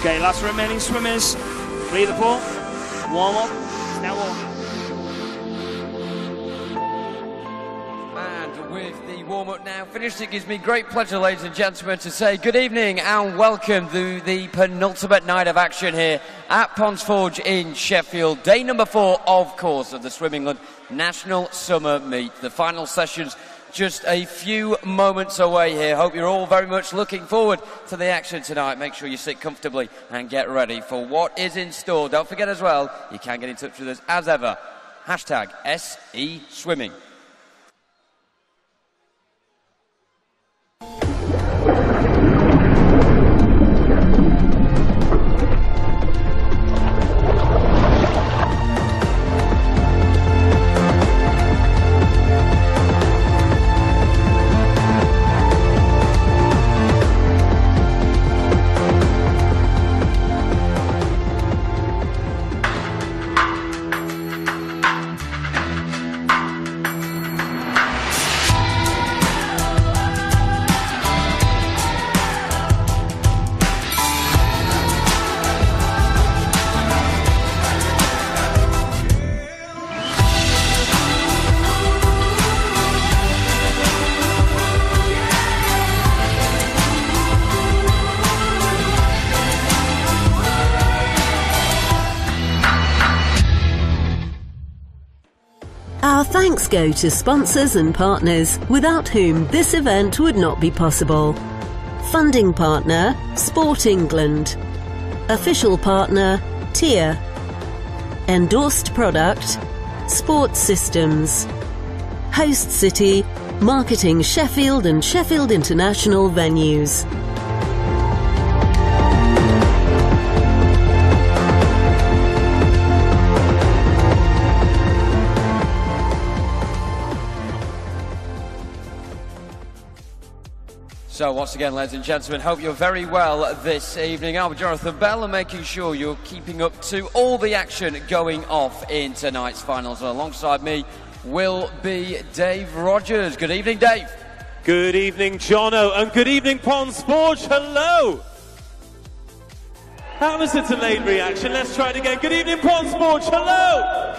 Okay, last remaining swimmers. Clear the pool. Warm up. Now warm. And with the warm-up now finished, it gives me great pleasure, ladies and gentlemen, to say good evening and welcome to the penultimate night of action here at Ponds Forge in Sheffield. Day number 4, of course, of the Swim England National Summer Meet. The final sessions just a few moments away here. Hope you're all very much looking forward to the action tonight. Make sure you sit comfortably and get ready for what is in store. Don't forget as well, you can get in touch with us as ever. Hashtag SE Swimming. Our thanks go to sponsors and partners without whom this event would not be possible. Funding partner, Sport England. Official partner, TIA. Endorsed product, Sports Systems. Host city, Marketing Sheffield and Sheffield International Venues. So once again, ladies and gentlemen, hope you're very well this evening. I'm Jonathan Bell and making sure you're keeping up to all the action going off in tonight's finals. And alongside me will be Dave Rogers. Good evening, Dave. Good evening, Jono, and good evening, Ponds Forge. Hello. That was a delayed reaction. Let's try it again. Good evening, Ponds Forge. Hello.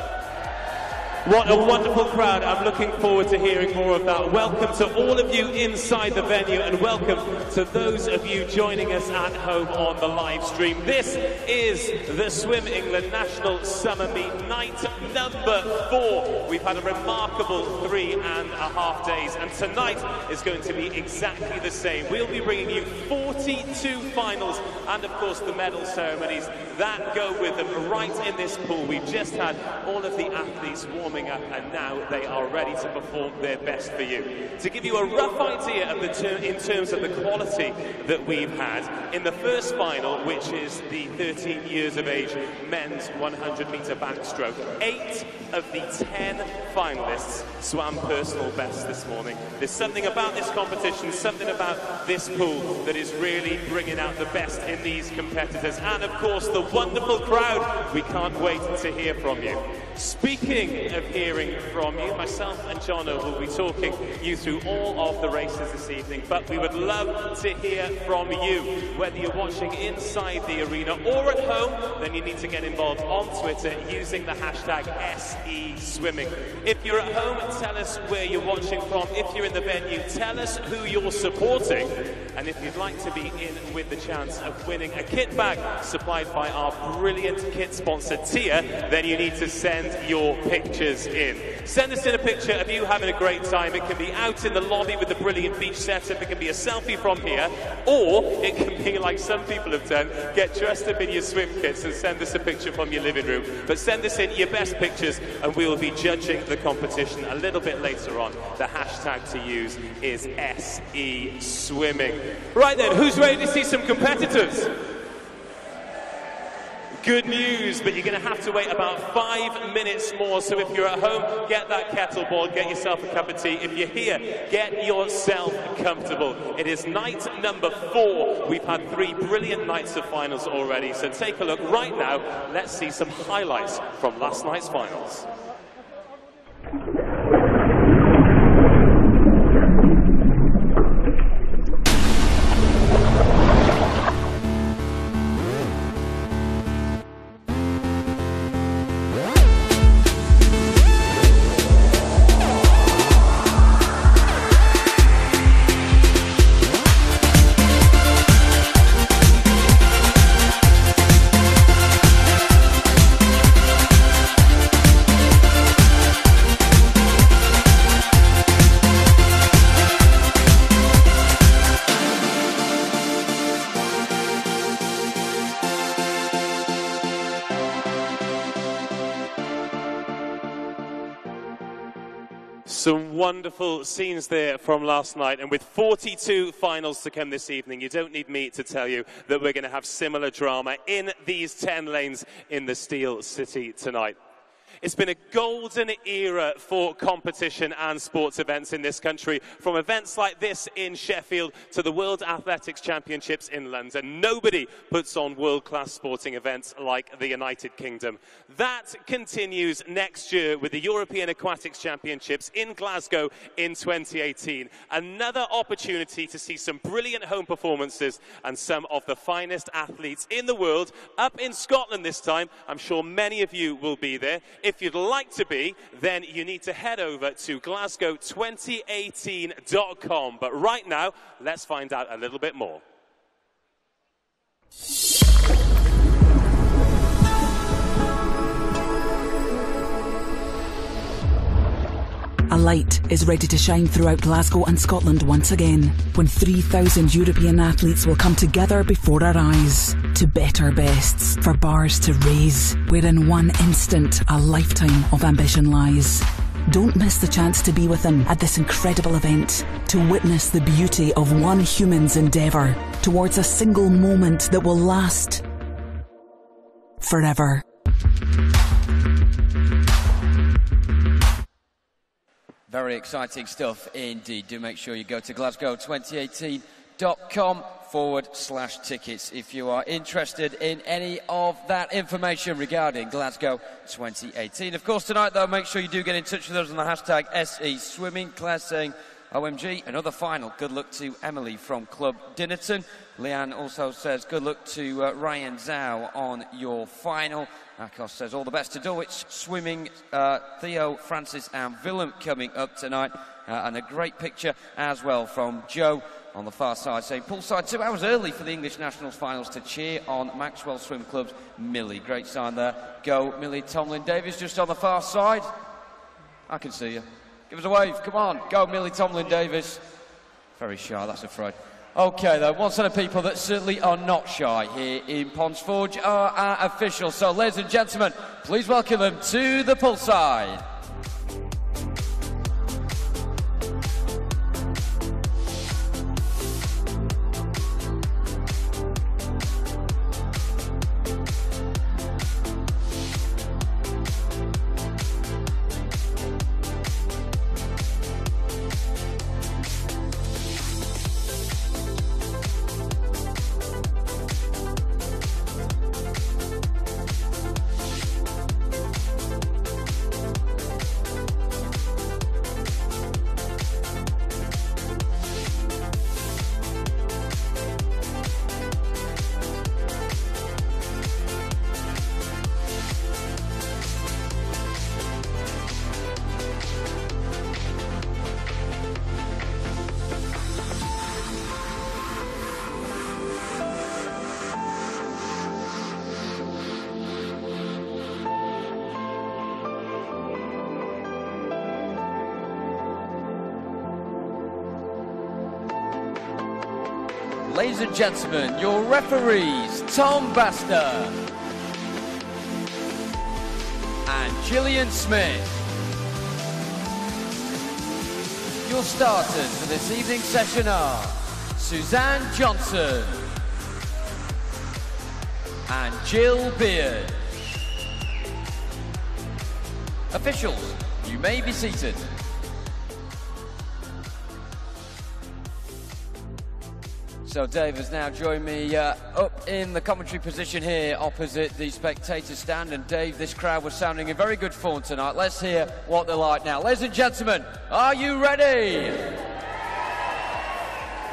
What a wonderful crowd. I'm looking forward to hearing more of that. Welcome to all of you inside the venue and welcome to those of you joining us at home on the live stream. This is the Swim England National Summer Meet, night number 4. We've had a remarkable 3.5 days and tonight is going to be exactly the same. We'll be bringing you 42 finals and of course the medal ceremonies that go with them right in this pool. We've just had all of the athletes warming up and now they are ready to perform their best for you. To give you a rough idea of in terms of the quality that we've had, in the first final, which is the 13 years of age men's 100-meter backstroke, 8 of the 10 finalists swam personal bests this morning. There's something about this competition, something about this pool that is really bringing out the best in these competitors. And of course, the wonderful crowd. We can't wait to hear from you. Speaking of hearing from you, myself and Jono will be talking you through all of the races this evening, but we would love to hear from you. Whether you're watching inside the arena or at home, then you need to get involved on Twitter using the hashtag SESwimming. If you're at home, tell us where you're watching from. If you're in the venue, tell us who you're supporting. And if you'd like to be in with the chance of winning a kit bag supplied by our brilliant kit sponsor TIA, then you need to send your pictures in. Send us in a picture of you having a great time. It can be out in the lobby with the brilliant beach setup. It can be a selfie from here, or it can be like some people have done, get dressed up in your swim kits and send us a picture from your living room. But send us in your best pictures and we will be judging the competition a little bit later on. The hashtag to use is SESwimming. Right then, who's ready to see some competitors? Good news, but you're going to have to wait about 5 minutes more. So if you're at home, get that kettleboard, get yourself a cup of tea. If you're here, get yourself comfortable. It is night number 4. We've had 3 brilliant nights of finals already. So take a look right now. Let's see some highlights from last night's finals. Some wonderful scenes there from last night, and with 42 finals to come this evening, you don't need me to tell you that we're going to have similar drama in these 10 lanes in the Steel City tonight. It's been a golden era for competition and sports events in this country, from events like this in Sheffield to the World Athletics Championships in London. Nobody puts on world-class sporting events like the United Kingdom. That continues next year with the European Aquatics Championships in Glasgow in 2018. Another opportunity to see some brilliant home performances and some of the finest athletes in the world up in Scotland this time. I'm sure many of you will be there. If you'd like to be, then you need to head over to glasgow2018.com. But right now, let's find out a little bit more. A light is ready to shine throughout Glasgow and Scotland once again, when 3,000 European athletes will come together before our eyes to bet our bests for bars to raise, where in one instant a lifetime of ambition lies. Don't miss the chance to be with them at this incredible event, to witness the beauty of one human's endeavour towards a single moment that will last forever. Very exciting stuff indeed. Do make sure you go to glasgow2018.com/tickets if you are interested in any of that information regarding Glasgow 2018. Of course, tonight, though, make sure you do get in touch with us on the hashtag SE Swimming. Claire saying, OMG, another final. Good luck to Emily from Club Dinnerton. Leanne also says, good luck to Ryan Zhao on your final. Akos says, all the best to Dulwich Swimming. Theo, Francis and Willem coming up tonight. And a great picture as well from Joe on the far side, saying poolside 2 hours early for the English Nationals finals to cheer on Maxwell Swim Club's Millie. Great sign there. Go Millie Tomlin-Davies just on the far side. I can see you. Give us a wave. Come on. Go Millie Tomlin-Davies. Very shy, that's a fright. OK, though, one set of people that certainly are not shy here in Ponds Forge are our officials. So, ladies and gentlemen, please welcome them to the poolside. Ladies and gentlemen, your referees, Tom Baster and Gillian Smith. Your starters for this evening's session are Suzanne Johnson and Jill Beard. Officials, you may be seated. So Dave has now joined me up in the commentary position here opposite the spectator stand. And Dave, this crowd was sounding in very good form tonight. Let's hear what they're like now. Ladies and gentlemen, are you ready?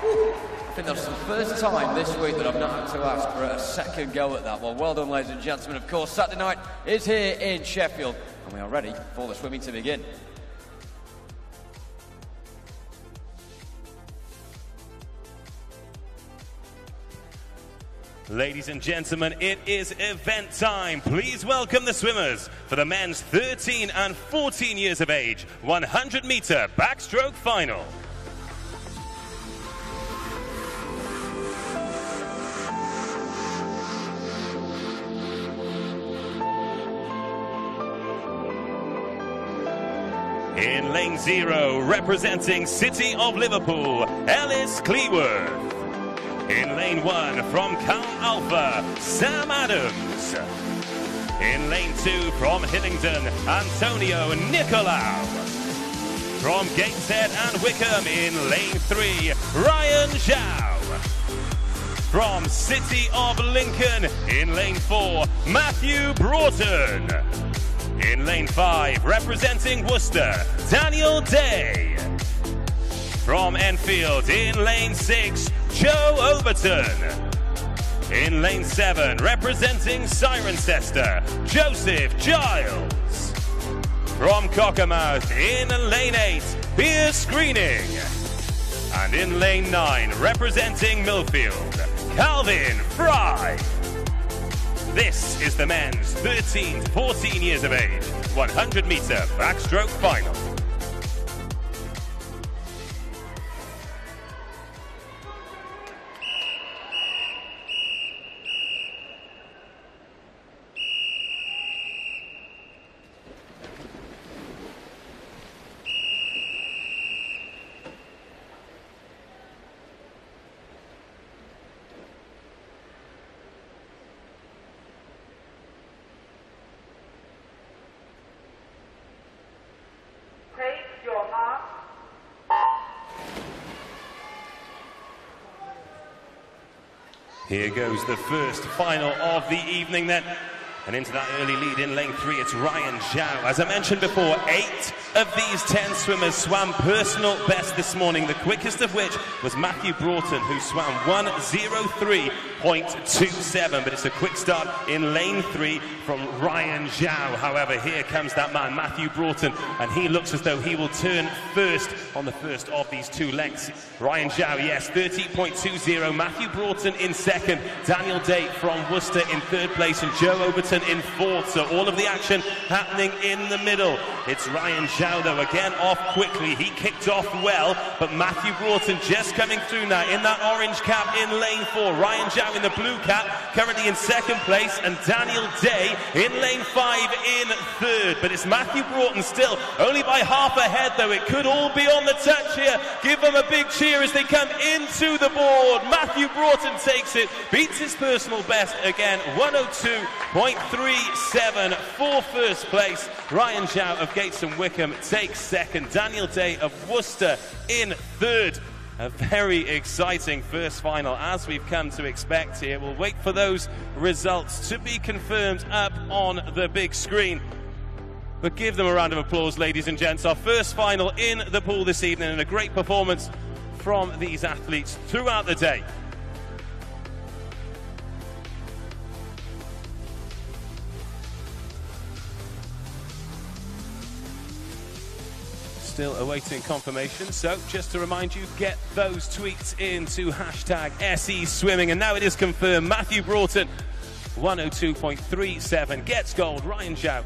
I think that's the first time this week that I've not had to ask for a second go at that one. Well done, ladies and gentlemen. Of course, Saturday night is here in Sheffield, and we are ready for the swimming to begin. Ladies and gentlemen, it is event time. Please welcome the swimmers for the men's 13 and 14 years of age 100-meter backstroke final. In lane 0, representing City of Liverpool, Ellis Cleworth. In lane 1, from Cal Alpha, Sam Adams. In lane 2, from Hillingdon, Antonio Nicolau. From Gateshead and Wickham in lane 3, Ryan Zhao. From City of Lincoln in lane 4, Matthew Broughton. In lane 5, representing Worcester, Daniel Day. From Enfield in lane 6, Joe Overton. In lane 7, representing Cirencester, Joseph Giles. From Cockermouth in lane 8, Piers Screening. And in lane 9, representing Millfield, Calvin Fry. This is the men's 13 to 14 years of age 100-meter backstroke final. Here goes the first final of the evening then. And into that early lead in lane 3, it's Ryan Zhao. As I mentioned before, 8 of these 10 swimmers swam personal best this morning, the quickest of which was Matthew Broughton, who swam 1:03.27. But it's a quick start in lane 3 from Ryan Zhao. However, here comes that man, Matthew Broughton, and he looks as though he will turn first on the first of these 2 legs. Ryan Zhao, yes, 30.20. Matthew Broughton in second. Daniel Day from Worcester in third place, and Joe Overton in fourth. So all of the action happening in the middle. It's Ryan Zhao, though, again off quickly. He kicked off well, but Matthew Broughton just coming through now in that orange cap in lane 4. Ryan Zhao in the blue cap, currently in second place, and Daniel Day in lane 5 in third. But it's Matthew Broughton still only by half ahead, though. It could all be on the touch here. Give them a big cheer as they come into the board. Matthew Broughton takes it, beats his personal best again, 1:02.37 for first place. Ryan Zhao of Gates and Wickham takes second. Daniel Day of Worcester in third. A very exciting first final, as we've come to expect here. We'll wait for those results to be confirmed up on the big screen. But give them a round of applause, ladies and gents. Our first final in the pool this evening, and a great performance from these athletes throughout the day. Still awaiting confirmation, so just to remind you, get those tweets into hashtag SE Swimming. And now it is confirmed, Matthew Broughton, 1:02.37, gets gold. Ryan Zhao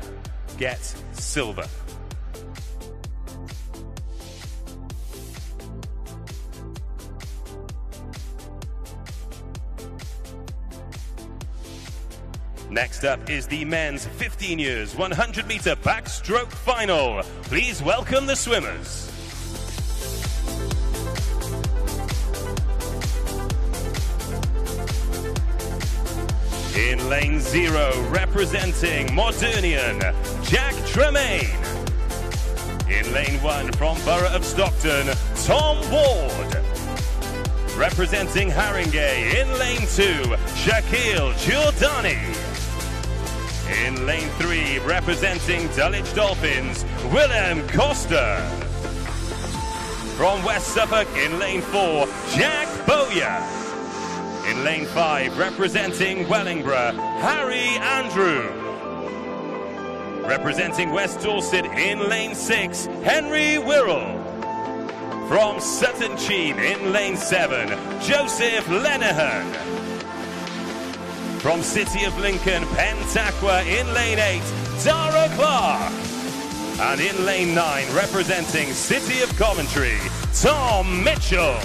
gets silver. Next up is the men's 15 years 100-meter backstroke final. Please welcome the swimmers. In lane 0, representing Modernian, Jack Tremaine. In lane 1, from Borough of Stockton, Tom Ward. Representing Haringey, in lane 2, Shaquille Giordani. In lane 3, representing Dulwich Dolphins, Willem Costa. From West Suffolk, in lane 4, Jack Bowyer. In lane 5, representing Wellingborough, Harry Andrew. Representing West Dorset, in lane 6, Henry Wirrell. From Sutton Cheam, in lane 7, Joseph Lenihan. From City of Lincoln, Pentaqua, in lane 8, Dara Clark. And in lane 9, representing City of Coventry, Tom Mitchell.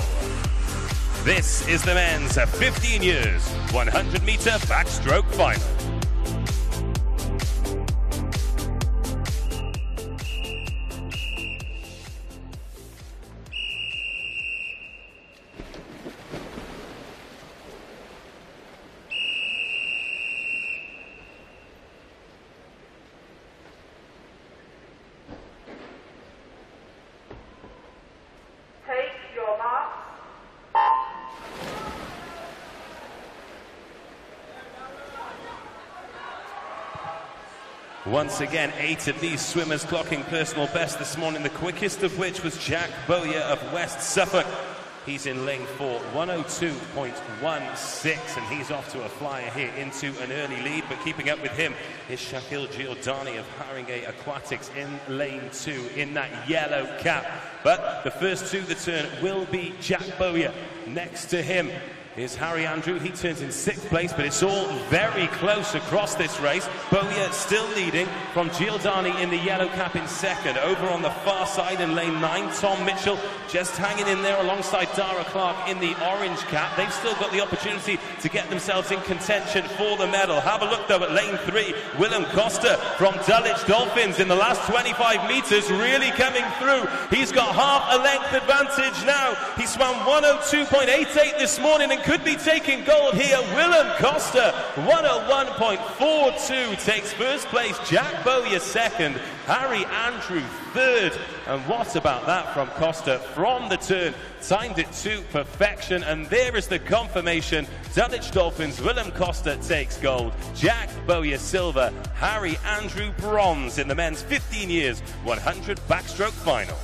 This is the men's 15 years 100-meter backstroke final. Once again, 8 of these swimmers clocking personal best this morning, the quickest of which was Jack Bowyer of West Suffolk. He's in lane 4, 102.16, and he's off to a flyer here into an early lead, but keeping up with him is Shakil Giordani of Haringey Aquatics in lane 2 in that yellow cap. But the first to the turn will be Jack Bowyer. Next to him is Harry Andrew. He turns in 6th place, but it's all very close across this race. Bowyer still leading from Giordani in the yellow cap in 2nd. Over on the far side in lane 9, Tom Mitchell just hanging in there alongside Dara Clark in the orange cap. They've still got the opportunity to get themselves in contention for the medal. Have a look though at lane 3, Willem Costa from Dulwich Dolphins in the last 25 metres, really coming through. He's got half a length advantage now. He swam 102.88 this morning and could be taking gold here. Willem Costa, 101.42, takes first place. Jack Bowyer 2nd, Harry Andrew 3rd. And what about that from Costa from the turn? Timed it to perfection, and there is the confirmation. Dulwich Dolphins, Willem Costa takes gold, Jack Bowyer silver, Harry Andrew bronze in the men's 15 years 100 backstroke final.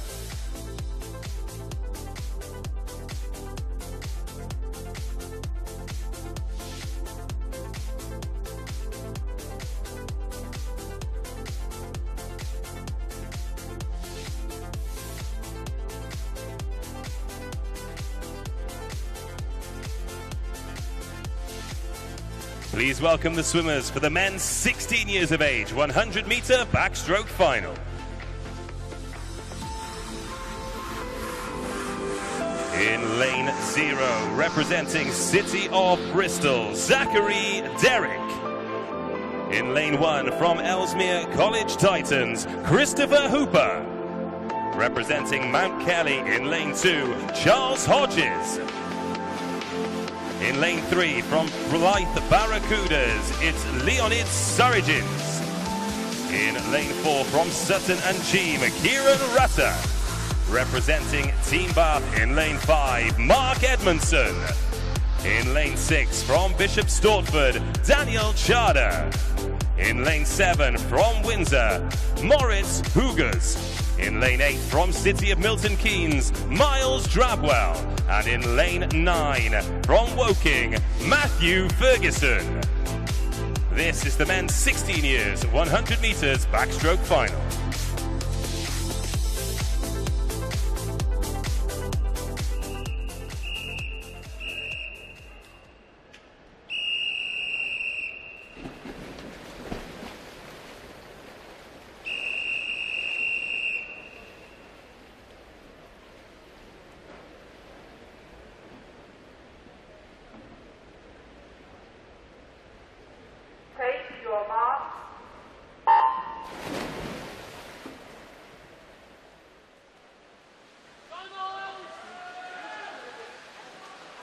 Please welcome the swimmers for the men's 16 years of age 100-meter backstroke final. In lane 0, representing City of Bristol, Zachary Derrick. In lane 1, from Ellesmere College Titans, Christopher Hooper. Representing Mount Kelly in lane 2, Charles Hodges. In lane 3, from Blythe Barracudas, it's Leonid Surigins. In lane 4, from Sutton and Cheam, Kieran Rutter. Representing Team Bath in lane 5, Mark Edmondson. In lane 6, from Bishop Stortford, Daniel Charder. In lane 7, from Windsor, Moritz Hugers. In lane 8, from City of Milton Keynes, Miles Drabwell. And in lane 9, from Woking, Matthew Ferguson. This is the men's 16 years, 100 metres backstroke final.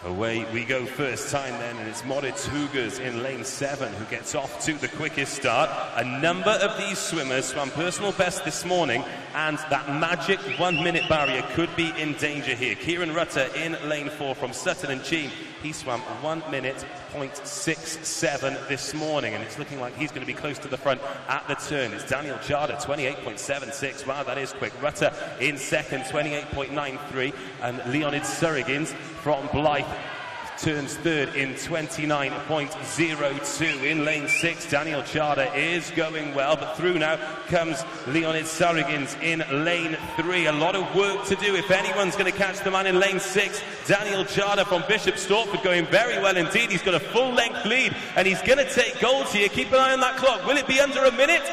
Away we go first time then, and it's Moritz Hugers in lane 7 who gets off to the quickest start. A number of these swimmers swam personal best this morning, and that magic 1 minute barrier could be in danger here. Kieran Rutter in lane 4 from Sutton and Cheam. He swam 1 minute 0.67 this morning, and it's looking like he's going to be close to the front at the turn. It's Daniel Charder, 28.76. Wow, that is quick. Rutter in second, 28.93, and Leonid Surigins from Blythe turns third in 29.02. In lane 6, Daniel Charder is going well, but through now comes Leonid Surigins in lane 3. A lot of work to do if anyone's going to catch the man in lane 6. Daniel Charder from Bishop Stortford going very well indeed. He's got a full-length lead, and he's going to take gold here. Keep an eye on that clock. Will it be under a minute?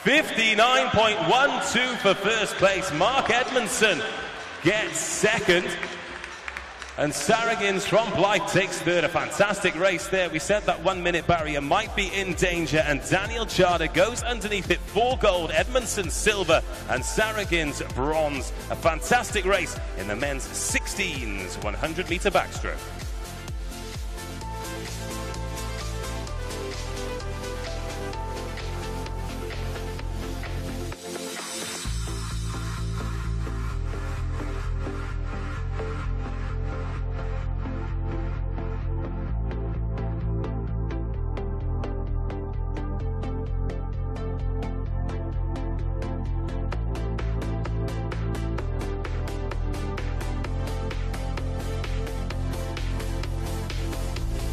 59.12 for first place. Mark Edmondson gets second. And Saragins from Blythe takes third. A fantastic race there. We said that 1 minute barrier might be in danger, and Daniel Charder goes underneath it for gold. Edmondson silver and Saragins bronze. A fantastic race in the men's 16s 100-meter backstroke.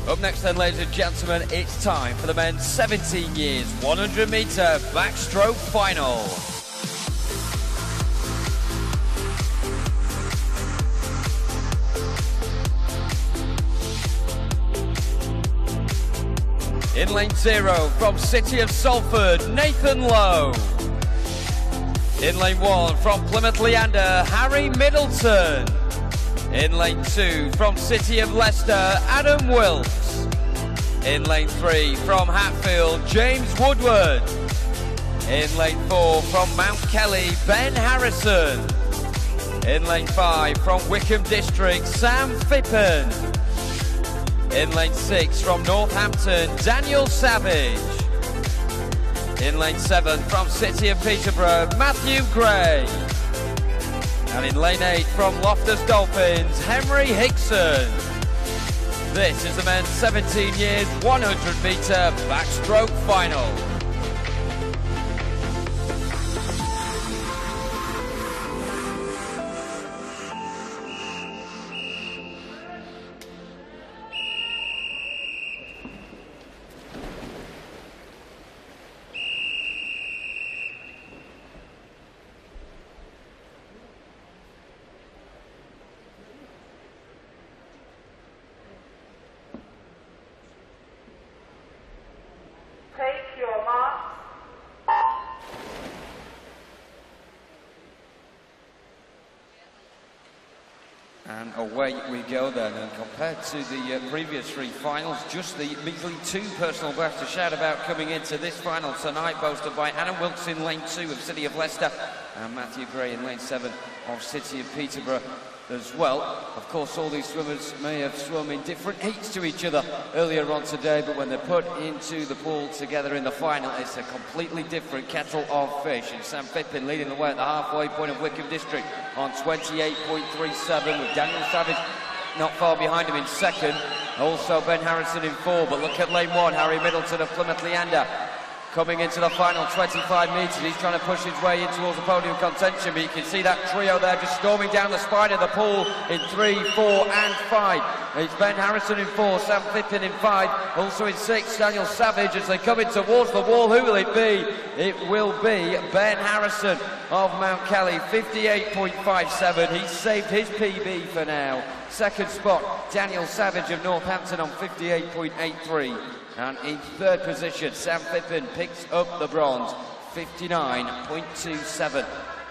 Up next then, ladies and gentlemen, it's time for the men's 17 years 100 metre backstroke final. In lane 0 from City of Salford, Nathan Lowe. In lane 1 from Plymouth Leander, Harry Middleton. In lane 2 from City of Leicester, Adam Wilkes. In lane 3 from Hatfield, James Woodward. In lane 4 from Mount Kelly, Ben Harrison. In lane 5 from Wickham District, Sam Phippen. In lane 6 from Northampton, Daniel Savage. In lane 7 from City of Peterborough, Matthew Gray. And in lane 8 from Loftus Dolphins, Henry Hickson. This is the men's 17 years 100 metre backstroke final. Take your marks. And away we go then, and compared to the previous 3 finals, just the measly 2 personal bests to shout about coming into this final tonight, boasted by Adam Wilkes in lane 2 of City of Leicester and Matthew Gray in lane 7 of City of Peterborough as well. Of course, all these swimmers may have swum in different heats to each other earlier on today, but when they're put into the pool together in the final, it's a completely different kettle of fish. And Sam Phippen leading the way at the halfway point of Wickham District on 28.37, with Daniel Savage not far behind him in second. Also Ben Harrison in 4, but look at lane 1, Harry Middleton of Plymouth Leander. Coming into the final 25 metres, he's trying to push his way in towards the podium contention, but you can see that trio there just storming down the spine of the pool in 3, 4 and 5. It's Ben Harrison in 4, Sam Phippen in 5, also in 6, Daniel Savage. As they come in towards the wall, who will it be? It will be Ben Harrison of Mount Kelly, 58.57. He's saved his PB for now. Second spot, Daniel Savage of Northampton on 58.83. And in third position, Sam Phippen picks up the bronze, 59.27.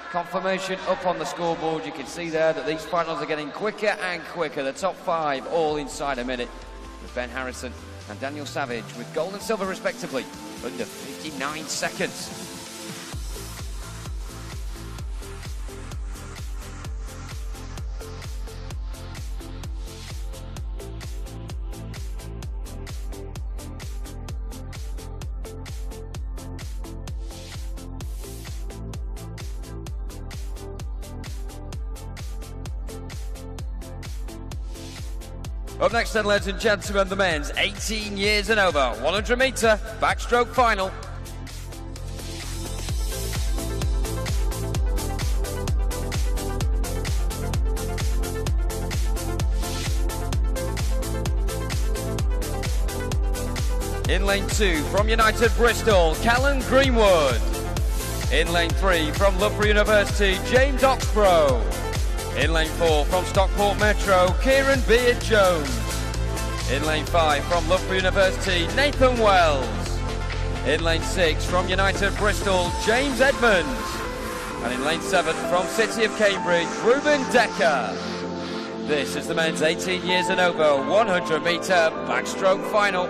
Confirmation up on the scoreboard. You can see there that these finals are getting quicker and quicker. The top 5 all inside a minute, with Ben Harrison and Daniel Savage with gold and silver respectively, under 59 seconds. Up next then, ladies and gentlemen, the men's 18 years and over 100 metre backstroke final. In lane 2 from United Bristol, Callum Greenwood. In lane 3 from Loughborough University, James Oxborough. In lane 4 from Stockport Metro, Kieran Beard-Jones. In lane 5 from Loughborough University, Nathan Wells. In lane 6 from United Bristol, James Edmonds. And in lane 7 from City of Cambridge, Ruben Decker. This is the men's 18 years and over 100 metre backstroke final.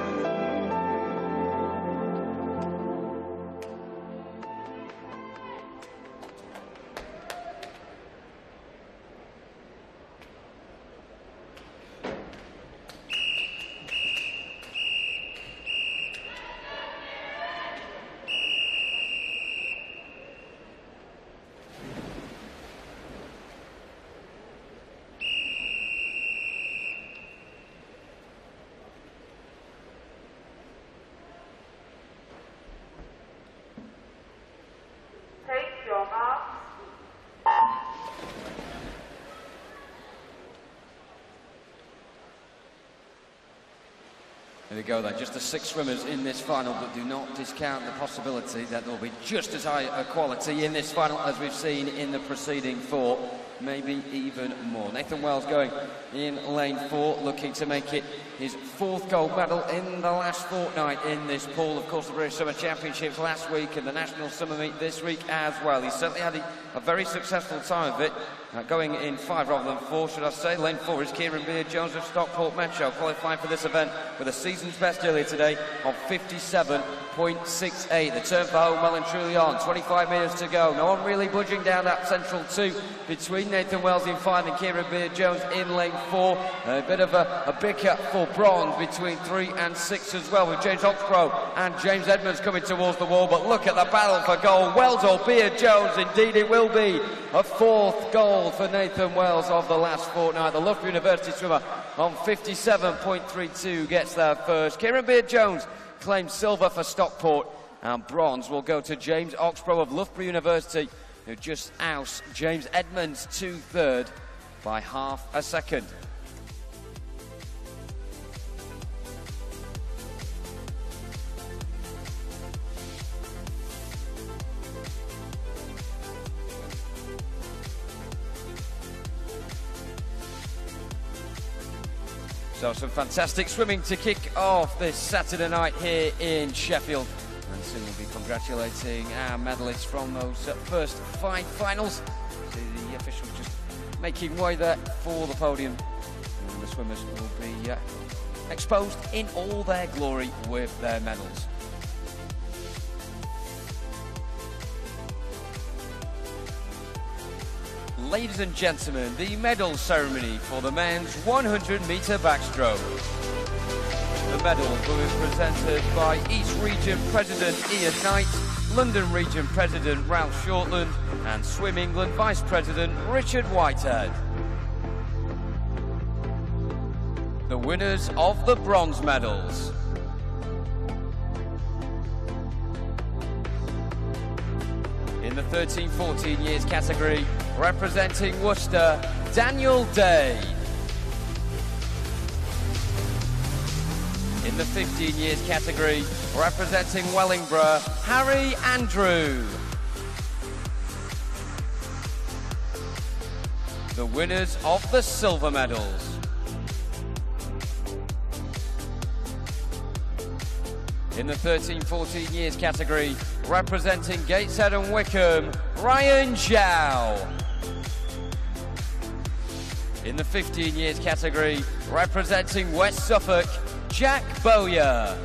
There we go then, just the 6 swimmers in this final, but do not discount the possibility that there will be just as high a quality in this final as we've seen in the preceding 4, maybe even more. Nathan Wells going in lane 4, looking to make it his 4th gold medal in the last fortnight in this pool. Of course, the British Summer Championships last week and the National Summer Meet this week as well. He certainly had a very successful time of it, going in 5 rather than 4, should I say. Lane 4 is Kieran Beard-Jones of Stockport Metro, qualifying for this event with a season's best earlier today of 57.68. The turn for home well and truly on, 25 metres to go. No one really budging down that central 2 between Nathan Wells in 5 and Kieran Beard-Jones in lane 4. A bit of a bicker for bronze between 3 and 6 as well, with James Oxborough and James Edmonds coming towards the wall. But look at the battle for gold. Wells or Beard-Jones, indeed it will be a 4th gold for Nathan Wells of the last fortnight. The Loughborough University swimmer on 57.32 gets there first. Kieran Beard-Jones claims silver for Stockport, and bronze will go to James Oxborough of Loughborough University, who just ousts James Edmonds to 3rd by half a second. So some fantastic swimming to kick off this Saturday night here in Sheffield. And soon we'll be congratulating our medalists from those first 5 finals. So the officials just making way there for the podium. And the swimmers will be exposed in all their glory with their medals. Ladies and gentlemen, the medal ceremony for the men's 100-metre backstroke. The medals will be presented by East Region President Ian Knight, London Region President Ralph Shortland, and Swim England Vice President Richard Whitehead. The winners of the bronze medals. In the 13-14 years category, representing Worcester, Daniel Day. In the 15 years category, representing Wellingborough, Harry Andrew. The winners of the silver medals. In the 13-14 years category, representing Gateshead and Wickham, Ryan Zhao. In the 15 years category, representing West Suffolk, Jack Bowyer.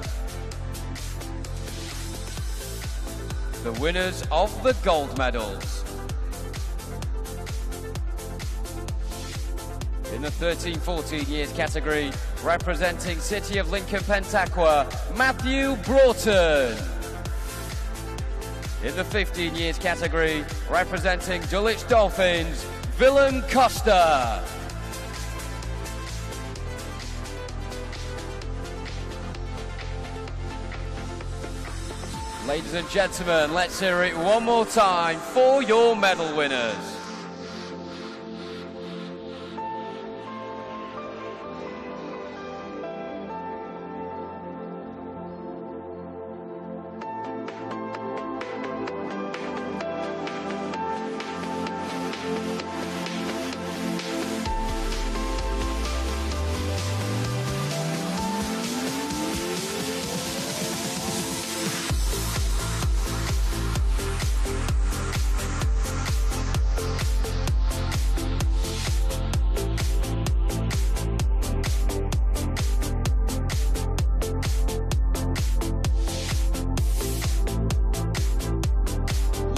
The winners of the gold medals. In the 13-14 years category, representing City of Lincoln Pentaqua, Matthew Broughton. In the 15 years category, representing Dulwich Dolphins, Willem Costa. Ladies and gentlemen, let's hear it one more time for your medal winners.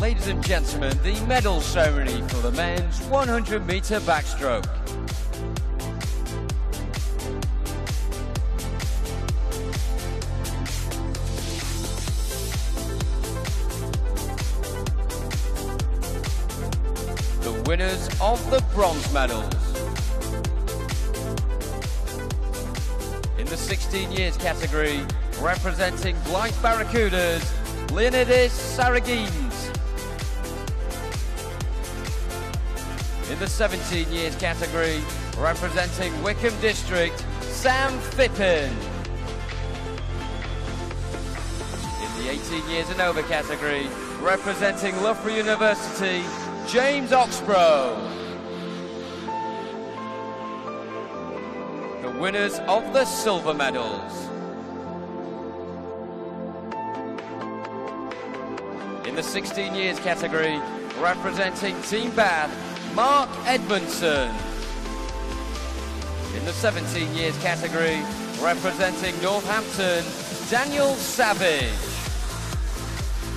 Ladies and gentlemen, the medal ceremony for the men's 100-metre backstroke. The winners of the bronze medals. In the 16 years category, representing Blythe Barracudas, Leonidas Saragines. In the 17 years category, representing Wickham District, Sam Phippen. the 18 years and over category, representing Loughborough University, James Oxborough. The winners of the silver medals. In the 16 years category, representing Team Bath, Mark Edmondson. In the 17 years category, representing Northampton, Daniel Savage.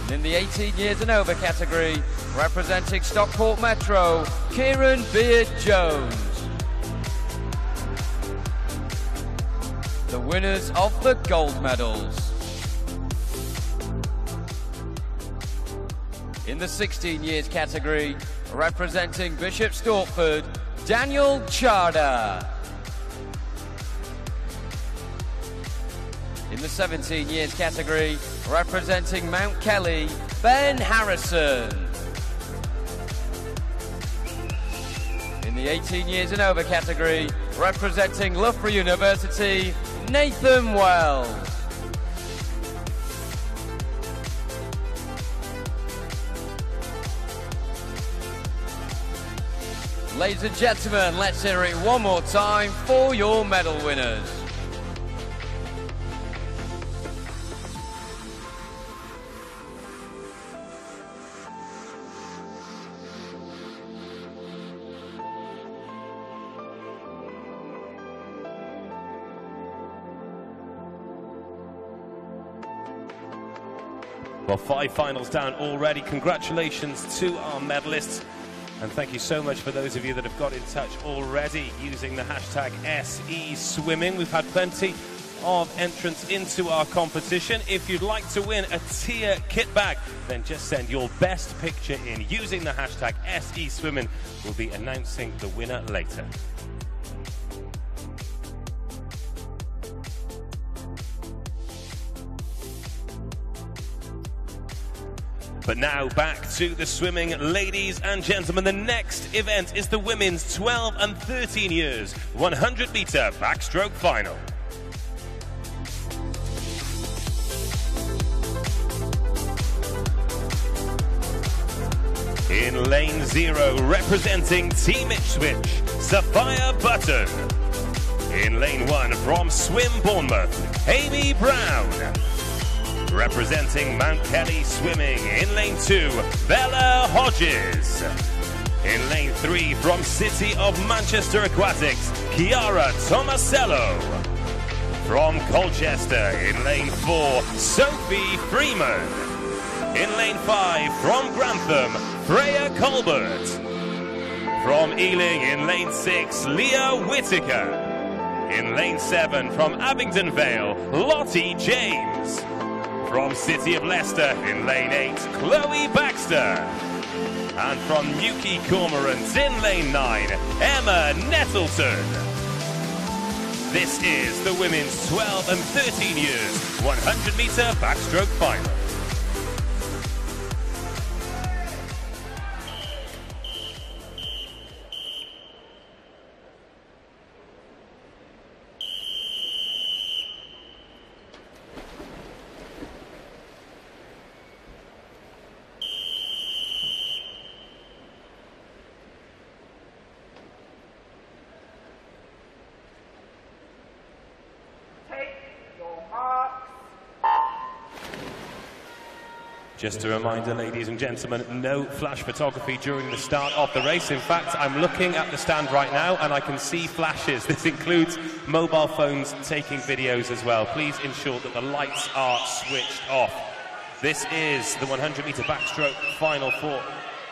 And in the 18 years and over category, representing Stockport Metro, Kieran Beard-Jones. The winners of the gold medals. In the 16 years category, representing Bishop Stortford, Daniel Charda. In the 17 years category, representing Mount Kelly, Ben Harrison. In the 18 years and over category, representing Loughborough University, Nathan Wells. Ladies and gentlemen, let's hear it one more time for your medal winners. Well, 5 finals down already. Congratulations to our medalists. And thank you so much for those of you that have got in touch already using the hashtag SESwimming. We've had plenty of entrants into our competition. If you'd like to win a tier kit bag, then just send your best picture in using the hashtag SESwimming. We'll be announcing the winner later. But now back to the swimming, ladies and gentlemen. The next event is the women's 12 and 13 years 100-meter backstroke final. In lane 0, representing Team Ipswich, Sophia Button. In lane 1, from Swim Bournemouth, Amy Brown. Representing Mount Kelly Swimming, in lane 2, Bella Hodges. In lane 3, from City of Manchester Aquatics, Chiara Tomasello. From Colchester, in lane 4, Sophie Freeman. In lane 5, from Grantham, Freya Colbert. From Ealing, in lane 6, Leah Whittaker. In lane 7, from Abingdon Vale, Lottie James. From City of Leicester, in lane 8, Chloe Baxter. And from Newquay Cormorant, in lane 9, Emma Nettleton. This is the women's 12 and 13 years 100-meter backstroke final. Just a reminder, ladies and gentlemen, no flash photography during the start of the race. In fact, I'm looking at the stand right now and I can see flashes. This includes mobile phones taking videos as well. Please ensure that the lights are switched off. This is the 100-meter backstroke final for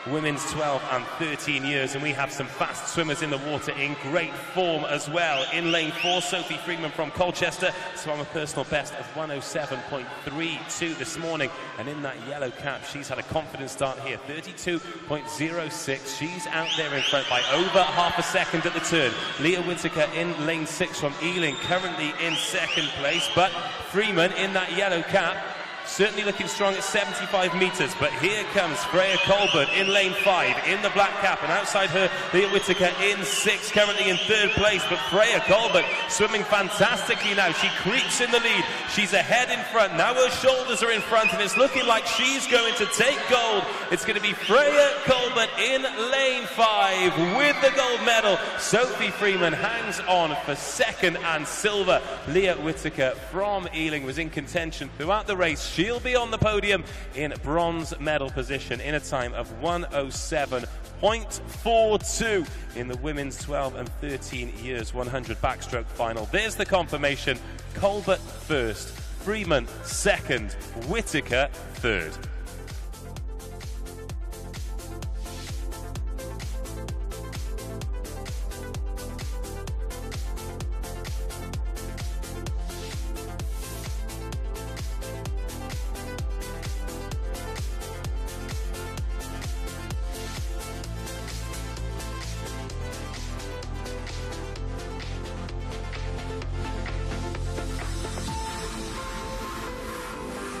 women's 12 and 13 years, and we have some fast swimmers in the water in great form as well. In lane 4, Sophie Freeman from Colchester, swam a personal best of 107.32 this morning, and in that yellow cap, she's had a confident start here, 32.06. She's out there in front by over half a second at the turn. Leah Whittaker in lane 6 from Ealing, currently in second place, but Freeman in that yellow cap certainly looking strong at 75 metres, but here comes Freya Colbert in lane 5, in the black cap, and outside her, Leah Whittaker in 6th, currently in 3rd place, but Freya Colbert swimming fantastically now. She creeps in the lead, she's ahead in front, now her shoulders are in front, and it's looking like she's going to take gold. It's going to be Freya Colbert in lane 5 with the gold medal. Sophie Freeman hangs on for 2nd and silver. Leah Whittaker from Ealing was in contention throughout the race. She'll be on the podium in bronze medal position in a time of 1:07.42 in the women's 12 and 13 years 100 backstroke final. There's the confirmation. Colbert 1st, Freeman 2nd, Whittaker 3rd.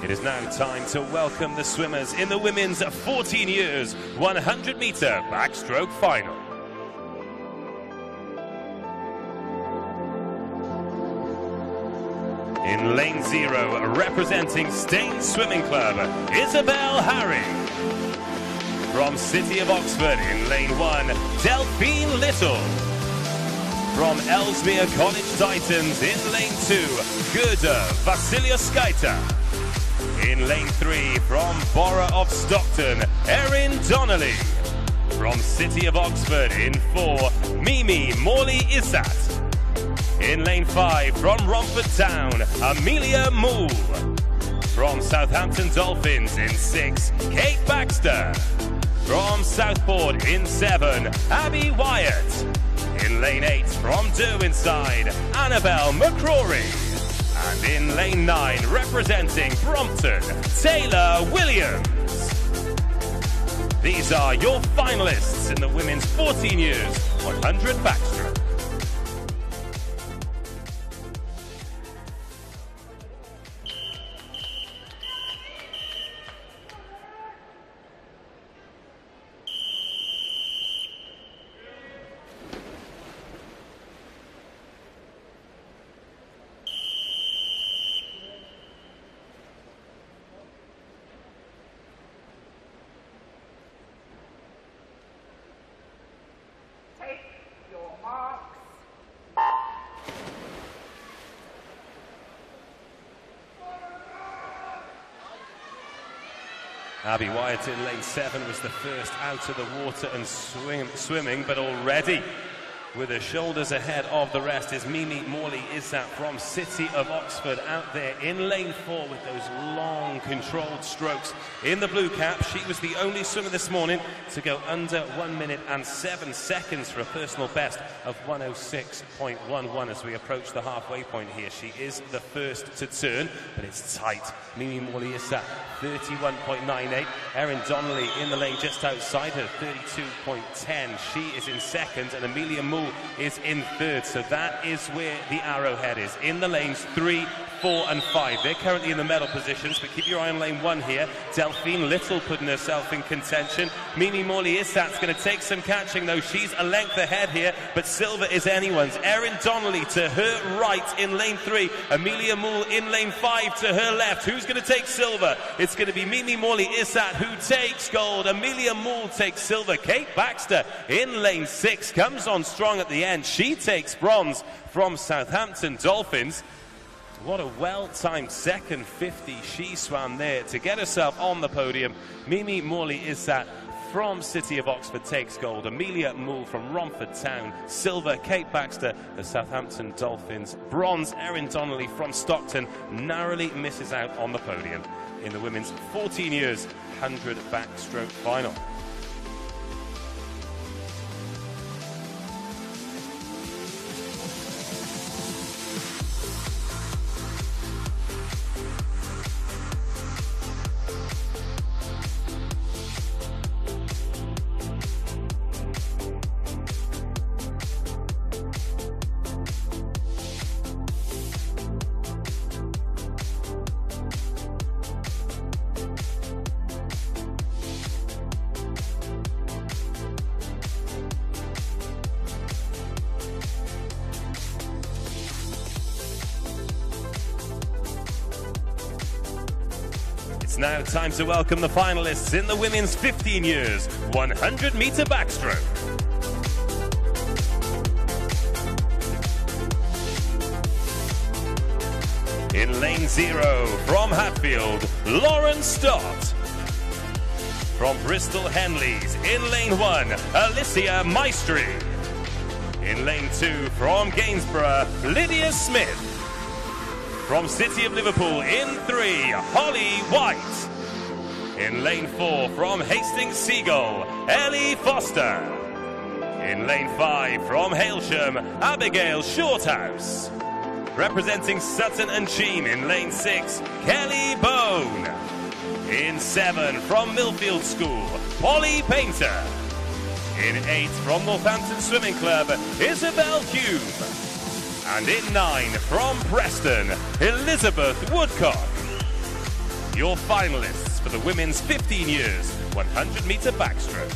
It is now time to welcome the swimmers in the women's 14 years 100 metre backstroke final. In lane 0, representing Staines Swimming Club, Isabel Harry. From City of Oxford in lane 1, Delphine Little. From Ellesmere College Titans in lane 2, Gerda Vasilioskaita. In lane 3, from Borough of Stockton, Erin Donnelly. From City of Oxford in 4, Mimi Morley Isat. In lane 5, from Romford Town, Amelia Moole. From Southampton Dolphins in 6, Kate Baxter. From Southport in 7, Abby Wyatt. In lane 8, from Derwenside, Annabelle McCrory. And in lane 9, representing Brompton, Taylor Williams. These are your finalists in the women's 14 years 100 backstroke. Abby Wyatt in lane 7 was the first out of the water and swimming, but already with her shoulders ahead of the rest is Mimi Morley Isat from City of Oxford out there in lane 4 with those long controlled strokes. In the blue cap, she was the only swimmer this morning to go under 1 minute and 7 seconds for a personal best of 1:06.11 as we approach the halfway point here. She is the first to turn, but it's tight. Mimi Morley Isat 31.98. Erin Donnelly in the lane just outside her, 32.10. She is in 2nd, and Amelia Moole is in 3rd. So that is where the arrowhead is, in the lanes 3, 4 and 5. They're currently in the medal positions, but keep your eye on lane 1 here. Delphine Little putting herself in contention. Mimi Morley Isat's going to take some catching, though. She's a length ahead here, but silver is anyone's. Erin Donnelly to her right in lane 3. Amelia Moole in lane 5 to her left. Who's going to take silver? It's going to be Mimi Morley Isat who takes gold. Amelia Moole takes silver. Kate Baxter in lane 6 comes on strong at the end. She takes bronze from Southampton Dolphins. What a well-timed second 50 she swam there to get herself on the podium. Mimi Morley Isat from City of Oxford takes gold. Amelia Moole from Romford Town, silver. Kate Baxter, the Southampton Dolphins, bronze. Erin Donnelly from Stockton narrowly misses out on the podium in the women's 14 years 100 backstroke final. It's now time to welcome the finalists in the women's 15 years 100-meter backstroke. In lane 0 from Hatfield, Lauren Stott. From Bristol Henleys, in lane 1, Alicia Maestri. In lane 2 from Gainsborough, Lydia Smith. From City of Liverpool, in 3, Holly White. In lane 4 from Hastings Seagull, Ellie Foster. In lane 5 from Hailsham, Abigail Shorthouse. Representing Sutton and Cheam in lane 6, Kelly Bone. In 7 from Millfield School, Polly Painter. In 8 from Northampton Swimming Club, Isabel Hume. And in 9 from Preston, Elizabeth Woodcock. Your finalists for the women's 15 years 100-meter backstroke.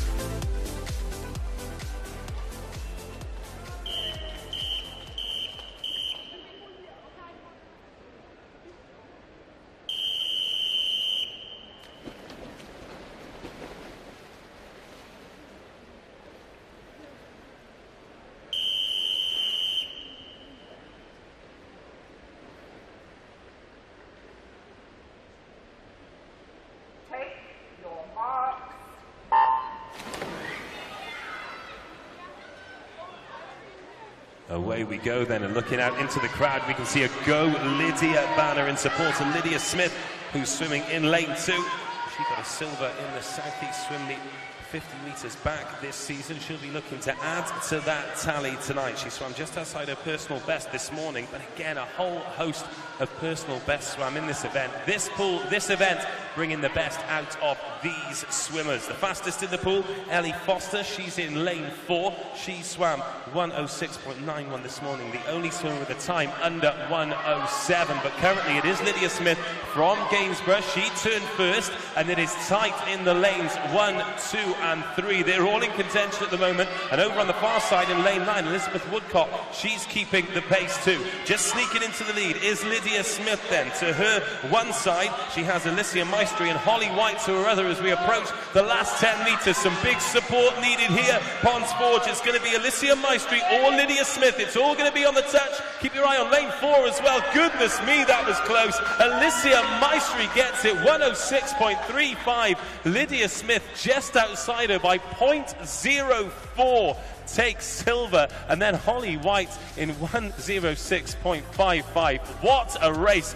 Take your marks. Away we go then, and looking out into the crowd, we can see a Go Lydia banner in support of Lydia Smith, who's swimming in lane 2. She got a silver in the Southeast Swim Meet 50 metres back this season. She'll be looking to add to that tally tonight. She swam just outside her personal best this morning, but again, a whole host of personal bests swam in this event. This event bringing the best out of these swimmers. The fastest in the pool, Ellie Foster. She's in lane 4. She swam 1:06.91 this morning, the only swimmer with a time under 1:07. But currently it is Lydia Smith from Gainsborough. She turned first, and it is tight in the lanes 1, 2 and 3. They're all in contention at the moment. And over on the far side in lane 9, Elizabeth Woodcock, she's keeping the pace too. Just sneaking into the lead is Lydia Smith then. To her one side, she has Alicia Maestri and Holly White to her other as we approach the last 10 metres. Some big support needed here. Ponds Forge, it's going to be Alicia Maestri or Lydia Smith. It's all going to be on the touch. Keep your eye on lane 4 as well. Goodness me, that was close. Alicia Maestri gets it, 1:06.35. Lydia Smith just outside her by 0.04. takes silver, and then Holly White in 1:06.55. What a race.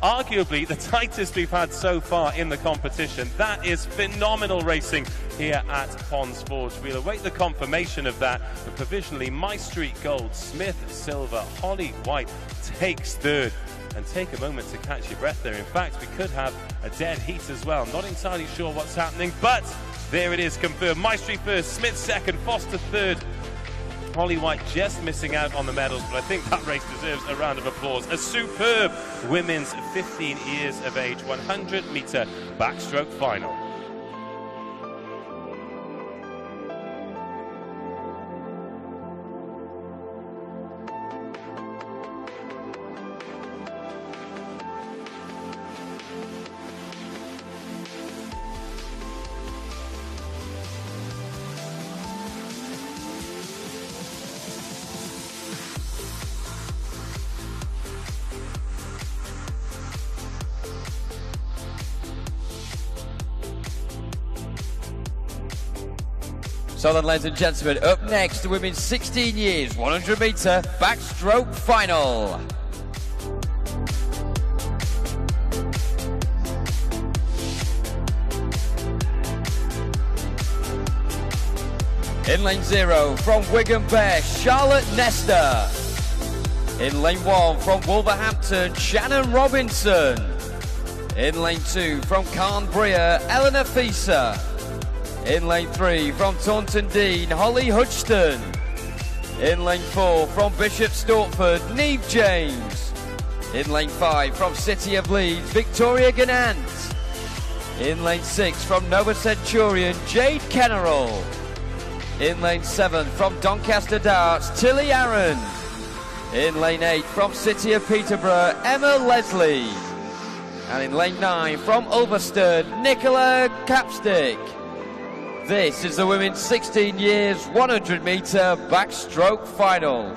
Arguably the tightest we've had so far in the competition. That is phenomenal racing here at Ponds Forge. We'll await the confirmation of that, but provisionally Maestri gold, Smith silver, Holly White takes third. And take a moment to catch your breath there. In fact, we could have a dead heat as well. Not entirely sure what's happening, but there it is, confirmed. Maestri first, Smith second, Foster third. Holly White just missing out on the medals, but I think that race deserves a round of applause. A superb women's 15 years of age 100-meter backstroke final. So then, ladies and gentlemen, up next, the women's 16 years 100-meter backstroke final. In lane 0 from Wigan Bear, Charlotte Nesta. In lane 1 from Wolverhampton, Shannon Robinson. In lane 2 from Carnbria, Eleanor Fieser. In lane 3 from Taunton Dean, Holly Hudgston. In lane 4 from Bishop Stortford, Neve James. In lane 5 from City of Leeds, Victoria Ganant. In lane 6 from Nova Centurion, Jade Kennerall. In lane 7 from Doncaster Darts, Tilly Aaron. In lane 8 from City of Peterborough, Emma Leslie. And in lane 9, from Ulverston, Nicola Capstick. This is the women's 16 years 100 metre backstroke final.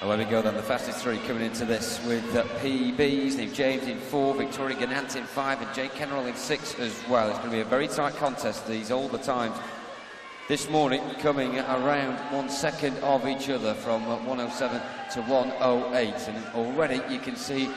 Away we go then, the fastest three coming into this with PBs, Niamh James in 4, Victoria Gannant in 5 and Jake Kennerall in 6 as well. It's going to be a very tight contest, these all the times. This morning coming around 1 second of each other from 107 to 108, and already you can see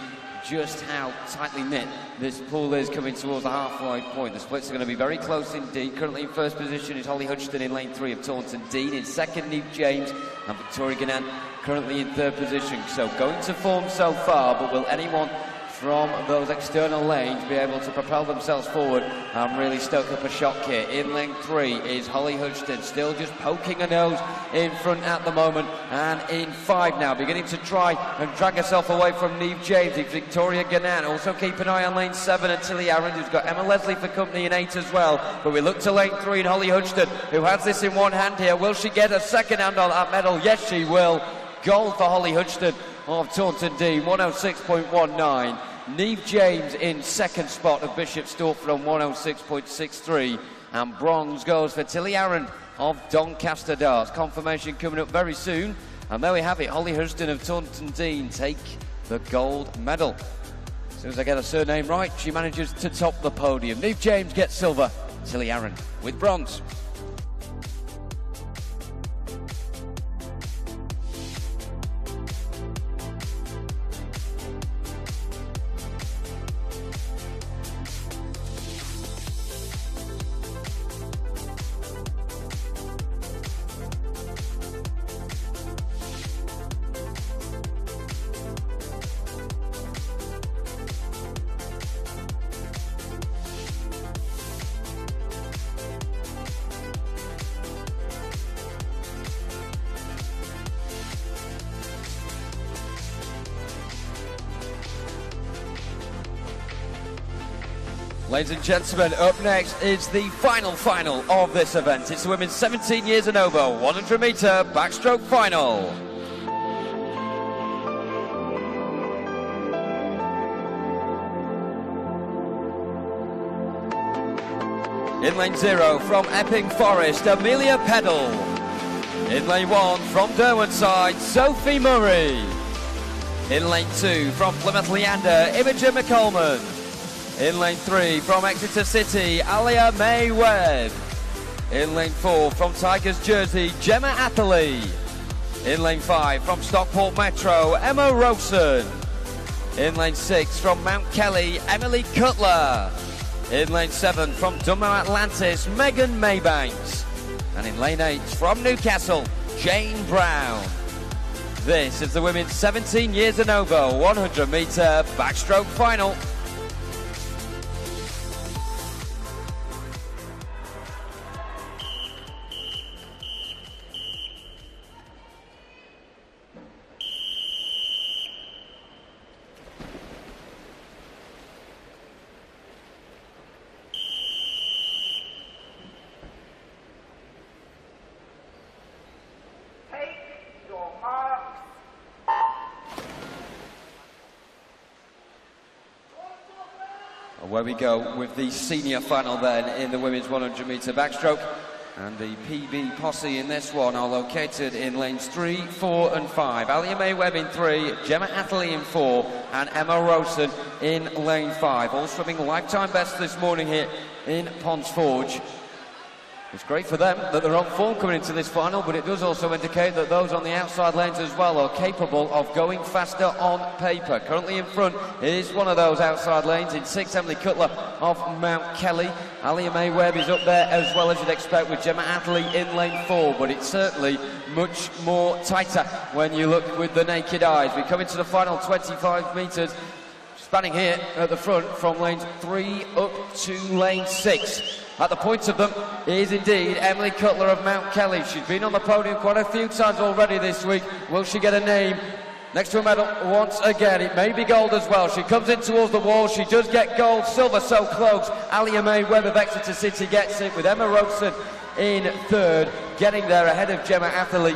just how tightly knit this pool is coming towards the halfway point. The splits are going to be very close indeed. Currently in first position is Holly Hutchinson in lane 3 of Taunton Dean. In second, Niamh James, and Victoria Gannant currently in third position. So going to form so far, but will anyone from those external lanes be able to propel themselves forward and really stoke up a shock here? In lane 3 is Holly Hutchinson, still just poking her nose in front at the moment, and in 5 now, beginning to try and drag herself away from Niamh James. It's Victoria Gannant. Also keep an eye on lane 7 and Tilly Aaron, who's got Emma Leslie for company in 8 as well. But we look to lane 3 and Holly Hutchinson, who has this in one hand here. Will she get a second hand on that medal? Yes, she will. Gold for Holly Hutchinson of Taunton Dean, 106.19. Niamh James in second spot of Bishop Stortford on 106.63. And bronze goes for Tilly Aaron of Doncaster Darts. Confirmation coming up very soon. And there we have it, Holly Hutchinson of Taunton Dean take the gold medal. As soon as I get her surname right, she manages to top the podium. Niamh James gets silver, Tilly Aaron with bronze. Ladies and gentlemen, up next is the final of this event. It's the women's 17 years and over 100 metre backstroke final. In lane 0 from Epping Forest, Amelia Peddle. In lane 1 from Derwentide, Sophie Murray. In lane 2 from Plymouth Leander, Imogen McColman. In lane 3 from Exeter City, Alia May Webb. In lane 4 from Tigers Jersey, Gemma Atherley. In lane 5 from Stockport Metro, Emma Rosen. In lane 6 from Mount Kelly, Emily Cutler. In lane 7 from Dunmow Atlantis, Megan Maybanks. And in lane 8 from Newcastle, Jane Brown. This is the women's 17 years and over 100 metre backstroke final. Where we go with the senior final then in the women's 100 metre backstroke. And the PB posse in this one are located in lanes 3, 4 and 5. Alia May Webb in 3, Gemma Atherley in 4 and Emma Rosen in lane 5. All swimming lifetime best this morning here in Ponds Forge. It's great for them that they're on form coming into this final, but it does also indicate that those on the outside lanes as well are capable of going faster on paper. Currently in front is one of those outside lanes in 6th, Emily Cutler of Mount Kelly. Alia May Webb is up there as well as you'd expect with Gemma Atherley in lane 4, but it's certainly much more tighter when you look with the naked eyes. We come into the final 25 metres, spanning here at the front from lanes 3 up to lane 6. At the point of them is indeed Emily Cutler of Mount Kelly. She's been on the podium quite a few times already this week. Will she get a name next to a medal once again? It may be gold as well. She comes in towards the wall. She does get gold. Silver so close. Alia May Webb of Exeter City gets it with Emma Rosen in 3rd, getting there ahead of Gemma Atherley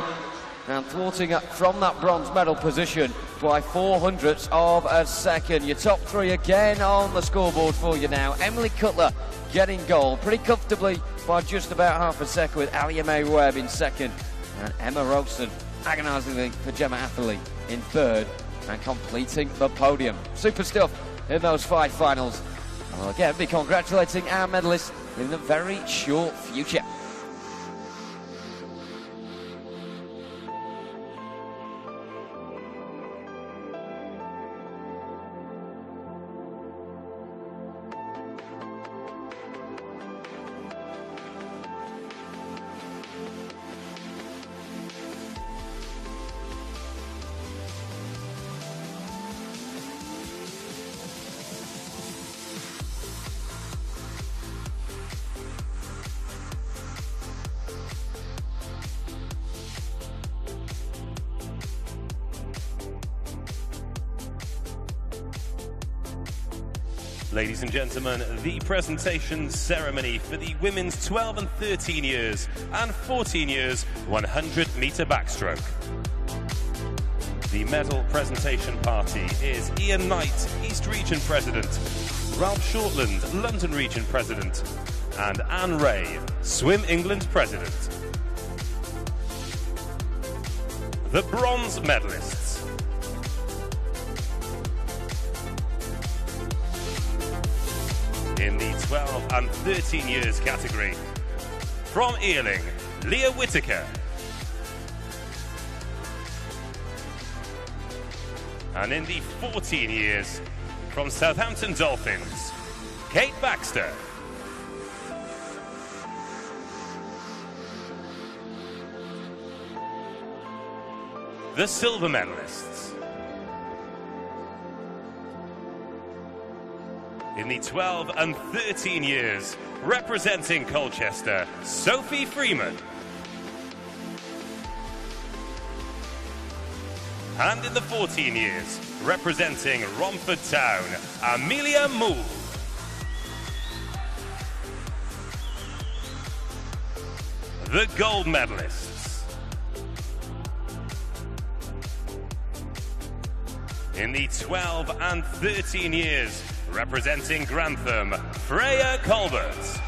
and thwarting up from that bronze medal position by 0.04 of a second. Your top 3 again on the scoreboard for you now. Emily Cutler getting gold pretty comfortably by just about half a second, with Alia May Webb in 2nd and Emma Rosen agonisingly for Gemma Atherley in 3rd and completing the podium. Super stuff in those 5 finals. I'll again be congratulating our medalists in the very short future. Ladies and gentlemen, the presentation ceremony for the women's 12 and 13 years and 14 years 100-metre backstroke. The medal presentation party is Ian Knight, East Region President, Ralph Shortland, London Region President, and Anne Ray, Swim England President. The bronze medalists. In the 12 and 13 years category, from Ealing, Leah Whittaker. And in the 14 years, from Southampton Dolphins, Kate Baxter. The silver medalists. In the 12 and 13 years, representing Colchester, Sophie Freeman. And in the 14 years, representing Romford Town, Amelia Moore. The gold medalists. In the 12 and 13 years, representing Grantham, Freya Colbert.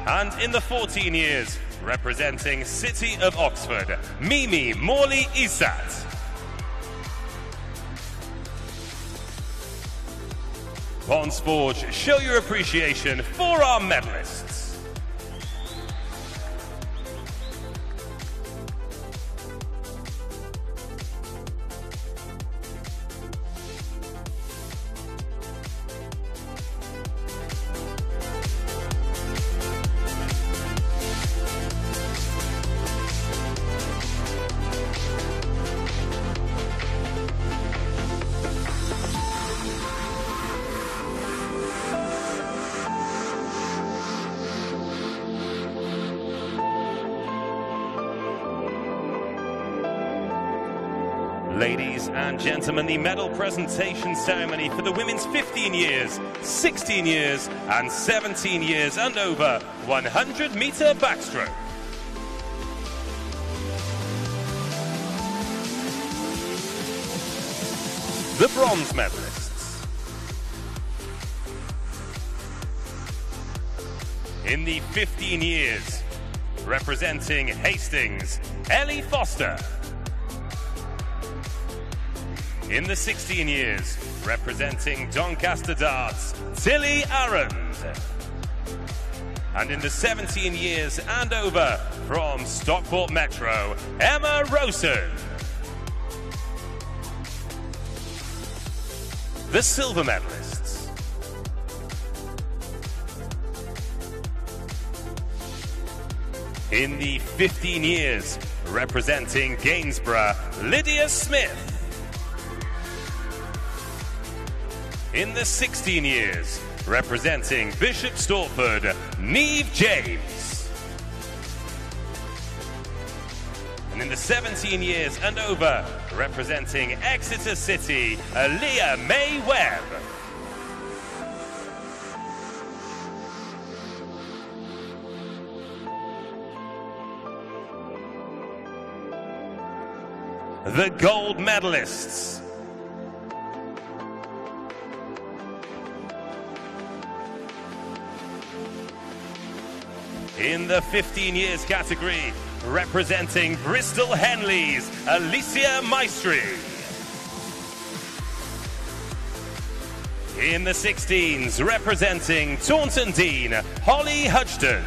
And in the 14 years, representing City of Oxford, Mimi Morley Isat. Ponds Forge, show your appreciation for our medalists. Ladies and gentlemen, the medal presentation ceremony for the women's 15 years, 16 years and 17 years and over 100-metre backstroke. The bronze medalists. In the 15 years, representing Hastings, Ellie Foster. In the 16 years, representing Doncaster Darts, Tilly Arund. And in the 17 years and over from Stockport Metro, Emma Rosen. The silver medalists. In the 15 years representing Gainsborough, Lydia Smith. In the 16 years representing Bishop Stortford, Neve James. And in the 17 years and over, representing Exeter City, Leah May Webb. The gold medalists. In the 15 years category, representing Bristol Henleys, Alicia Maestri. In the 16s, representing Taunton Dean, Holly Hudgton.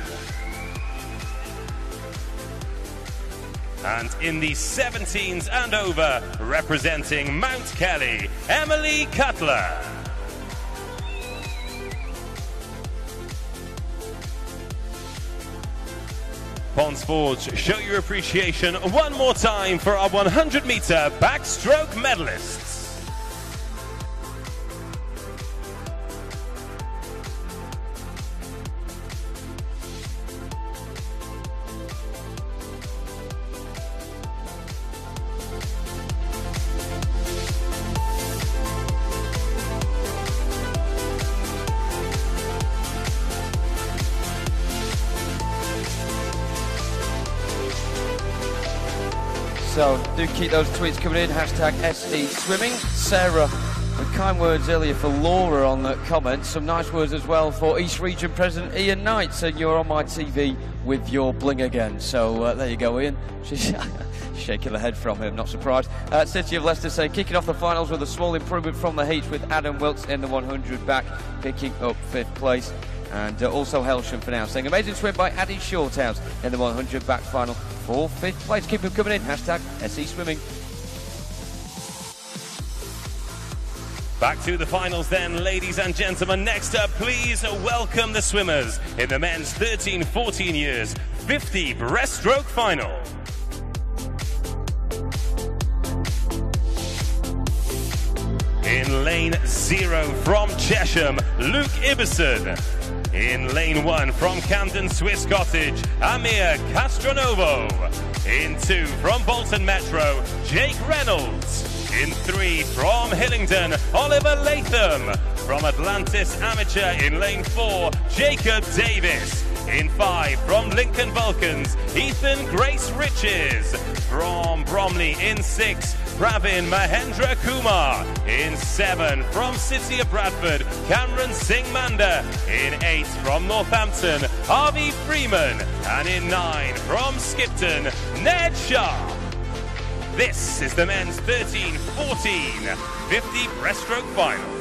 And in the 17s and over, representing Mount Kelly, Emily Cutler. Ponds Forge, show your appreciation one more time for our 100-meter backstroke medalists. So do keep those tweets coming in, hashtag SE Swimming. Sarah with kind words earlier for Laura on the comments. Some nice words as well for East Region President Ian Knight, saying you're on my TV with your bling again. So there you go, Ian. She's shaking her head from him, not surprised. City of Leicester say kicking off the finals with a small improvement from the heats with Adam Wilkes in the 100 back, picking up 5th place. And also Helsham for now, saying amazing swim by Addie Shorthouse in the 100 back final for 5th place. Keep them coming in, hashtag SE Swimming. Back to the finals then, ladies and gentlemen. Next up, please welcome the swimmers in the men's 13-14 years 50 breaststroke final. In lane 0 from Chesham, Luke Ibbison. In lane 1 from Camden Swiss Cottage, Amir Castronovo. In 2 from Bolton Metro, Jake Reynolds. In 3 from Hillingdon, Oliver Latham. From Atlantis Amateur in lane 4, Jacob Davis. In 5 from Lincoln Vulcans, Ethan Grace Riches. From Bromley in 6, Pravin Mahendra Kumar. In 7 from City of Bradford, Cameron Singh Manda. In 8 from Northampton, Harvey Freeman. And in 9 from Skipton, Ned Sharp. This is the men's 13-14 50 breaststroke final.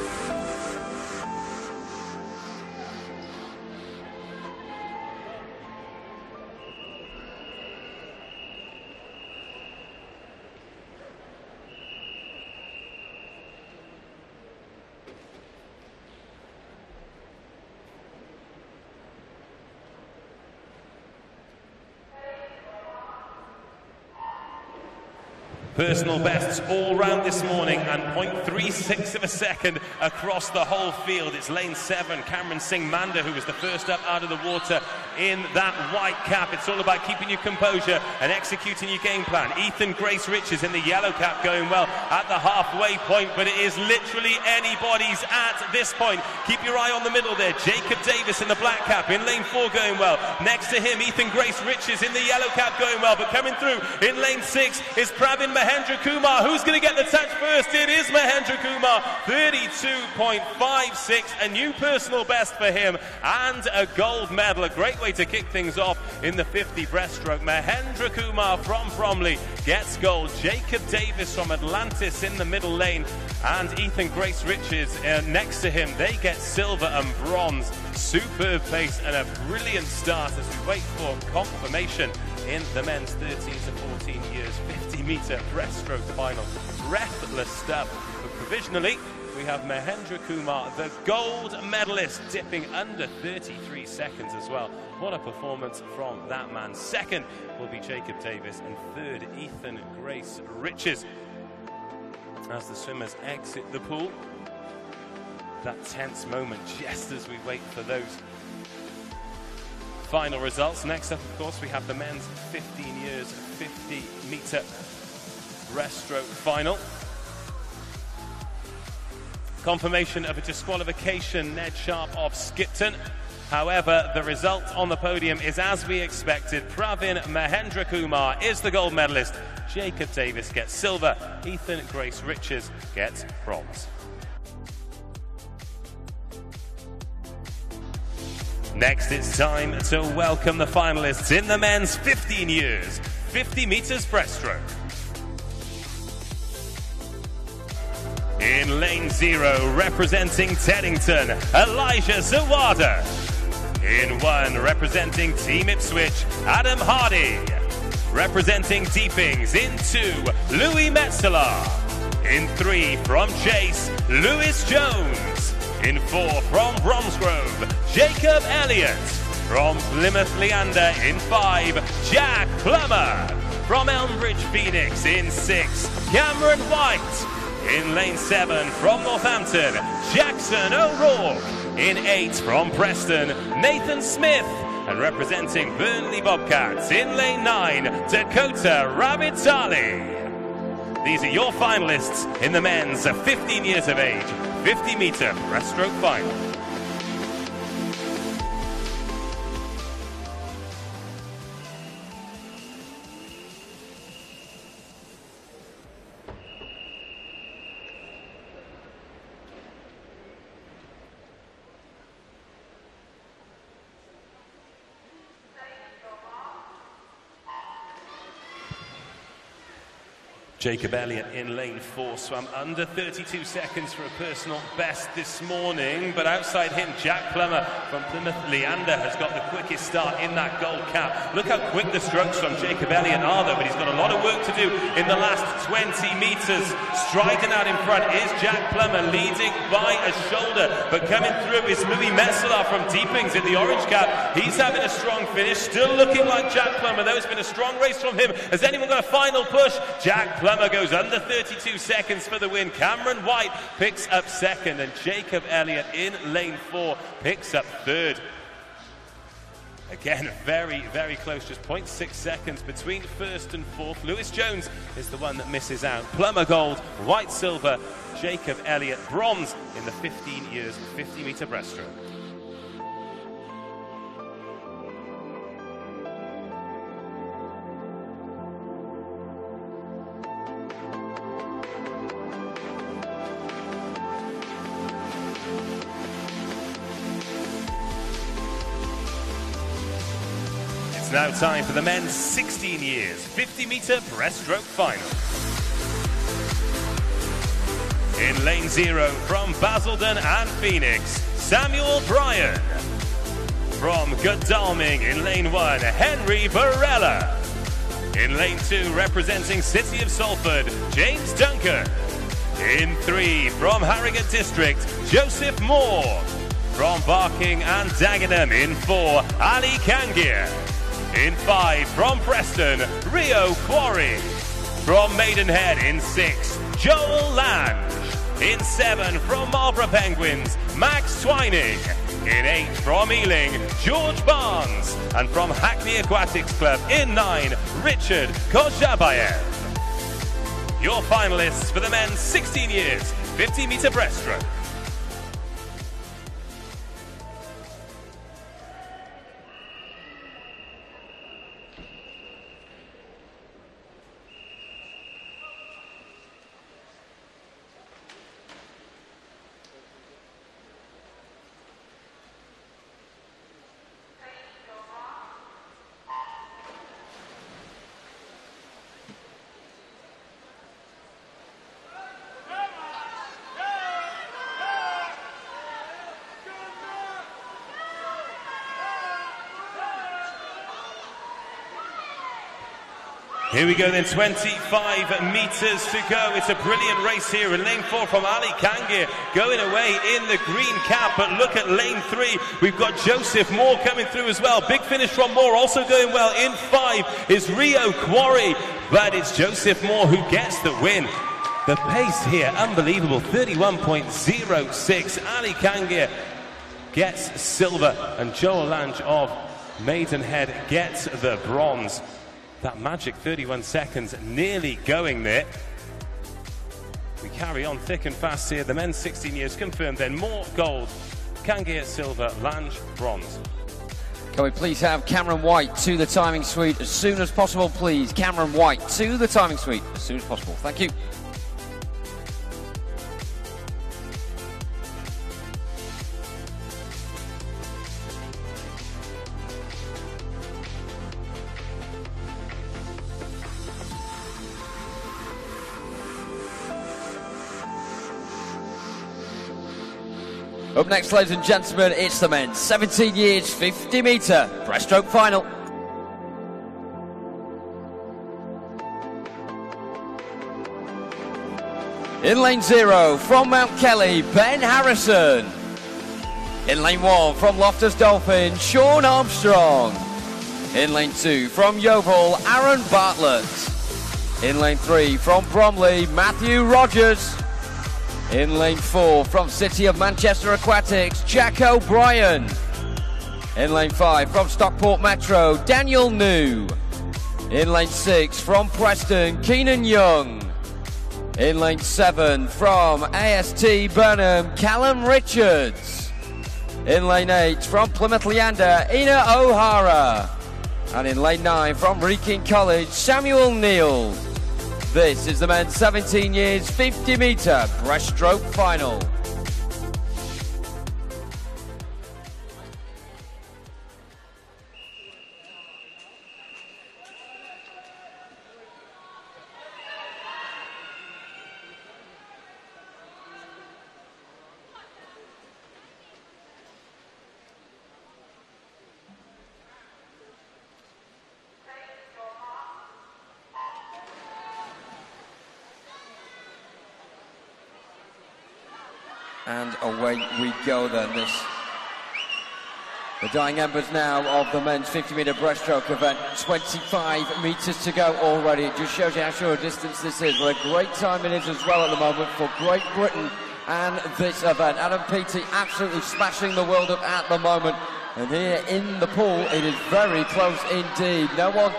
Personal bests all round this morning and 0.36 of a second across the whole field. It's lane 7, Cameron Singh Manda, who was the first up out of the water in that white cap. It's all about keeping your composure and executing your game plan. Ethan Grace Riches in the yellow cap going well at the halfway point, but it is literally anybody's at this point. Keep your eye on the middle there. Jacob Davis in the black cap in lane 4 going well. Next to him, Ethan Grace Riches in the yellow cap going well, but coming through in lane 6 is Pravin Mahendra Mahendra Kumar. Who's going to get the touch first? It is Mahendra Kumar, 32.56, a new personal best for him, and a gold medal. A great way to kick things off in the 50 breaststroke. Mahendra Kumar from Bromley gets gold. Jacob Davis from Atlantis in the middle lane, and Ethan Grace Riches next to him. They get silver and bronze. Superb pace and a brilliant start as we wait for confirmation in the men's 13 to 14 years 50-meter breaststroke final. Breathless stuff, but provisionally we have Mahendra Kumar, the gold medalist, dipping under 33 seconds as well. What a performance from that man. Second will be Jacob Davis, and third Ethan Grace Riches. As the swimmers exit the pool, that tense moment just as we wait for those final results. Next up, of course, we have the men's 15 years 50-meter breaststroke final. Confirmation of a disqualification, Ned Sharp of Skipton. However, the result on the podium is as we expected. Pravin Mahendra Kumar is the gold medalist. Jacob Davis gets silver. Ethan Grace Riches gets bronze. Next, it's time to welcome the finalists in the men's 15 years 50 meters breaststroke. In lane 0, representing Teddington, Elijah Zawada. In 1, representing Team Ipswich, Adam Hardy. Representing Deepings, in 2, Louis Metzeler. In 3, from Chase, Lewis Jones. In 4, from Bromsgrove, Jacob Elliott. From Plymouth Leander, in 5, Jack Plummer. From Elmbridge Phoenix, in 6, Cameron White. In lane 7, from Northampton, Jackson O'Rourke. In 8, from Preston, Nathan Smith. And representing Burnley Bobcats, in lane 9, Dakota Rabitali. These are your finalists in the men's 15 years of age 50-meter breaststroke final. Jacob Elliott in lane 4 swam under 32 seconds for a personal best this morning, but outside him, Jack Plummer from Plymouth Leander has got the quickest start in that gold cap. Look how quick the strokes from Jacob Elliott are, though, but he's got a lot of work to do in the last 20 meters. Striding out in front is Jack Plummer, leading by a shoulder, but coming through is Louis Metzeler from Deepings in the orange cap. He's having a strong finish, still looking like Jack Plummer, though. It's been a strong race from him. Has anyone got a final push? Jack Plummer goes under 32 seconds for the win. Cameron White picks up second, and Jacob Elliott in lane 4 picks up third. Again, very, very close, just 0.6 seconds between first and fourth. Lewis Jones is the one that misses out. Plummer gold, White silver, Jacob Elliott bronze in the 15 years 50-meter breaststroke. It's now time for the men's 16 years 50-meter breaststroke final. In lane 0, from Basildon and Phoenix, Samuel Bryan. From Godalming in lane 1, Henry Barella. In lane 2, representing City of Salford, James Duncan. In 3, from Harrogate District, Joseph Moore. From Barking and Dagenham in 4, Ali Kangir. In 5, from Preston, Rio Quarry. From Maidenhead in 6, Joel Lange. In 7, from Marlborough Penguins, Max Twining. In 8, from Ealing, George Barnes. And from Hackney Aquatics Club in 9, Richard Kojabayev. Your finalists for the men's 16 years 50-meter breaststroke. Here we go then, 25 metres to go. It's a brilliant race here in lane 4 from Ali Kangir going away in the green cap. But look at lane 3. We've got Joseph Moore coming through as well. Big finish from Moore, also going well. In 5 is Rio Quarry, but it's Joseph Moore who gets the win. The pace here, unbelievable, 31.06. Ali Kangir gets silver, and Joel Lange of Maidenhead gets the bronze. That magic 31 seconds nearly going there. We carry on thick and fast here. The men's 16 years confirmed then. More gold, Kangir silver, Lange bronze. Can we please have Cameron White to the timing suite as soon as possible, please? Cameron White to the timing suite as soon as possible. Thank you. Up next, ladies and gentlemen, it's the men's 17 years, 50 metre breaststroke final. In lane 0, from Mount Kelly, Ben Harrison. In lane 1, from Loftus Dolphin, Sean Armstrong. In lane 2, from Yeovil, Aaron Bartlett. In lane 3, from Bromley, Matthew Rogers. In lane 4, from City of Manchester Aquatics, Jack O'Brien. In lane 5, from Stockport Metro, Daniel New. In lane 6, from Preston, Keenan Young. In lane 7, from AST Burnham, Callum Richards. In lane 8, from Plymouth Leander, Ina O'Hara. And in lane 9, from Wrekin College, Samuel Neal. This is the men's 17 years, 50 metre breaststroke final. And away we go then. The dying embers now of the men's 50 metre breaststroke event. 25 metres to go already. It just shows you how short a distance this is. What a great time it is as well at the moment for Great Britain and this event. Adam Peaty absolutely smashing the world up at the moment. And here in the pool, it is very close indeed. No one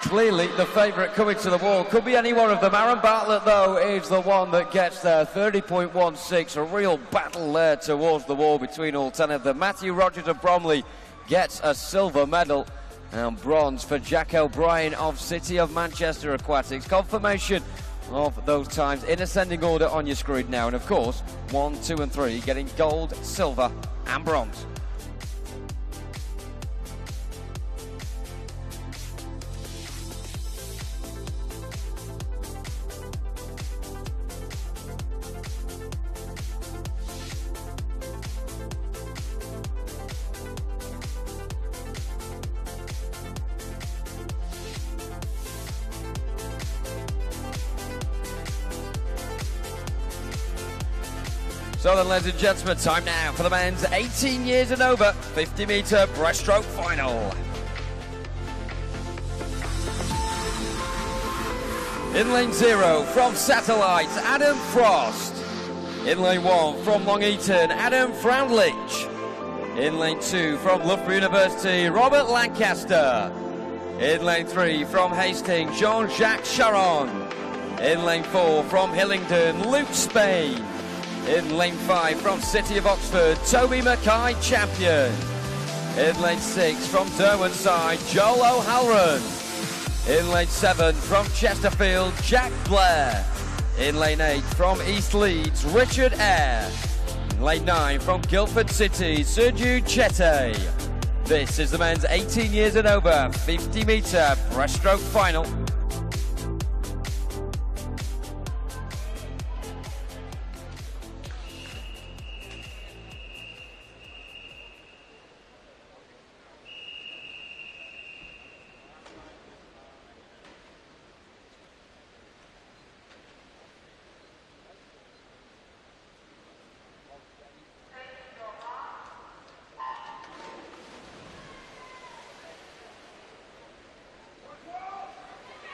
clearly the favourite coming to the wall. Could be any one of them. Aaron Bartlett, though, is the one that gets there. 30.16. A real battle there towards the wall between all 10 of them. Matthew Rogers of Bromley gets a silver medal. And bronze for Jack O'Brien of City of Manchester Aquatics. Confirmation of those times in ascending order on your screen now. And, of course, 1, 2 and 3 getting gold, silver and bronze. So then, ladies and gentlemen, time now for the men's 18 years and over 50 metre breaststroke final. In lane 0, from Satellites, Adam Frost. In lane 1, from Long Eaton, Adam Froundlich. In lane 2, from Loughborough University, Robert Lancaster. In lane 3, from Hastings, Jean-Jacques Charon. In lane 4, from Hillingdon, Luke Spain. In lane 5, from City of Oxford, Toby Mackay champion. In lane 6, from Derwenside, Joel O'Halloran. In lane 7, from Chesterfield, Jack Blair. In lane 8, from East Leeds, Richard Eyre. In lane 9, from Guildford City, Sergio Chete. This is the men's 18 years and over 50 metre breaststroke final.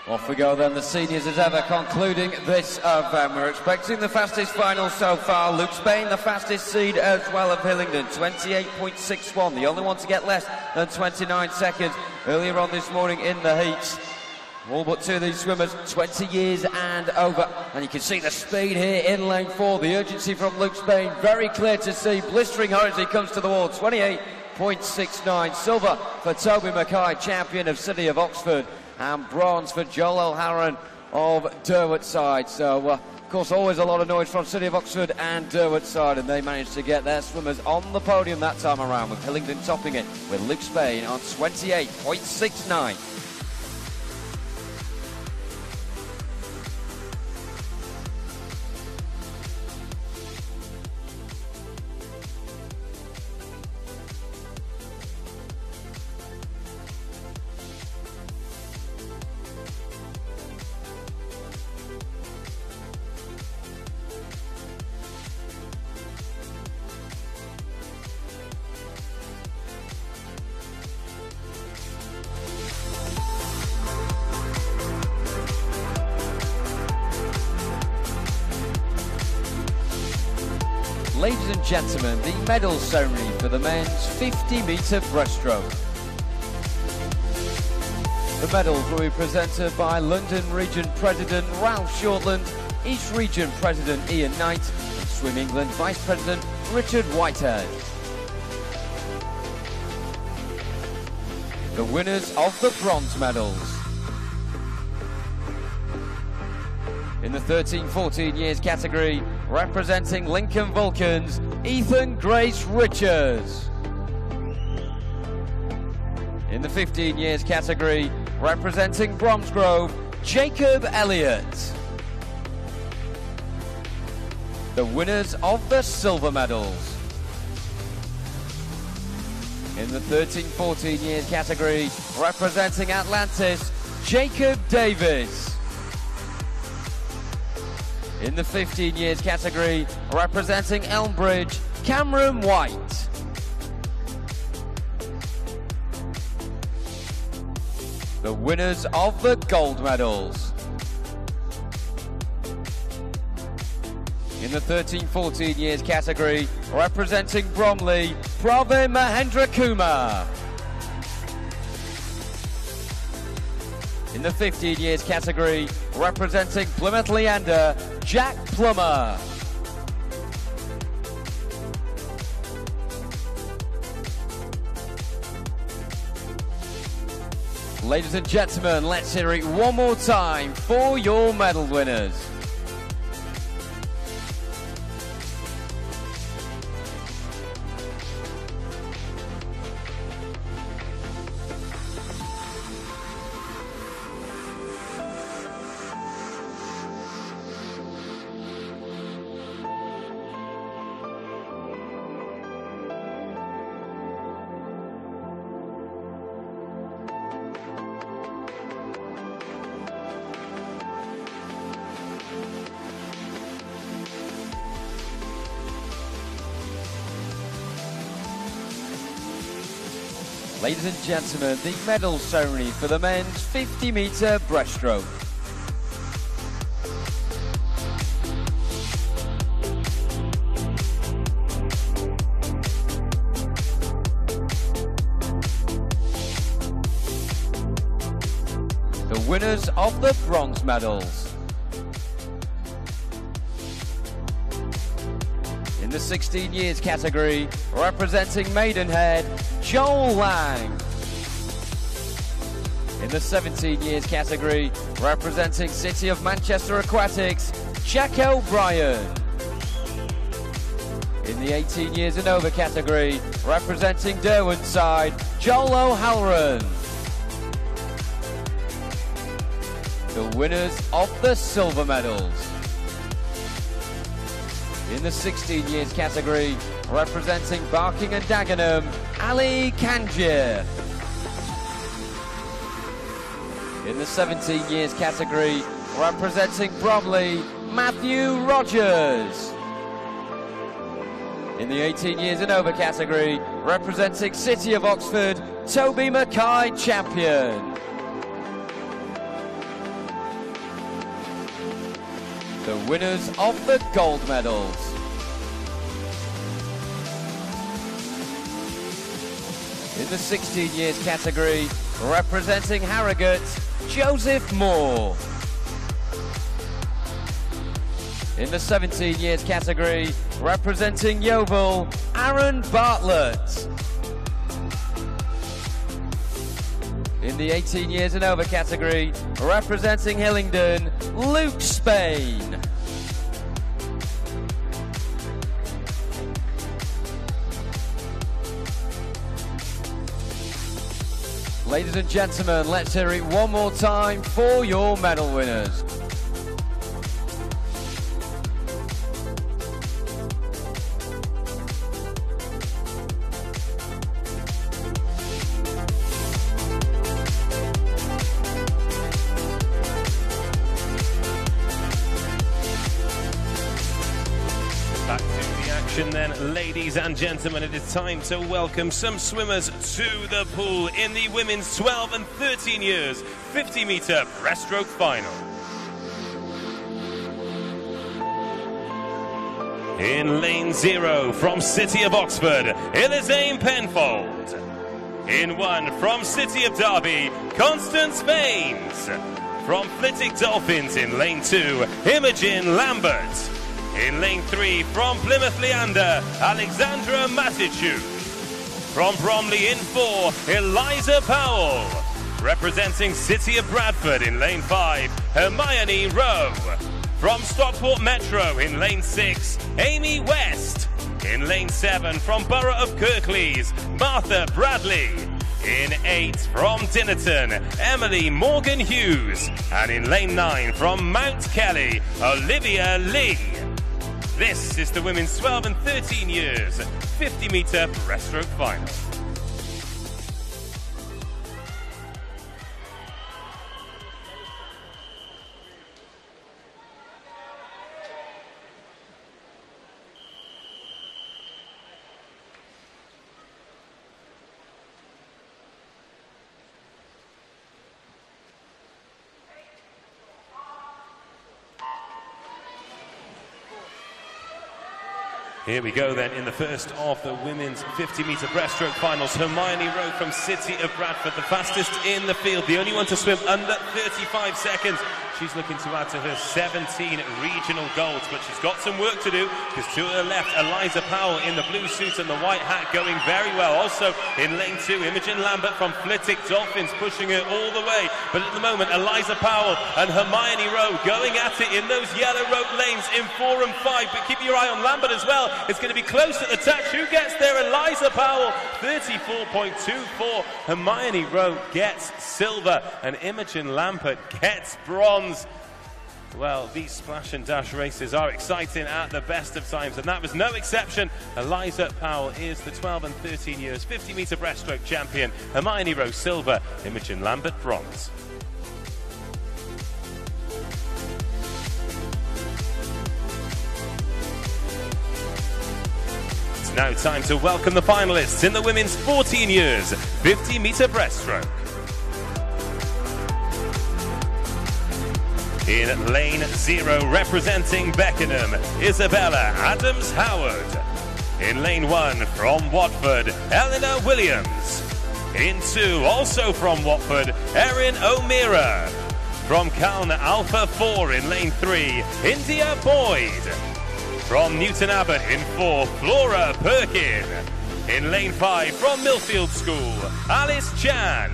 Off we go then, the seniors as ever, concluding this event. We're expecting the fastest final so far. Luke Spain, the fastest seed as well of Hillingdon, 28.61, the only one to get less than 29 seconds earlier on this morning in the heats. All but two of these swimmers, 20 years and over. And you can see the speed here in lane 4, the urgency from Luke Spain, very clear to see. Blistering hard as he comes to the wall, 28.69. Silver for Toby Mackay, champion of City of Oxford. And bronze for Joel O'Halloran of Derwent side. So, of course, always a lot of noise from City of Oxford and Derwent side, and they managed to get their swimmers on the podium that time around, with Hillingdon topping it with Luke Spain on 28.69. Ladies and gentlemen, the medal ceremony for the men's 50-metre breaststroke. The medals will be presented by London Region President Ralph Shortland, East Region President Ian Knight, and Swim England Vice President Richard Whitehead. The winners of the bronze medals. In the 13-14 years category, representing Lincoln Vulcans, Ethan Grace Richards. In the 15 years category, representing Bromsgrove, Jacob Elliott. The winners of the silver medals. In the 13-14 years category, representing Atlantis, Jacob Davis. In the 15 years category, representing Elmbridge, Cameron White. The winners of the gold medals. In the 13-14 years category, representing Bromley, Pravin Mahendra Kumar. In the 15 years category, representing Plymouth Leander, Jack Plummer. Ladies and gentlemen, let's hear it one more time for your medal winners. Ladies and gentlemen, the medal ceremony for the men's 50-metre breaststroke. The winners of the bronze medals. In the 16 years category, representing Maidenhead, Joel Lang. In the 17 years category, representing City of Manchester Aquatics, Jack O'Brien. In the 18 years and over category, representing Derwent side, Joel O'Halloran. The winners of the silver medals. In the 16 years category, representing Barking and Dagenham, Ali Kanjir. In the 17 years category, representing Bromley, Matthew Rogers. In the 18 years and over category, representing City of Oxford, Toby Mackay, champion. the winners of the gold medals. In the 16 years category, representing Harrogate, Joseph Moore. In the 17 years category, representing Yeovil, Aaron Bartlett. In the 18 years and over category, representing Hillingdon, Luke Spain. Ladies and gentlemen, let's hear it one more time for your medal winners. Back to the action then, ladies and gentlemen. It is time to welcome some swimmers to the pool in the women's 12 and 13 years 50-metre breaststroke final. In lane 0 from City of Oxford, Elizane Penfold. In 1 from City of Derby, Constance Baines. From Flitwick Dolphins in lane 2, Imogen Lambert. In lane 3 from Plymouth Leander, Alexandra Matichuk. From Bromley in 4, Eliza Powell. Representing City of Bradford in lane 5, Hermione Rowe. From Stockport Metro in lane 6, Amy West. In lane 7 from Borough of Kirklees, Martha Bradley. In 8 from Dinnerton, Emily Morgan Hughes. And in lane 9 from Mount Kelly, Olivia Lee. This is the women's 12 and 13 years 50-metre breaststroke final. Here we go then in the first of the women's 50-metre breaststroke finals. Hermione Rowe from City of Bradford, the fastest in the field, the only one to swim under 35 seconds. She's looking to add to her 17 regional golds, but she's got some work to do because to her left, Eliza Powell in the blue suit and the white hat going very well. Also in lane 2, Imogen Lambert from Flitwick Dolphins pushing her all the way. But at the moment, Eliza Powell and Hermione Rowe going at it in those yellow rope lanes in 4 and 5. But keep your eye on Lambert as well. It's going to be close at the touch. Who gets there? Eliza Powell, 34.24. Hermione Rowe gets silver and Imogen Lambert gets bronze. Well, these splash and dash races are exciting at the best of times, and that was no exception. Eliza Powell is the 12 and 13 years 50-metre breaststroke champion. Hermione Rowe silver, Imogen Lambert bronze. It's now time to welcome the finalists in the women's 14 years 50-metre breaststroke. In lane 0, representing Beckenham, Isabella Adams-Howard. In lane 1, from Watford, Eleanor Williams. In 2, also from Watford, Erin O'Meara. From Calne Alpha 4 in lane 3, India Boyd. From Newton Abbot in 4, Flora Perkin. In lane 5, from Millfield School, Alice Chan.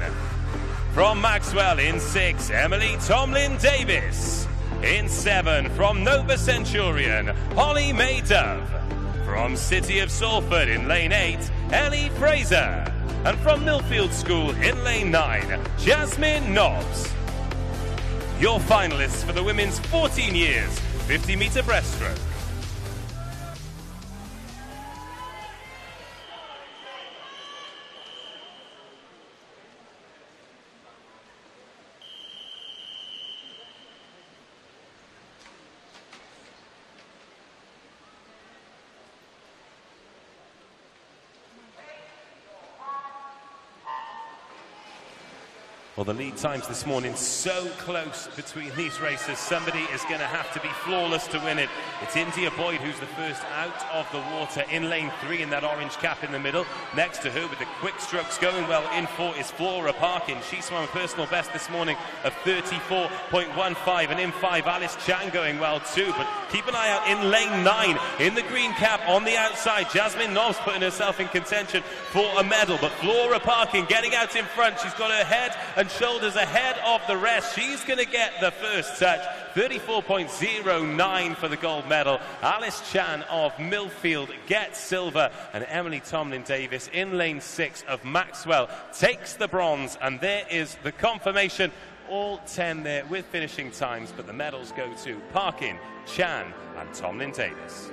From Maxwell in 6, Emily Tomlin-Davis. In 7, from Nova Centurion, Holly Maydove. From City of Salford in lane 8, Ellie Fraser. And from Millfield School in lane 9, Jasmine Nobbs. Your finalists for the women's 14 years 50-metre breaststroke. Well, the lead times this morning so close between these racers. Somebody is going to have to be flawless to win it. It's India Boyd who's the first out of the water in lane 3 in that orange cap in the middle. Next to her with the quick strokes going well in 4 is Flora Parkin. She swam a personal best this morning of 34.15, and in 5 Alice Chan going well too. But keep an eye out in lane 9 in the green cap on the outside. Jasmine Nobbs putting herself in contention for a medal, but Flora Parkin getting out in front. She's got her head and shoulders ahead of the rest. She's going to get the first touch. 34.09 for the gold medal. Alice Chan of Millfield gets silver, and Emily Tomlin-Davis in lane 6 of Maxwell takes the bronze, and there is the confirmation. All 10 there with finishing times, but the medals go to Parkin, Chan and Tomlin-Davis.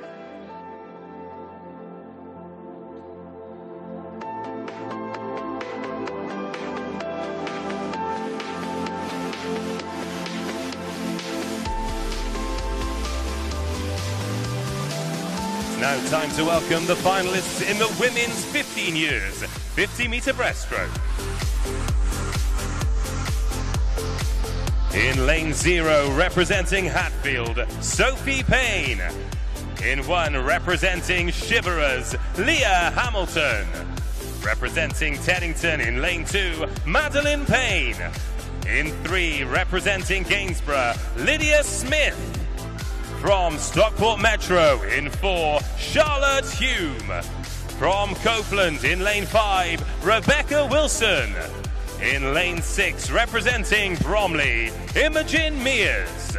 Now time to welcome the finalists in the women's 15 years 50-meter breaststroke. In lane 0, representing Hatfield, Sophie Payne. In 1, representing Shiverers, Leah Hamilton. Representing Teddington in lane 2, Madeline Payne. In 3, representing Gainsborough, Lydia Smith. From Stockport Metro in 4, Charlotte Hume. From Copeland in lane 5, Rebecca Wilson. In lane 6, representing Bromley, Imogen Mears.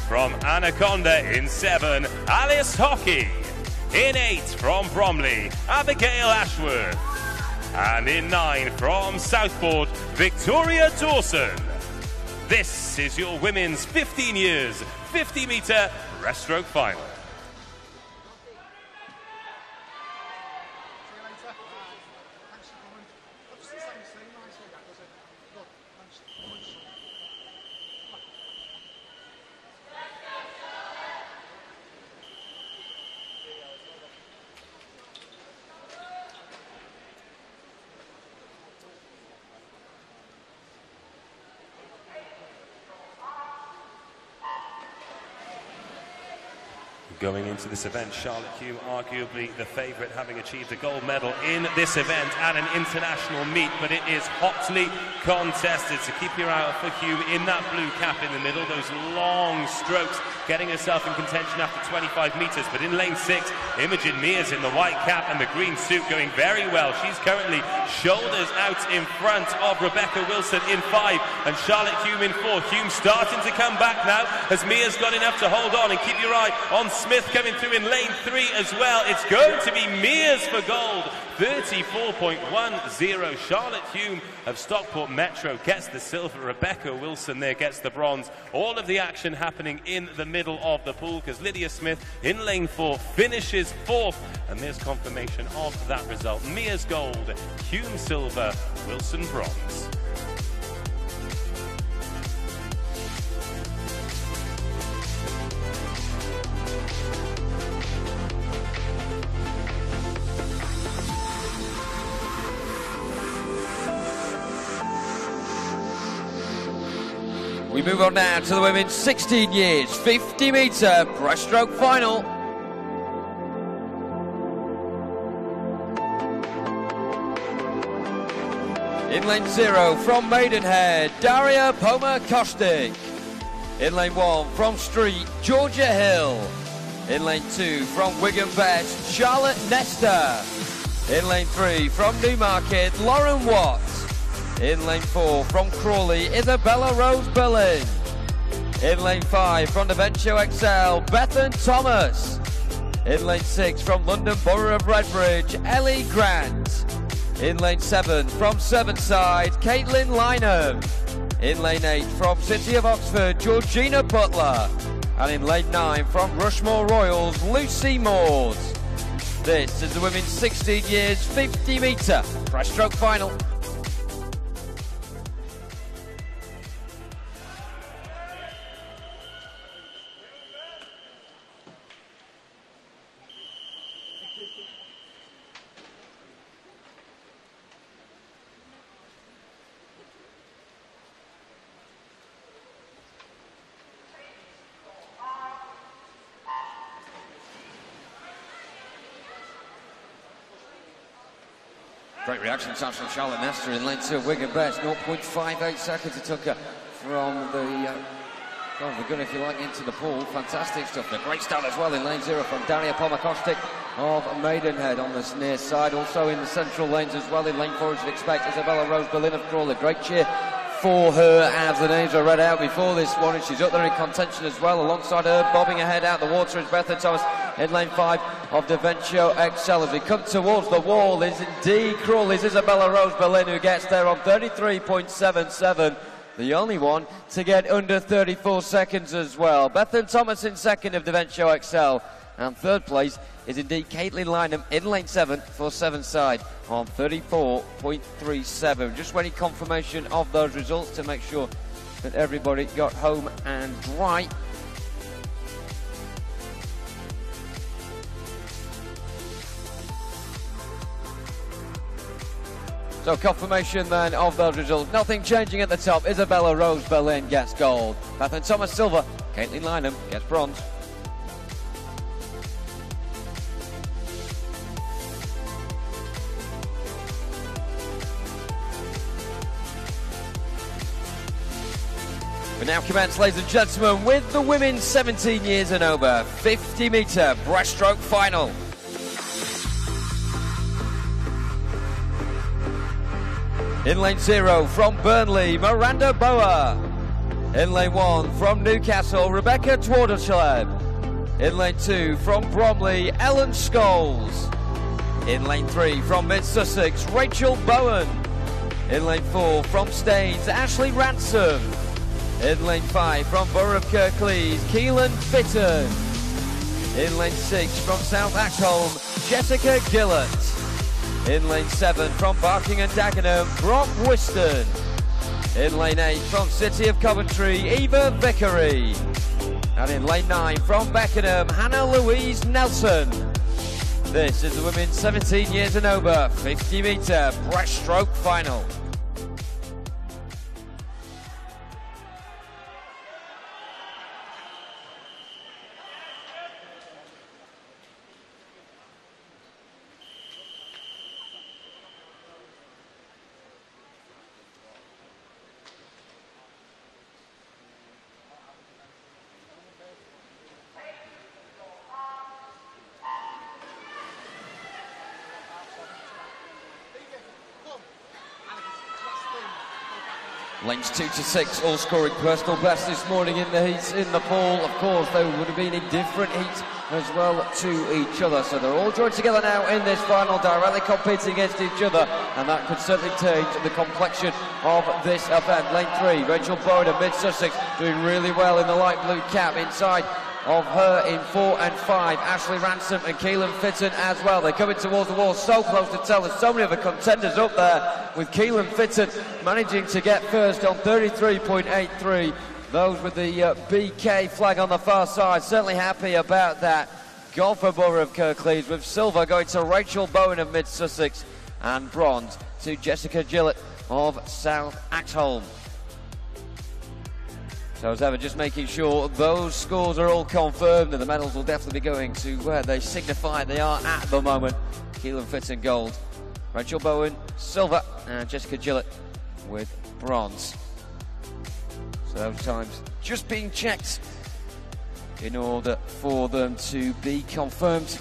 From Anaconda in 7, Alice Hockey. In 8, from Bromley, Abigail Ashworth. And in 9, from Southport, Victoria Dawson. This is your women's 15 years 50-meter breaststroke final. Going into this event, Charlotte Hume, arguably the favourite, having achieved a gold medal in this event at an international meet, but it is hotly contested, so keep your eye out for Hume in that blue cap in the middle, those long strokes, getting herself in contention after 25 metres. But in lane 6, Imogen Mears in the white cap and the green suit going very well. She's currently shoulders out in front of Rebecca Wilson in 5 and Charlotte Hume in 4. Hume starting to come back now as Mears got enough to hold on, and keep your eye on Smith coming through in lane 3 as well. It's going to be Mears for gold. 34.10. Charlotte Hume of Stockport Metro gets the silver. Rebecca Wilson there gets the bronze. All of the action happening in the middle of the pool, because Lydia Smith in lane 4 finishes 4th, and there's confirmation of that result. Mears gold, Hume silver, Wilson bronze. We move on now to the women's 16 years 50-meter breaststroke final. In lane 0 from Maidenhead, Daria Poma-Kostic. In lane 1 from Street, Georgia Hill. In lane 2 from Wigan Best, Charlotte Nesta. In lane 3 from Newmarket, Lauren Watt. In lane 4 from Crawley, Isabella Rose Berlin. In lane 5 from Devonshire XL, Bethan Thomas. In lane 6 from London Borough of Redbridge, Ellie Grant. In lane 7 from Sevenside, Caitlin Lynham. In lane 8 from City of Oxford, Georgina Butler. And in lane 9 from Rushmore Royals, Lucy Moores. This is the women's 16 years 50-meter breaststroke final. Great reaction, Sasha Charlotte Nestor in lane 2, Wigan Best, 0.58 seconds it took her from the gun, if you like, into the pool. Fantastic stuff. A great start as well in lane 0 from Daria Pomakostic of Maidenhead on the near side. Also in the central lanes as well in lane 4, as you'd expect, Isabella Rose Berlin of Crawley. Great cheer for her as the names are read out before this one, and she's up there in contention as well. Alongside her, bobbing ahead out the water, is Bethany Thomas in lane 5 of Davencio Excel. As we come towards the wall, is indeed Crawley's Isabella Rose Berlin, who gets there on 33.77. The only one to get under 34 seconds as well. Bethan Thomas in second of Davencio Excel. And third place is indeed Caitlin Lynham in lane 7 for Seven Side on 34.37. Just waiting confirmation of those results to make sure that everybody got home and dry. So confirmation then of those results. Nothing changing at the top. Isabella Rose Berlin gets gold. Bethan Thomas silver. Caitlin Lynham gets bronze. We now commence, ladies and gentlemen, with the women's 17 years and over 50-metre breaststroke final. In lane 0 from Burnley, Miranda Boa. In lane 1 from Newcastle, Rebecca Twarderschleb. In lane 2 from Bromley, Ellen Scholes. In lane 3 from Mid-Sussex, Rachel Bowen. In lane 4 from Staines, Ashley Ransom. In lane 5 from Borough of Kirklees, Keelan Fitton. In lane 6 from South Axholme, Jessica Gillett. In lane 7 from Barking and Dagenham, Brock Whiston. In lane 8 from City of Coventry, Eva Vickery. And in lane 9 from Beckenham, Hannah Louise Nelson. This is the women's 17 years and over 50-metre breaststroke final. Lanes 2 to 6, all scoring personal best this morning in the heats in the pool. Of course, they would have been in different heats as well to each other. So they're all joined together now in this final, directly competing against each other. And that could certainly change the complexion of this event. Lane 3, Rachel Bowen of Mid-Sussex doing really well in the light blue cap. Inside of her in 4 and 5, Ashley Ransom and Keelan Fitton as well. They're coming towards the wall, so close to tell. There's so many other contenders up there, with Keelan Fitton managing to get first on 33.83. Those with the BK flag on the far side, certainly happy about that. Gold for Borough of Kirklees, with silver going to Rachel Bowen of Mid-Sussex and bronze to Jessica Gillett of South Axholme. So as ever, just making sure those scores are all confirmed, and the medals will definitely be going to where they signify they are at the moment. Keelan Fitton gold, Rachel Bowen silver, and Jessica Gillett with bronze. So those times just being checked in order for them to be confirmed.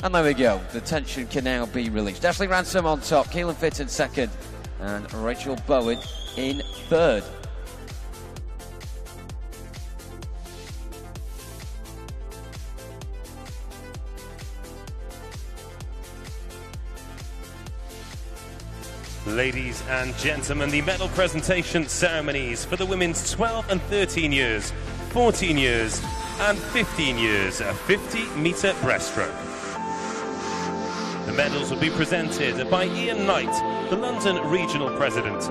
And there we go, the tension can now be released. Ashley Ransom on top, Keelan Fitton second, and Rachel Bowen in third. Ladies and gentlemen, the medal presentation ceremonies for the women's 12 and 13 years, 14 years and 15 years 50-metre breaststroke. The medals will be presented by Ian Knight, the London Regional President,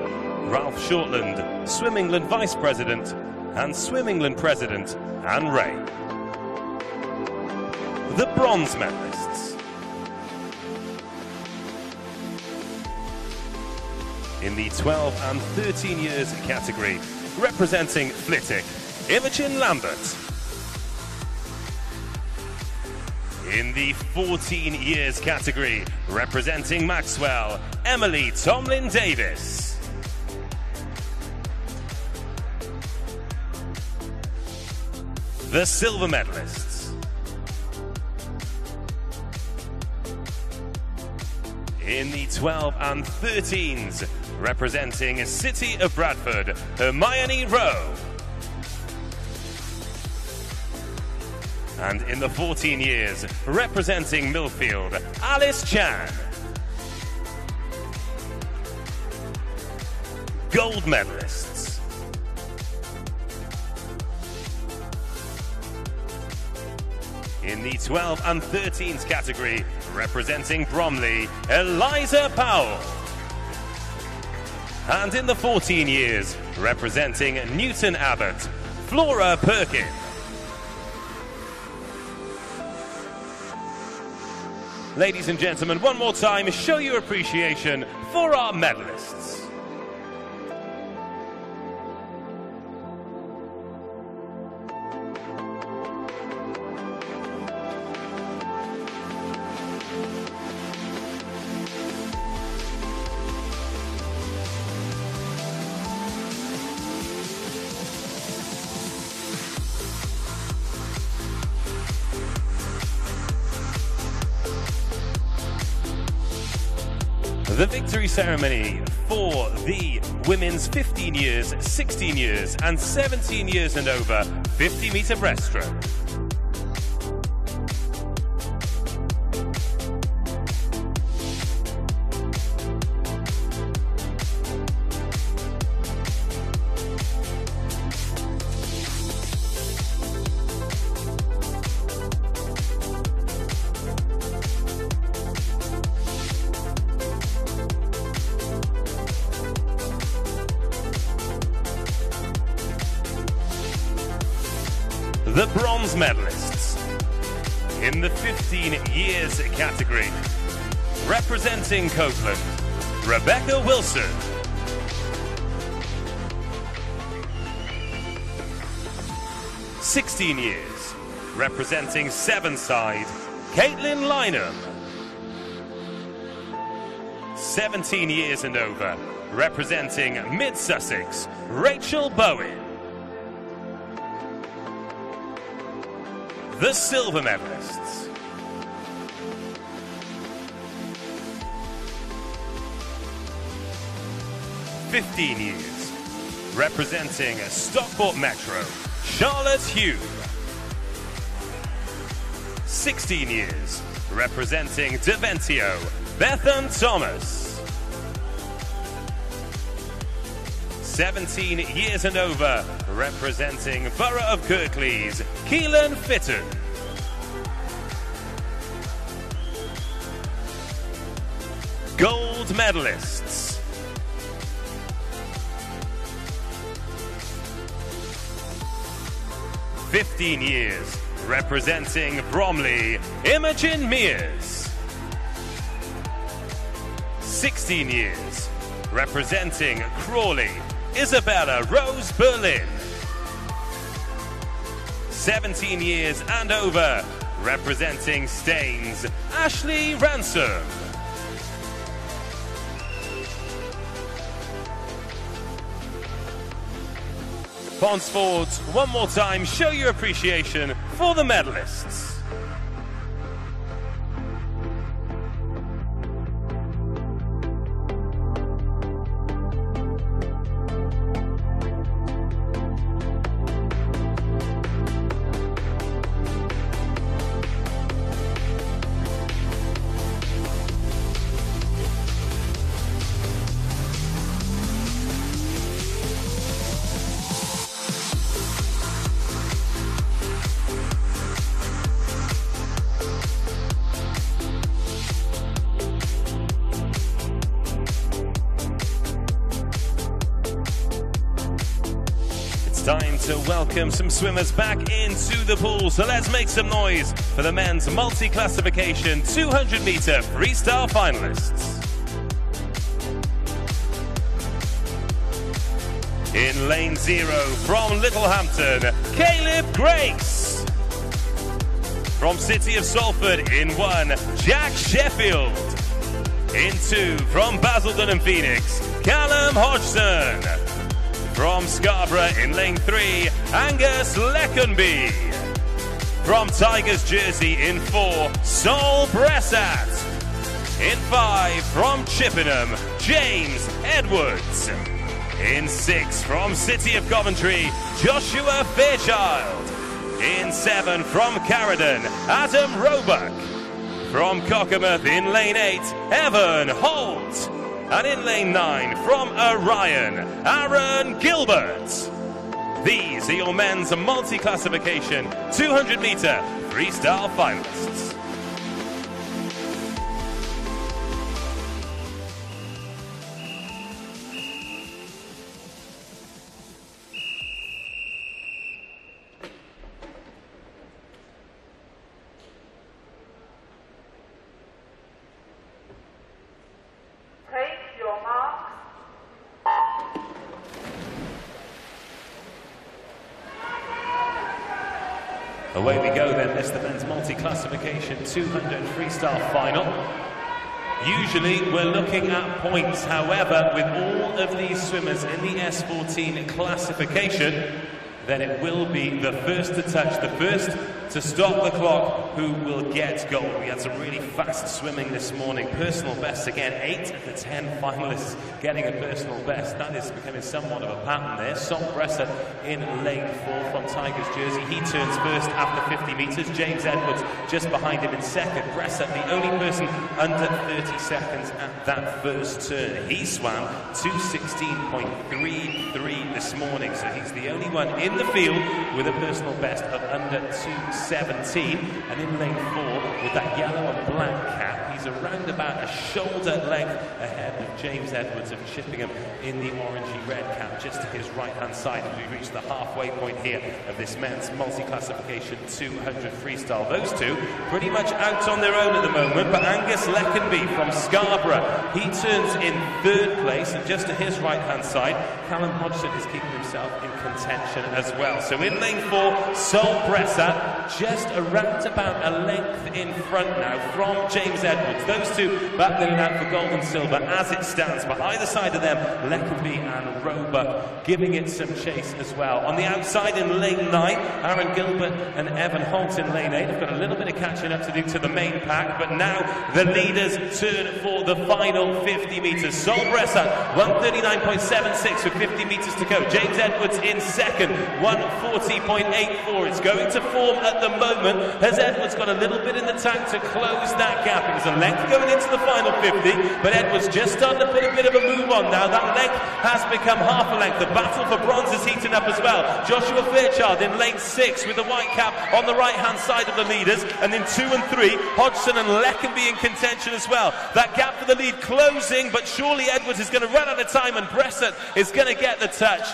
Ralph Shortland, Swim England Vice President, and Swim England President Anne Ray. The bronze medalists. In the 12 and 13 years category, representing Flitwick, Imogen Lambert. In the 14 years category, representing Maxwell, Emily Tomlin-Davis. The silver medalists. In the 12 and 13s, representing City of Bradford, Hermione Rowe. And in the 14 years, representing Millfield, Alice Chan. Gold medalists. In the 12 and 13s category, representing Bromley, Eliza Powell. And in the 14 years, representing Newton Abbott, Flora Perkin. Ladies and gentlemen, one more time, show your appreciation for our medalists. The victory ceremony for the women's 15 years, 16 years and 17 years and over 50-meter breaststroke. The bronze medalists in the 15 years category, representing Copeland, Rebecca Wilson. (16 years), representing Sevenside, Caitlin Lynham. 17 years and over, representing Mid-Sussex, Rachel Bowen. The silver medalists. (15 years), representing Stockport Metro, Charlotte Hugh. 16 years, representing Deventio, Bethan Thomas. 17 years and over, representing Borough of Kirklees, Keelan Fitton. Gold medalists. (15 years), representing Bromley, Imogen Mears. 16 years, representing Crawley, Isabella Rose Berlin. 17 years and over, representing Staines, Ashley Ransom. Ponsford, one more time, show your appreciation for the medalists. Time to welcome some swimmers back into the pool, so let's make some noise for the men's multi-classification 200-meter freestyle finalists. In lane 0 from Littlehampton, Caleb Grace. From City of Salford in 1, Jack Sheffield. In 2, from Basildon and Phoenix, Callum Hodgson. From Scarborough in lane 3, Angus Leckenby. From Tigers Jersey in 4, Sol Bressat. In 5, from Chippenham, James Edwards. In 6, from City of Coventry, Joshua Fairchild. In 7, from Carradon, Adam Roebuck. From Cockermouth in lane 8, Evan Holt. And in lane 9, from Orion, Aaron Gilbert. These are your men's multi-classification 200-meter freestyle finalists. Away we go then, this is the men's multi-classification 200 freestyle final. Usually we're looking at points, however, with all of these swimmers in the S14 classification, then it will be the first to touch, the first to stop the clock, who will get gold. We had some really fast swimming this morning. Personal bests again, 8 of the 10 finalists getting a personal best. That is becoming somewhat of a pattern there. Sol Bressat in lane 4 from Tigers Jersey. He turns first after 50 metres. James Edwards just behind him in second. Bressat, the only person under 30 seconds at that first turn. He swam 2:16.33 this morning, so he's the only one in the field with a personal best of under 2:17. And in lane 4 with that yellow and black cap, he's around about a shoulder length ahead of James Edwards of Chippenham in the orangey red cap just to his right hand side as we reach the halfway point here of this men's multi-classification 200 freestyle. Those two pretty much out on their own at the moment, but Angus Leckenby from Scarborough, he turns in 3rd place, and just to his right hand side Callum Hodgson is keeping himself in contention as well. So in lane 4, Sol Bressat just around about a length in front now from James Edwards. Those two battling out for gold and silver as it stands, but either side of them, Leckenby and Roebuck giving it some chase as well. On the outside in lane 9, Aaron Gilbert and Evan Holt in lane 8 have got a little bit of catching up to do to the main pack, but now the leaders turn for the final 50 metres. Sol Bressat, 1:39.76 with 50 metres to go. James Edwards in second, 1:40.84. It's going to form at the moment. Has Edwards got a little bit in the tank to close that gap? It was a length going into the final 50, but Edwards just starting to put a bit of a move on now. That length has become half a length. The battle for bronze is heating up as well. Joshua Fairchild in lane 6 with the white cap on the right hand side of the leaders, and in 2 and 3 Hodgson and Leckenby in contention as well. That gap for the lead closing, but surely Edwards is going to run out of time and Bressat is going to get the touch.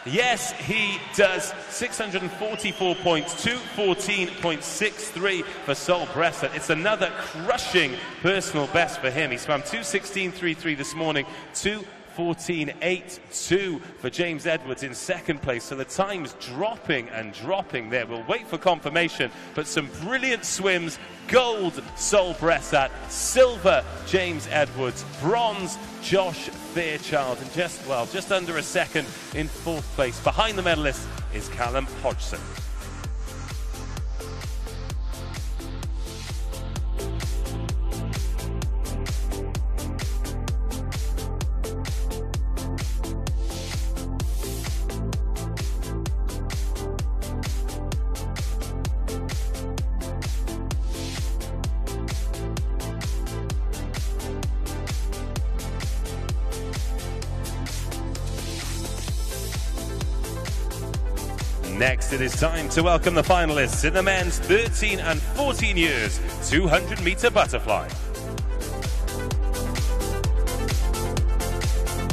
Yes, he does. 644 points, 2:14.63 for Sol Bressat. It's another crushing personal best for him. He swam 2:16.33 this morning, 2:14.82 for James Edwards in second place. So the time's dropping and dropping there. We'll wait for confirmation, but some brilliant swims. Gold, Sol Bressat. Silver, James Edwards. Bronze, Josh Fairchild. And just under a second in 4th place. Behind the medalist is Callum Hodgson. Next, it is time to welcome the finalists in the men's 13 and 14 years 200-meter butterfly.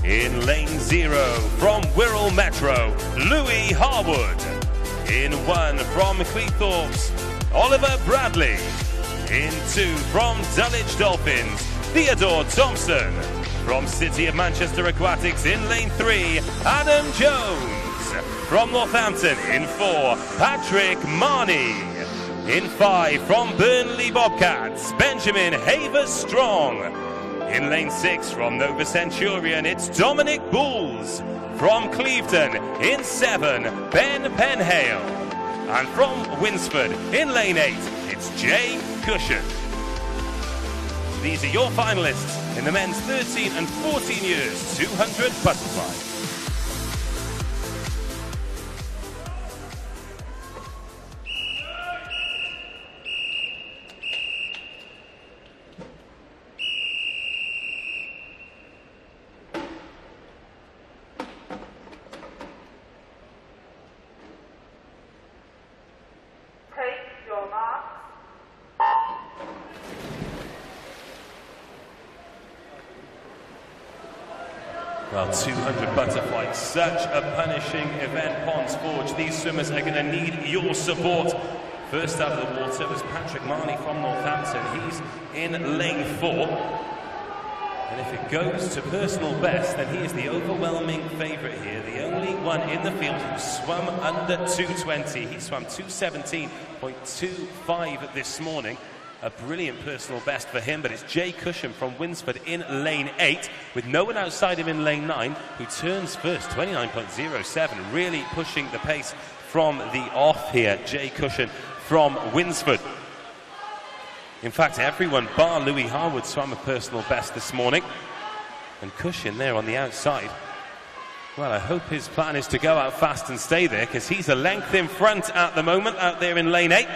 In lane 0 from Wirral Metro, Louis Harwood. In 1 from Cleethorpes, Oliver Bradley. In 2 from Dulwich Dolphins, Theodore Thompson. From City of Manchester Aquatics in lane 3, Adam Jones. From Northampton in 4, Patrick Marnie. In 5 from Burnley Bobcats, Benjamin Havers-Strong. In lane 6 from Nova Centurion, it's Dominic Bulls. From Clevedon, in 7, Ben Penhale. And from Winsford, in lane 8, it's Jay Cushion. These are your finalists in the men's 13 and 14 years 200 butterfly. Take your mark. Well, 200 butterfly, such a punishing event, Ponds Forge. These swimmers are going to need your support. First out of the water was Patrick Marney from Northampton. He's in lane 4. And if it goes to personal best, then he is the overwhelming favourite here. The only one in the field who swum under 220. He swam 217.25 this morning. A brilliant personal best for him, but it's Jay Cushion from Winsford in lane 8, with no one outside him in lane 9, who turns first, 29.07, really pushing the pace from the off here. Jay Cushion from Winsford. In fact, everyone bar Louis Harwood swam a personal best this morning, and Cushion there on the outside. Well, I hope his plan is to go out fast and stay there, because he's a length in front at the moment out there in lane 8.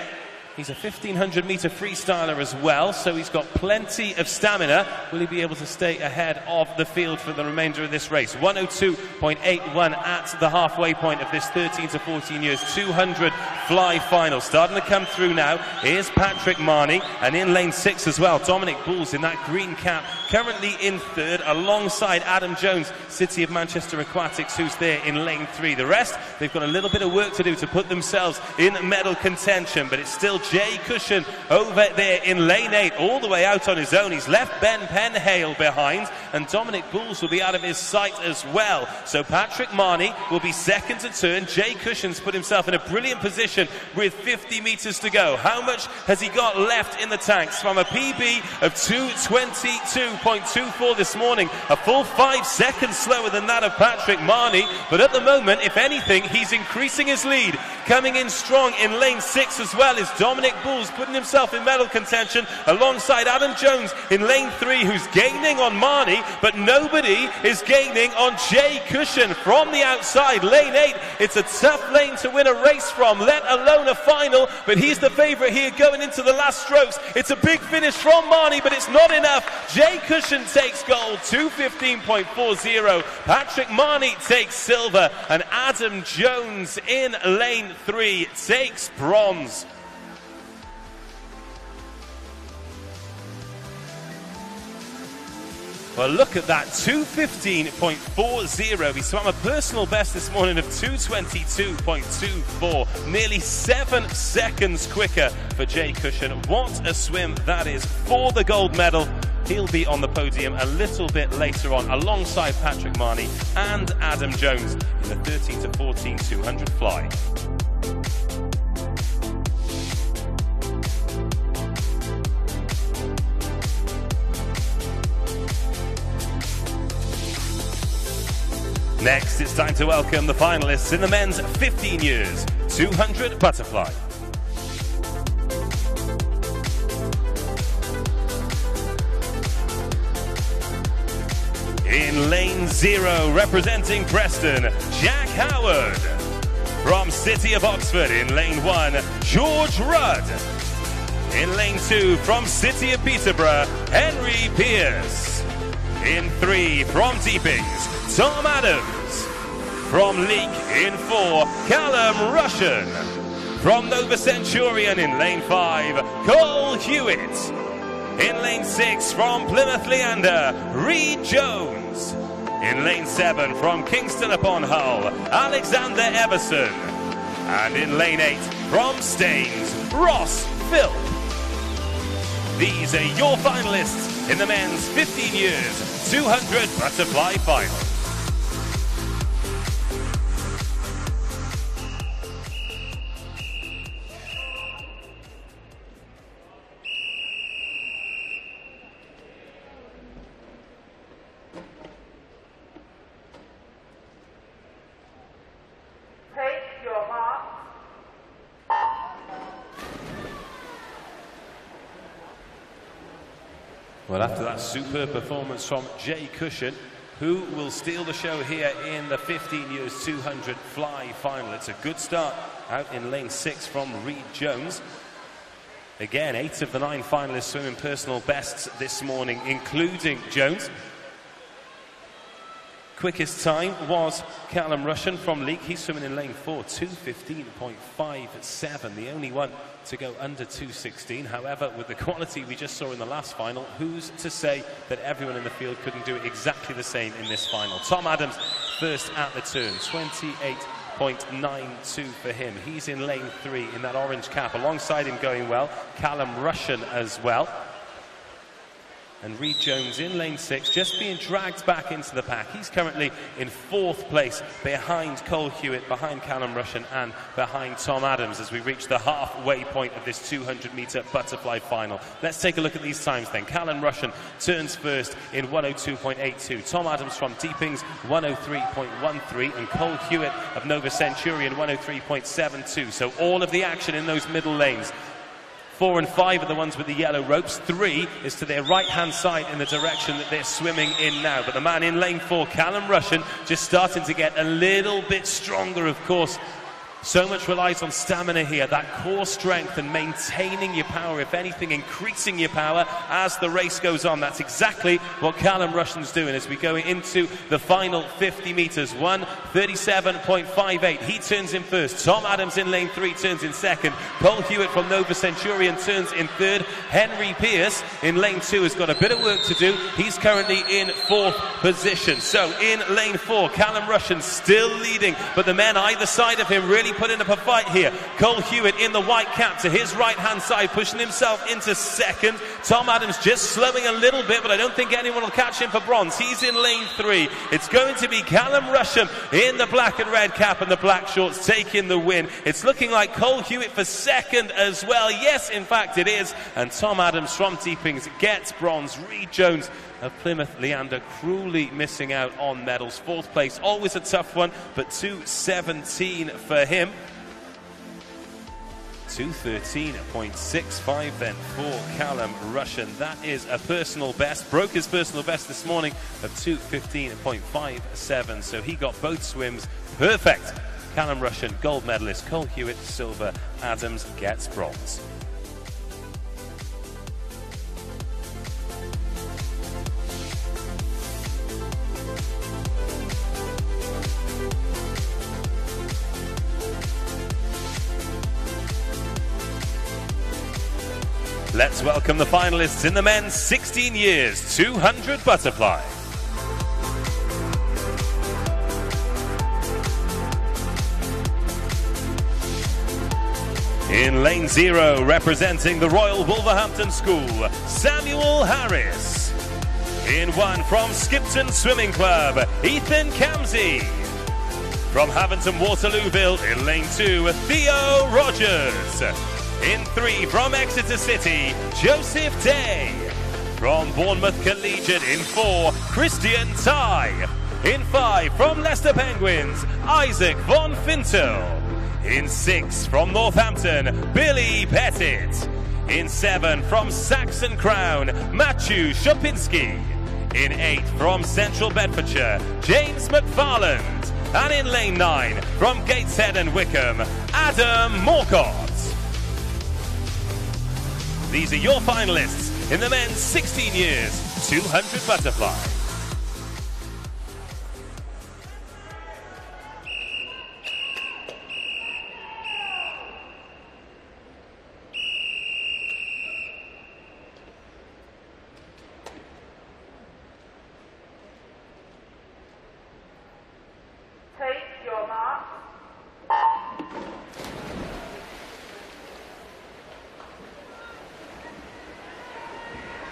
He's a 1500-meter freestyler as well, so he's got plenty of stamina. Will he be able to stay ahead of the field for the remainder of this race? 102.81 at the halfway point of this 13 to 14 years 200 fly final. Starting to come through now is Patrick Marney, and in lane 6 as well, Dominic Bulls in that green cap, currently in 3rd, alongside Adam Jones, City of Manchester Aquatics, who's there in lane 3. The rest, they've got a little bit of work to do to put themselves in medal contention, but it's still Jay Cushion over there in lane 8, all the way out on his own. He's left Ben Penhale behind, and Dominic Bulls will be out of his sight as well. So Patrick Marney will be second to turn. Jay Cushion's put himself in a brilliant position with 50 meters to go. How much has he got left in the tanks? From a PB of 2:22.24 this morning, a full 5 seconds slower than that of Patrick Marney, but at the moment, if anything, he's increasing his lead. Coming in strong in lane 6 as well is Dominic Bulls, putting himself in medal contention alongside Adam Jones in lane 3, who's gaining on Marney, but nobody is gaining on Jay Cushion from the outside. Lane 8, it's a tough lane to win a race from, let alone a final, but he's the favourite here going into the last strokes. It's a big finish from Marney, but it's not enough. Jay Cushion takes gold, 2:15.40. Patrick Marney takes silver, and Adam Jones in lane 3 takes bronze. Well, look at that, 2:15.40. He swam a personal best this morning of 2:22.24, nearly 7 seconds quicker for Jay Cushion. What a swim that is for the gold medal. He'll be on the podium a little bit later on, alongside Patrick Marney and Adam Jones in the 13 to 14 200 fly. Next, it's time to welcome the finalists in the men's 15 years 200 butterfly. In lane 0, representing Preston, Jack Howard. From City of Oxford, in lane 1, George Rudd. In lane 2, from City of Peterborough, Henry Pierce. In 3, from Deepings, Tom Adams. From Leek in 4, Callum Russian. From Nova Centurion in lane 5, Cole Hewitt. In lane 6, from Plymouth Leander, Reed Jones. In lane 7, from Kingston upon Hull, Alexander Everson. And in lane 8, from Staines, Ross Philp. These are your finalists in the men's 15 years 200 butterfly final. Well, after that superb performance from Jay Cushion, who will steal the show here in the 15 years 200 fly final? It's a good start out in lane 6 from Reed Jones. Again, 8 of the 9 finalists swimming personal bests this morning, including Jones. Quickest time was Callum Rushen from Leek. He's swimming in lane 4, 2:15.57, the only one to go under 2:16. However, with the quality we just saw in the last final, who's to say that everyone in the field couldn't do exactly the same in this final? Tom Adams first at the turn, 28.92 for him. He's in lane 3 in that orange cap. Alongside him going well, Callum Rushen as well. And Reed Jones in lane 6, just being dragged back into the pack. He's currently in 4th place behind Cole Hewitt, behind Callum Rushen and behind Tom Adams as we reach the halfway point of this 200-metre butterfly final. Let's take a look at these times then. Callum Rushen turns first in 102.82. Tom Adams from Deepings, 103.13. And Cole Hewitt of Nova Centurion, 103.72. So all of the action in those middle lanes. 4 and 5 are the ones with the yellow ropes. 3 is to their right-hand side in the direction that they're swimming in now. But the man in lane 4, Callum Rushen, just starting to get a little bit stronger, of course. So much relies on stamina here, that core strength and maintaining your power, if anything, increasing your power as the race goes on. That's exactly what Callum Rushen's doing as we go into the final 50 metres. 1:37.58. He turns in first. Tom Adams in lane 3 turns in second. Cole Hewitt from Nova Centurion turns in third. Henry Pierce in lane 2 has got a bit of work to do. He's currently in 4th position. So in lane 4, Callum Rushen still leading, but the men either side of him really putting up a fight here. Cole Hewitt in the white cap to his right-hand side, pushing himself into second. Tom Adams just slowing a little bit, but I don't think anyone will catch him for bronze. He's in lane 3. It's going to be Callum Rushen in the black and red cap and the black shorts taking the win. It's looking like Cole Hewitt for second as well. Yes, in fact it is. And Tom Adams from Deepings gets bronze. Reed Jones of Plymouth Leander cruelly missing out on medals. 4th place, always a tough one, but 2:17 for him. 2:13.65 then for Callum Rushen. That is a personal best. Broke his personal best this morning of 2:15.57, so he got both swims perfect. Callum Rushen, gold medalist. Cole Hewitt, silver. Adams gets bronze. Let's welcome the finalists in the men's 16 years 200 butterfly. In lane 0, representing the Royal Wolverhampton School, Samuel Harris. In 1 from Skipton Swimming Club, Ethan Camsey. From Haventon Waterlooville in lane 2, Theo Rogers. In 3 from Exeter City, Joseph Day. From Bournemouth Collegiate in 4, Christian Ty. In 5 from Leicester Penguins, Isaac von Fintel. In 6 from Northampton, Billy Pettit. In 7 from Saxon Crown, Matthew Shopinski. In 8 from Central Bedfordshire, James McFarland. And in lane 9 from Gateshead and Wickham, Adam Morcott. These are your finalists in the men's 16 years 200 butterfly. Take your mark.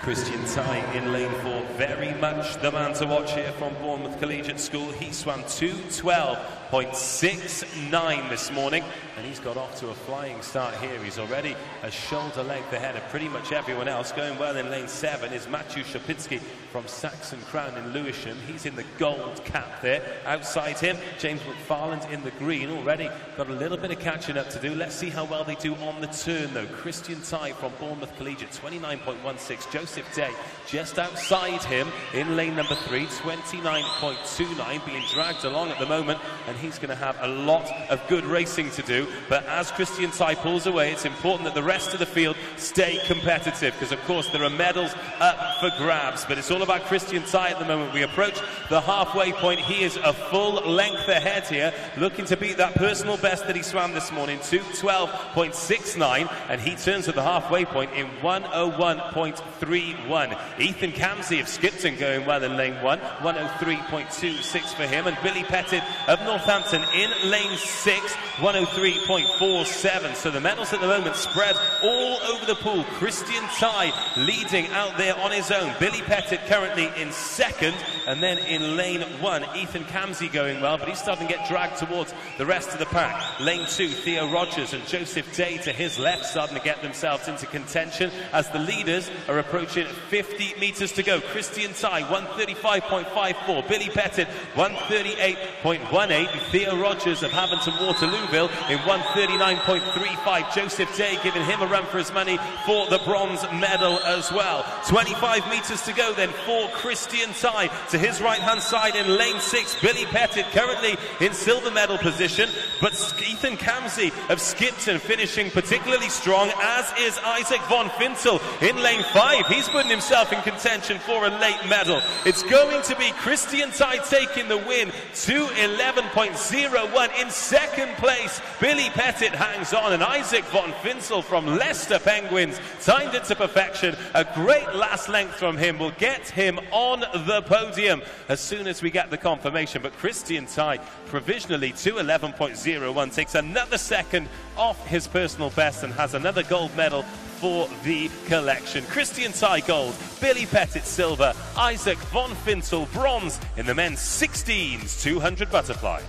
Christian Ty in lane 4, very much the man to watch here from Bournemouth Collegiate School. He swam 2:12.69 this morning, and he's got off to a flying start here. He's already a shoulder length ahead of pretty much everyone else. Going well in lane 7 is Matthew Shopinski from Saxon Crown in Lewisham. He's in the gold cap there. Outside him, James McFarland in the green. Already got a little bit of catching up to do. Let's see how well they do on the turn though. Christian Ty from Bournemouth Collegiate, 29.16. Joseph Joseph Day just outside him in lane number 3, 29.29, being dragged along at the moment, and he's going to have a lot of good racing to do. But as Christian Tsai pulls away, it's important that the rest of the field stay competitive, because of course there are medals up for grabs, but it's all about Christian Tsai at the moment. We approach the halfway point. He is a full length ahead here, looking to beat that personal best that he swam this morning, 2:12.69, and he turns at the halfway point in 1:01.31. Ethan Camsey of Skipton going well in lane 1, 1:03.26 for him, and Billy Pettit of Northampton in lane 6, 1:03.47. So the medals at the moment spread all over the pool. Christian Tsai leading out there on his own. Billy Pettit currently in second, and then in lane 1, Ethan Camsey going well, but he's starting to get dragged towards the rest of the pack. Lane 2, Theo Rogers and Joseph Day to his left, starting to get themselves into contention as the leaders are approaching 50 meters to go. Christian Tsai, 1:35.54. Billy Pettit, 1:38.18. Theo Rogers of Haventon Waterlooville in 1:39.35. Joseph Day giving him a run for his money for the bronze medal as well. 25 meters to go then for Christian Tsai. To his right-hand side in lane 6, Billy Pettit currently in silver medal position, but Ethan Camsey of Skipton finishing particularly strong, as is Isaac von Fintel in lane 5. He's putting himself in contention for a late medal. It's going to be Christian Tsai taking the win, 2:11.01 in second place. Billy Pettit hangs on, and Isaac von Fintel from Leicester Penguins timed it to perfection. A great last length from him will get him on the podium as soon as we get the confirmation. But Christian Tsai provisionally 2:11.01 takes another second off his personal best and has another gold medal for the collection. Christian Tsai gold, Billy Pettit silver, Isaac von Fintel bronze in the men's 16s 200 butterfly.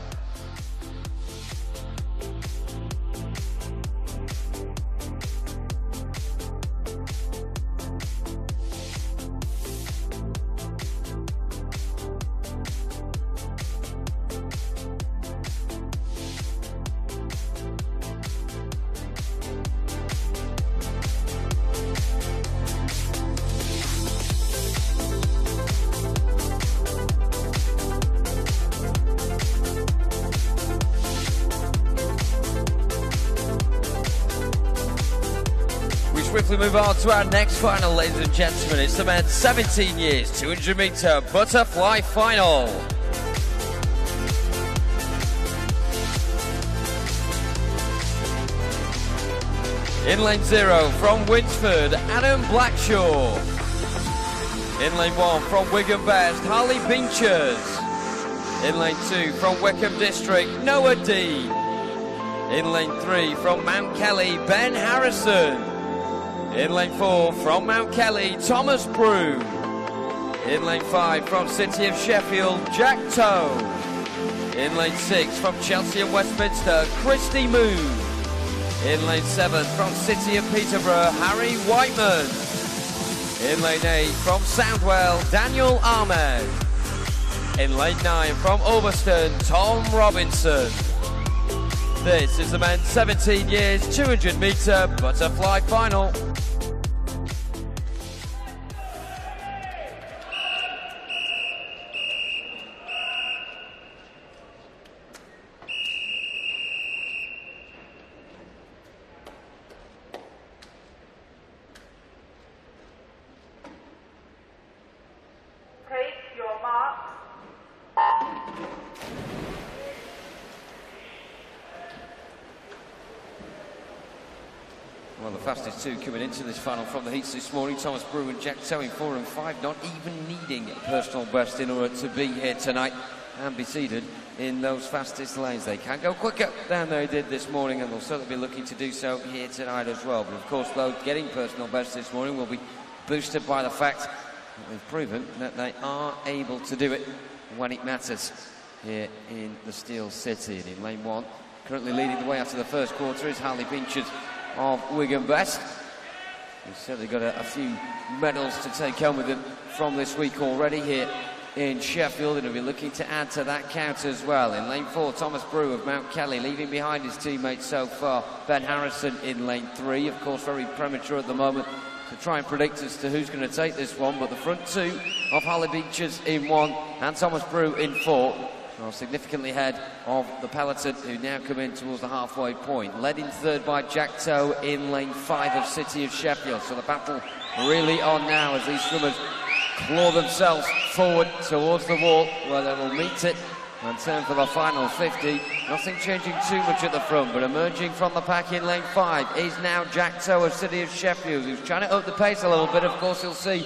Swiftly move on to our next final, ladies and gentlemen. It's the men's 17 years 200 meter butterfly final. In lane 0 from Winsford, Adam Blackshaw. In lane 1 from Wigan Best, Harley Pinchers. In lane 2 from Wickham District, Noah Dean. In lane 3 from Mount Kelly, Ben Harrison. In lane 4 from Mount Kelly, Thomas Brew. In lane 5 from City of Sheffield, Jack Toe. In lane 6 from Chelsea and Westminster, Christy Moon. In lane 7 from City of Peterborough, Harry Whiteman. In lane 8 from Soundwell, Daniel Ahmed. In lane 9 from Ulverston, Tom Robinson. This is the men's 17 years 200 meter butterfly final. Take your marks. Well, the fastest two coming into this final from the heats this morning, Thomas Brew and Jack Toe in 4 and 5, not even needing a personal best in order to be here tonight and be seeded in those fastest lanes. They can go quicker than they did this morning, and they'll certainly be looking to do so here tonight as well. But of course, though, getting personal best this morning will be boosted by the fact that they've proven that they are able to do it when it matters here in the Steel City. And in lane 1, currently leading the way after the first quarter, is Harley Pinchers of Wigan Best. He's certainly got a few medals to take home with him from this week already here in Sheffield, and he'll be looking to add to that count as well. In lane 4, Thomas Brew of Mount Kelly, leaving behind his teammates so far. Ben Harrison in lane 3, of course very premature at the moment to try and predict as to who's going to take this one, but the front two of Harley Beeches in 1 and Thomas Brew in 4 are significantly ahead of the peloton, who now come in towards the halfway point. Led in 3rd by Jack Toe in lane 5 of City of Sheffield. So the battle really on now as these swimmers claw themselves forward towards the wall, where they will meet it and turn for the final 50. Nothing changing too much at the front, but emerging from the pack in lane 5 is now Jack Toe of City of Sheffield, who's trying to up the pace a little bit. Of course, you'll see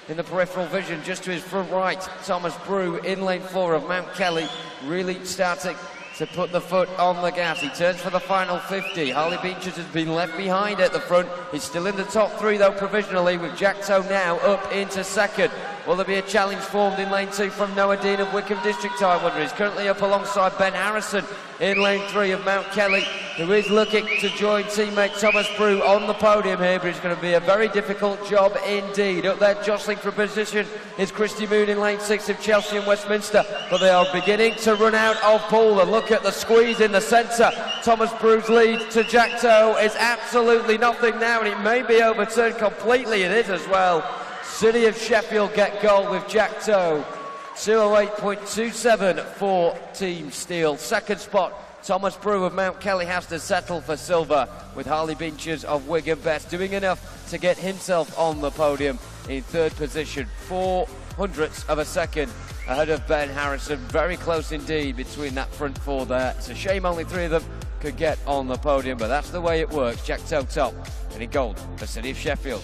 in the peripheral vision just to his front right, Thomas Brew in lane 4 of Mount Kelly, really starting to put the foot on the gas. He turns for the final 50. Harley Beeches has been left behind at the front. He's still in the top 3 though provisionally, with Jack Toe now up into 2nd. Will there be a challenge formed in lane 2 from Noah Dean of Wickham District, I wonder? He's currently up alongside Ben Harrison in lane 3 of Mount Kelly, who is looking to join teammate Thomas Brew on the podium here, but it's going to be a very difficult job indeed. Up there jostling for position is Christy Moon in lane 6 of Chelsea and Westminster, but they are beginning to run out of pool, and look at the squeeze in the centre. Thomas Brew's lead to Jack Toe is absolutely nothing now, and it may be overturned completely. It is as well. City of Sheffield get goal with Jack Toe. 208.27 for Team Steel. 2nd spot, Thomas Brew of Mount Kelly has to settle for silver, with Harley Beeches of Wigan Best doing enough to get himself on the podium in 3rd position. 0.04 of a second ahead of Ben Harrison. Very close indeed between that front 4 there. It's a shame only 3 of them could get on the podium, but that's the way it works. Jack Toe top, and in gold for City of Sheffield.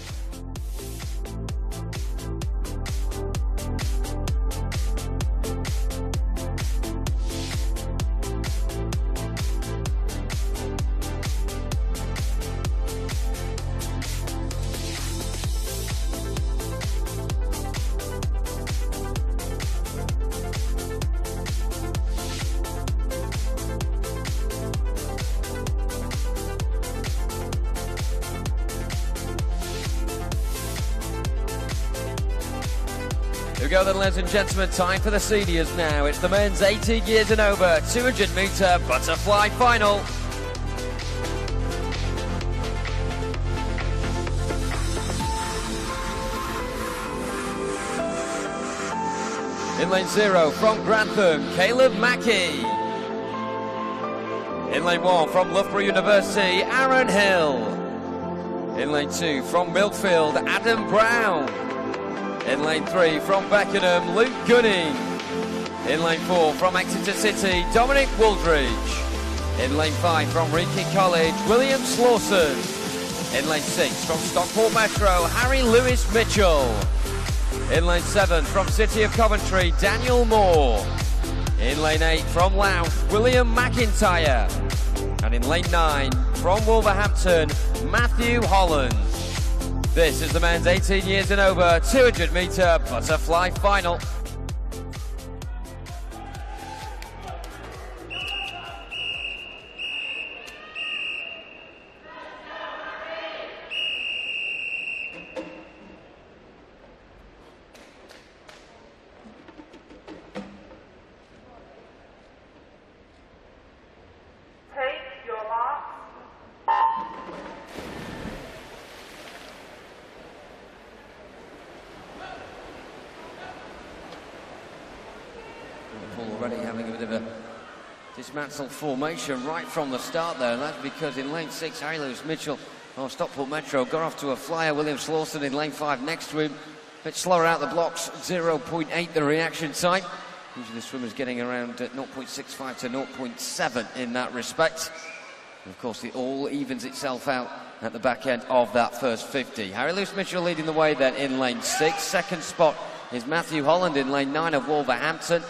Here we go then, ladies and gentlemen, time for the seniors now. It's the men's 18 years and over 200-metre butterfly final. In lane 0 from Grantham, Caleb Mackey. In lane 1 from Loughborough University, Aaron Hill. In lane 2 from Milkfield, Adam Brown. In lane 3 from Beckenham, Luke Gunning. In lane 4 from Exeter City, Dominic Wooldridge. In lane 5 from Reeking College, William Slawson. In lane 6 from Stockport Metro, Harry Lewis Mitchell. In lane 7 from City of Coventry, Daniel Moore. In lane 8 from Louth, William McIntyre. And in lane 9 from Wolverhampton, Matthew Holland. This is the men's 18 years and over 200-metre butterfly final. Take your mark. Already having a bit of a dismantled formation right from the start there, and that's because in lane 6 Harry Lewis Mitchell of Stockport Metro got off to a flyer. William Slawson in lane 5 next to him, a bit slower out the blocks, 0.8 the reaction time. Usually the swimmer's getting around 0.65 to 0.7 in that respect. And of course it all evens itself out at the back end of that first 50. Harry Lewis Mitchell leading the way then in lane 6. 2nd spot is Matthew Holland in lane 9 of Wolverhampton,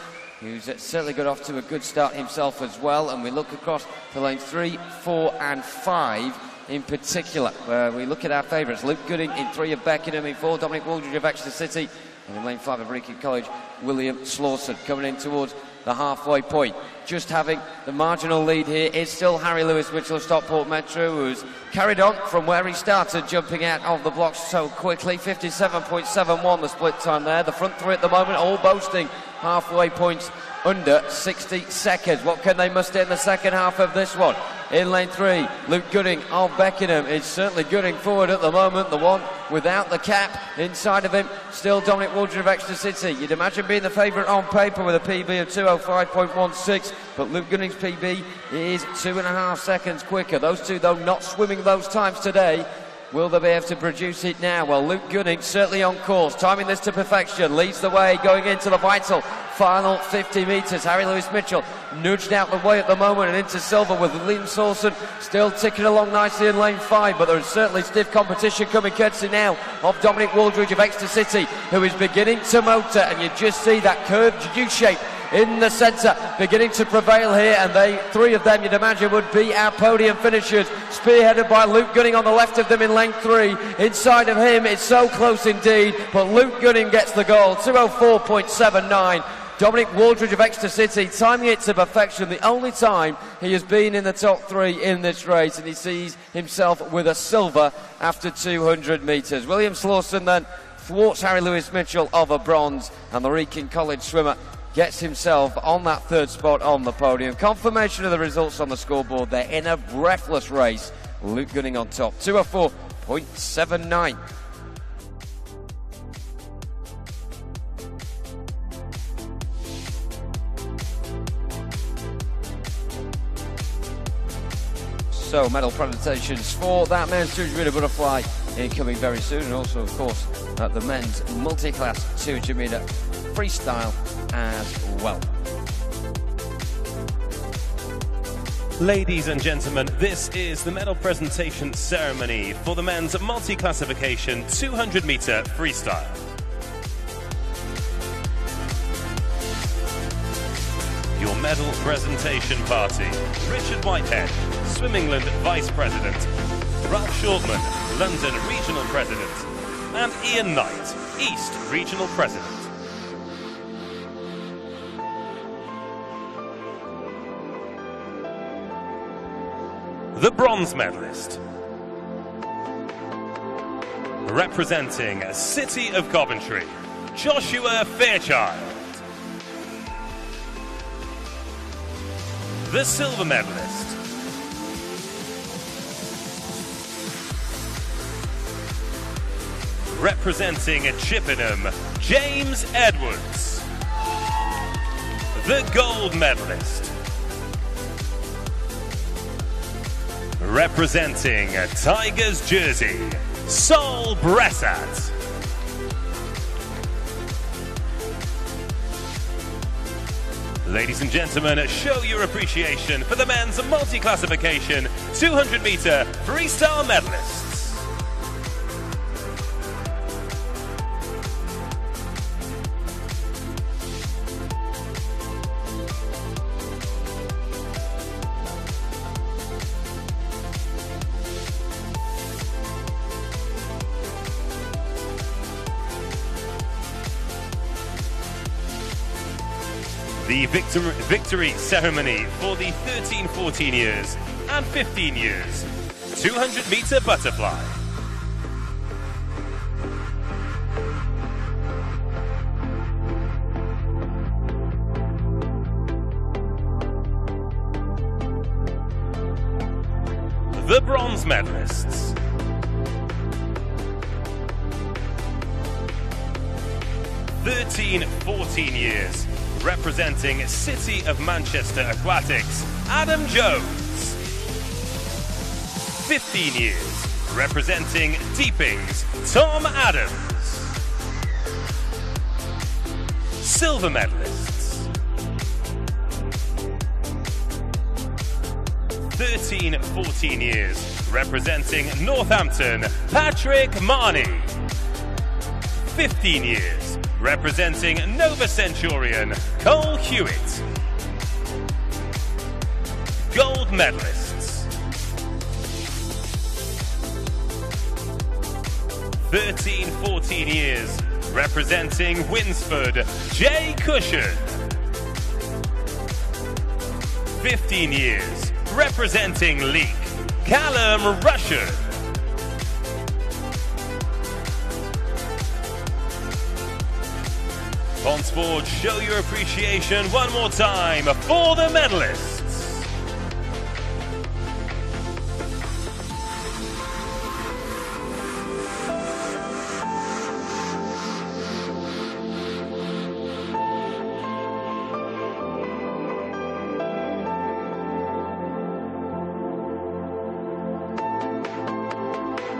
who's certainly got off to a good start himself as well. And we look across to lanes 3, 4 and 5 in particular, where we look at our favourites. Luke Gooding in 3 of Beckenham, in 4 Dominic Wooldridge of Exeter City, and in lane 5 of Reeking College, William Slawson coming in towards the halfway point. Just having the marginal lead here is still Harry Lewis Mitchell of Stockport Metro, who's carried on from where he started, jumping out of the blocks so quickly. 57.71 the split time there. The front 3 at the moment all boasting halfway points under 60 seconds. What can they muster in the second half of this one? In lane 3, Luke Gooding of Beckenham is certainly Gooding forward at the moment, the one without the cap. Inside of him, still Dominic Waldron of Exeter City. You'd imagine being the favourite on paper with a PB of 2:05.16, but Luke Gooding's PB is 2.5 seconds quicker. Those two, though, not swimming those times today. Will they be able to produce it now? Well, Luke Gooding certainly on course, timing this to perfection, leads the way going into the vital final 50 metres. Harry Lewis Mitchell nudged out the way at the moment and into silver, with Liam Sawson still ticking along nicely in lane 5, but there is certainly stiff competition coming courtesy now of Dominic Waldridge of Exeter City, who is beginning to motor, and you just see that curved U-shape in the centre beginning to prevail here, and three of them you'd imagine would be our podium finishers, spearheaded by Luke Gooding on the left of them in lane 3. Inside of him it's so close indeed, but Luke Gooding gets the goal, 2:04.79. Dominic Waldridge of Exeter City timing it to perfection, the only time he has been in the top 3 in this race, and he sees himself with a silver after 200 metres. William Slawson then thwarts Harry Lewis Mitchell of a bronze, and the Wrekin College swimmer gets himself on that 3rd spot on the podium. Confirmation of the results on the scoreboard there in a breathless race. Luke Gooding on top, 2:04.79. So, medal presentations for that men's 200 metre butterfly incoming very soon, and also, of course, the men's multi-class 200 metre freestyle as well. Ladies and gentlemen, this is the medal presentation ceremony for the men's multi-classification 200 metre freestyle. Your medal presentation party: Richard Whitehead, Swim England Vice President; Ralph Shortman, London Regional President; and Ian Knight, East Regional President. The bronze medalist, representing City of Coventry, Joshua Fairchild. The silver medalist, representing Chippenham, James Edwards. The gold medalist, representing Tigers Jersey, Sol Bressat. Ladies and gentlemen, show your appreciation for the men's multi-classification 200 metre freestyle medalists. The victory ceremony for the 13, 14 years and 15 years 200 metre butterfly. The bronze medalists, (13-14 years), representing City of Manchester Aquatics, Adam Jones. 15 years, representing Deepings, Tom Adams. Silver medalists, 13-14 years, representing Northampton, Patrick Marnie. 15 years, representing Nova Centurion, Cole Hewitt. Gold medalists, 13-14 years, representing Winsford, Jay Cushion. 15 years, representing Leek, Callum Russian. Pons Forge, show your appreciation one more time for the medalists.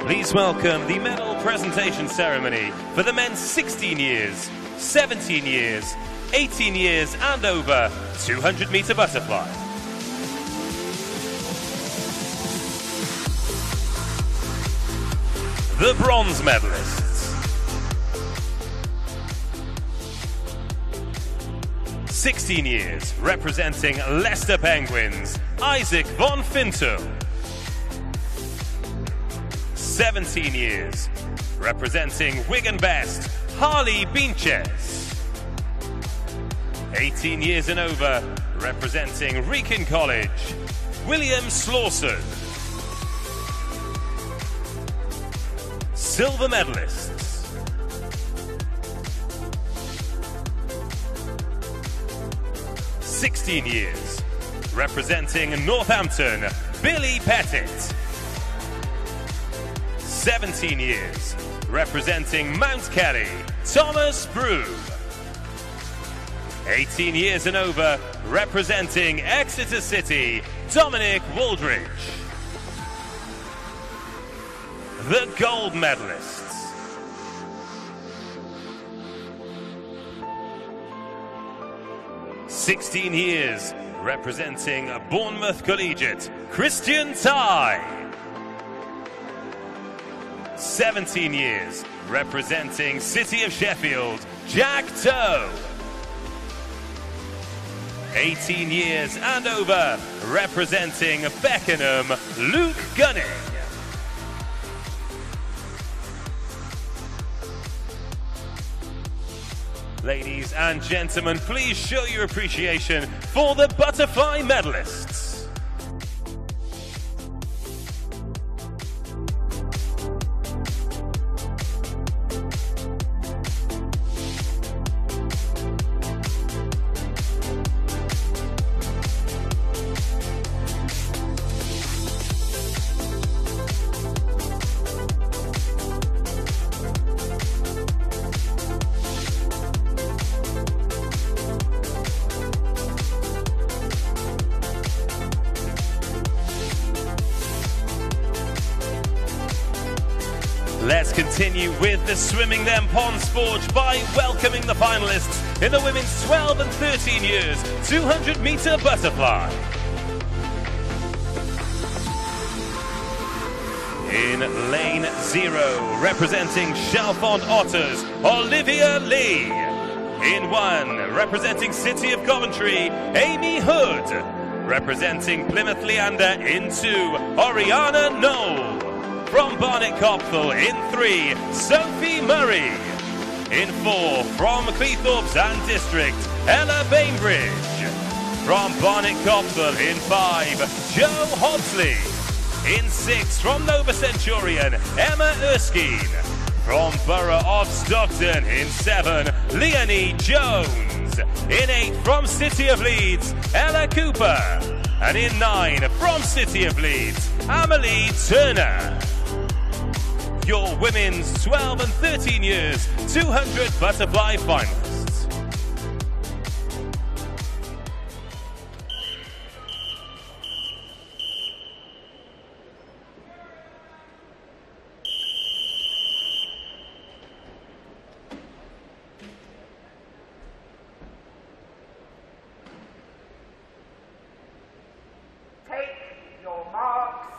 Please welcome the medal presentation ceremony for the men's 16 years, 17 years, 18 years and over 200-meter butterfly. The bronze medalists. 16 years, representing Leicester Penguins, Isaac von Fintel. 17 years, representing Wigan Best, Harley Beaches. 18 years and over, representing Wrekin College, William Slauson. Silver medalists. 16 years, representing Northampton, Billy Pettit. 17 years, representing Mount Kelly, Thomas Broom. 18 years and over, representing Exeter City, Dominic Wooldridge. The gold medalists. "16 years, representing Bournemouth Collegiate, Christian Tye. 17 years, representing City of Sheffield, Jack Toe. 18 years and over, representing Beckenham, Luke Gunning. Ladies and gentlemen, please show your appreciation for the butterfly medalists. Let's continue with the swimming then, Pons Forge, by welcoming the finalists in the women's 12 and 13 years 200-meter butterfly. In lane 0, representing Chalfont Otters, Olivia Lee. In 1, representing City of Coventry, Amy Hood. Representing Plymouth Leander in 2, Oriana Knoll. From Barnet Copthall in 3, Sophie Murray. In 4, from Cleethorpes and District, Ella Bainbridge. From Barnet Copthall in 5, Jo Hobsley. In 6, from Nova Centurion, Emma Erskine. From Borough of Stockton in 7, Leonie Jones. In 8, from City of Leeds, Ella Cooper. And in 9, from City of Leeds, Amelie Turner. Your women's 12 and 13 years 200 butterfly finalists. Take your marks.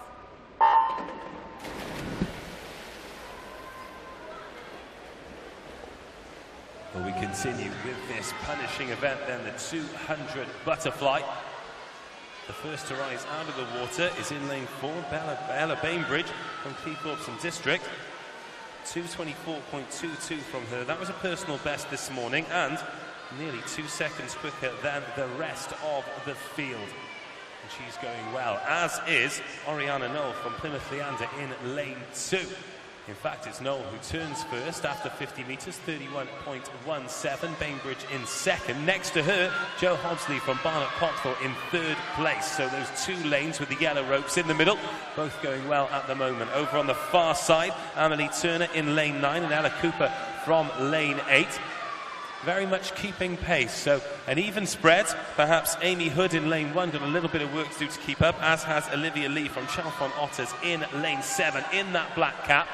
Well, we continue with this punishing event then, the 200 butterfly. The first to rise out of the water is in lane 4, Ella Bainbridge from Cleethorpes and District. 2:24.22 from her. That was a personal best this morning and nearly 2 seconds quicker than the rest of the field. And she's going well, as is Oriana Knoll from Plymouth Leander in lane 2. In fact, it's Noel who turns first after 50 metres, 31.17. Bainbridge in second. Next to her, Jo Hobsley from Barnet Copthall in third place. So those two lanes with the yellow ropes in the middle, both going well at the moment. Over on the far side, Amelie Turner in lane 9 and Ella Cooper from lane 8. Very much keeping pace, so an even spread. Perhaps Amy Hood in lane 1 got a little bit of work to do to keep up, as has Olivia Lee from Chalfont Otters in lane 7 in that black cap.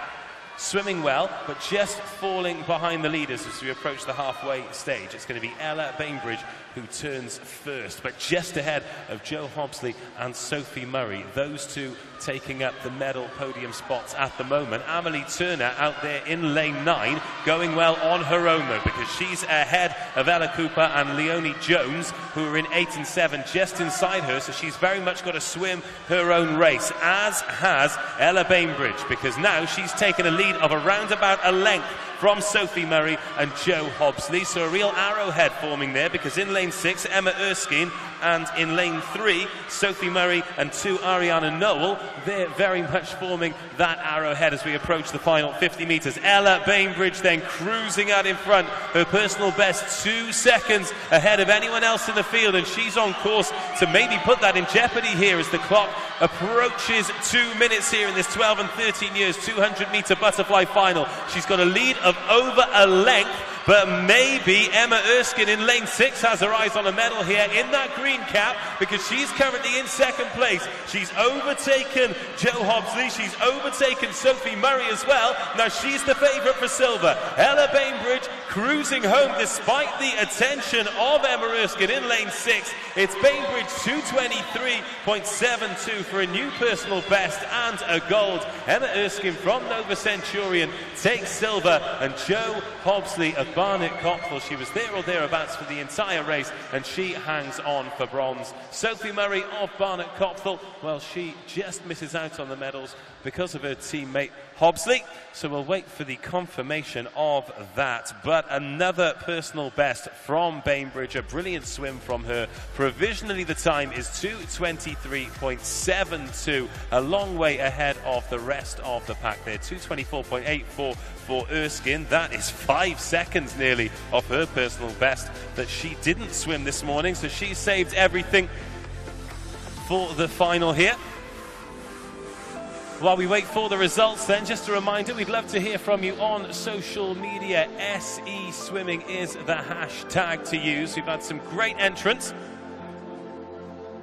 Swimming well, but just falling behind the leaders as we approach the halfway stage. It's going to be Ella Bainbridge who turns first, but just ahead of Jo Hobsley and Sophie Murray. Those two taking up the medal podium spots at the moment. Amelie Turner out there in lane 9, going well on her own though, because she's ahead of Ella Cooper and Leonie Jones, who are in 8 and 7 just inside her, so she's very much got to swim her own race, as has Ella Bainbridge, because now she's taken a lead of around about a length from Sophie Murray and Jo Hobsley. So a real arrowhead forming there, because in lane 6, Emma Erskine, and in lane 3, Sophie Murray and 2, Ariana Noel. They're very much forming that arrowhead as we approach the final 50 metres. Ella Bainbridge then cruising out in front, her personal best 2 seconds ahead of anyone else in the field, and she's on course to maybe put that in jeopardy here as the clock approaches 2 minutes here in this 12 and 13 years 200-metre butterfly final. She's got a lead of over a length, but maybe Emma Erskine in lane 6 has her eyes on a medal here in that green cap, because she's currently in second place. She's overtaken Jo Hobsley, she's overtaken Sophie Murray as well. Now she's the favourite for silver. Ella Bainbridge cruising home despite the attention of Emma Erskine in lane 6. It's Bainbridge 223.72 for a new personal best and a gold. Emma Erskine from Nova Centurion takes silver, and Jo Hobsley of Barnet Copthall, she was there or thereabouts for the entire race, and she hangs on for bronze. Sophie Murray of Barnet Copthall, well, she just misses out on the medals because of her teammate Hobsley, so we'll wait for the confirmation of that. But another personal best from Bainbridge, a brilliant swim from her. Provisionally the time is 2:23.72, a long way ahead of the rest of the pack there. 2:24.84 for Erskine. That is 5 seconds nearly of her personal best that she didn't swim this morning, so she saved everything for the final here. While we wait for the results then, just a reminder, we'd love to hear from you on social media. SE Swimming is the hashtag to use. We've had some great entrants.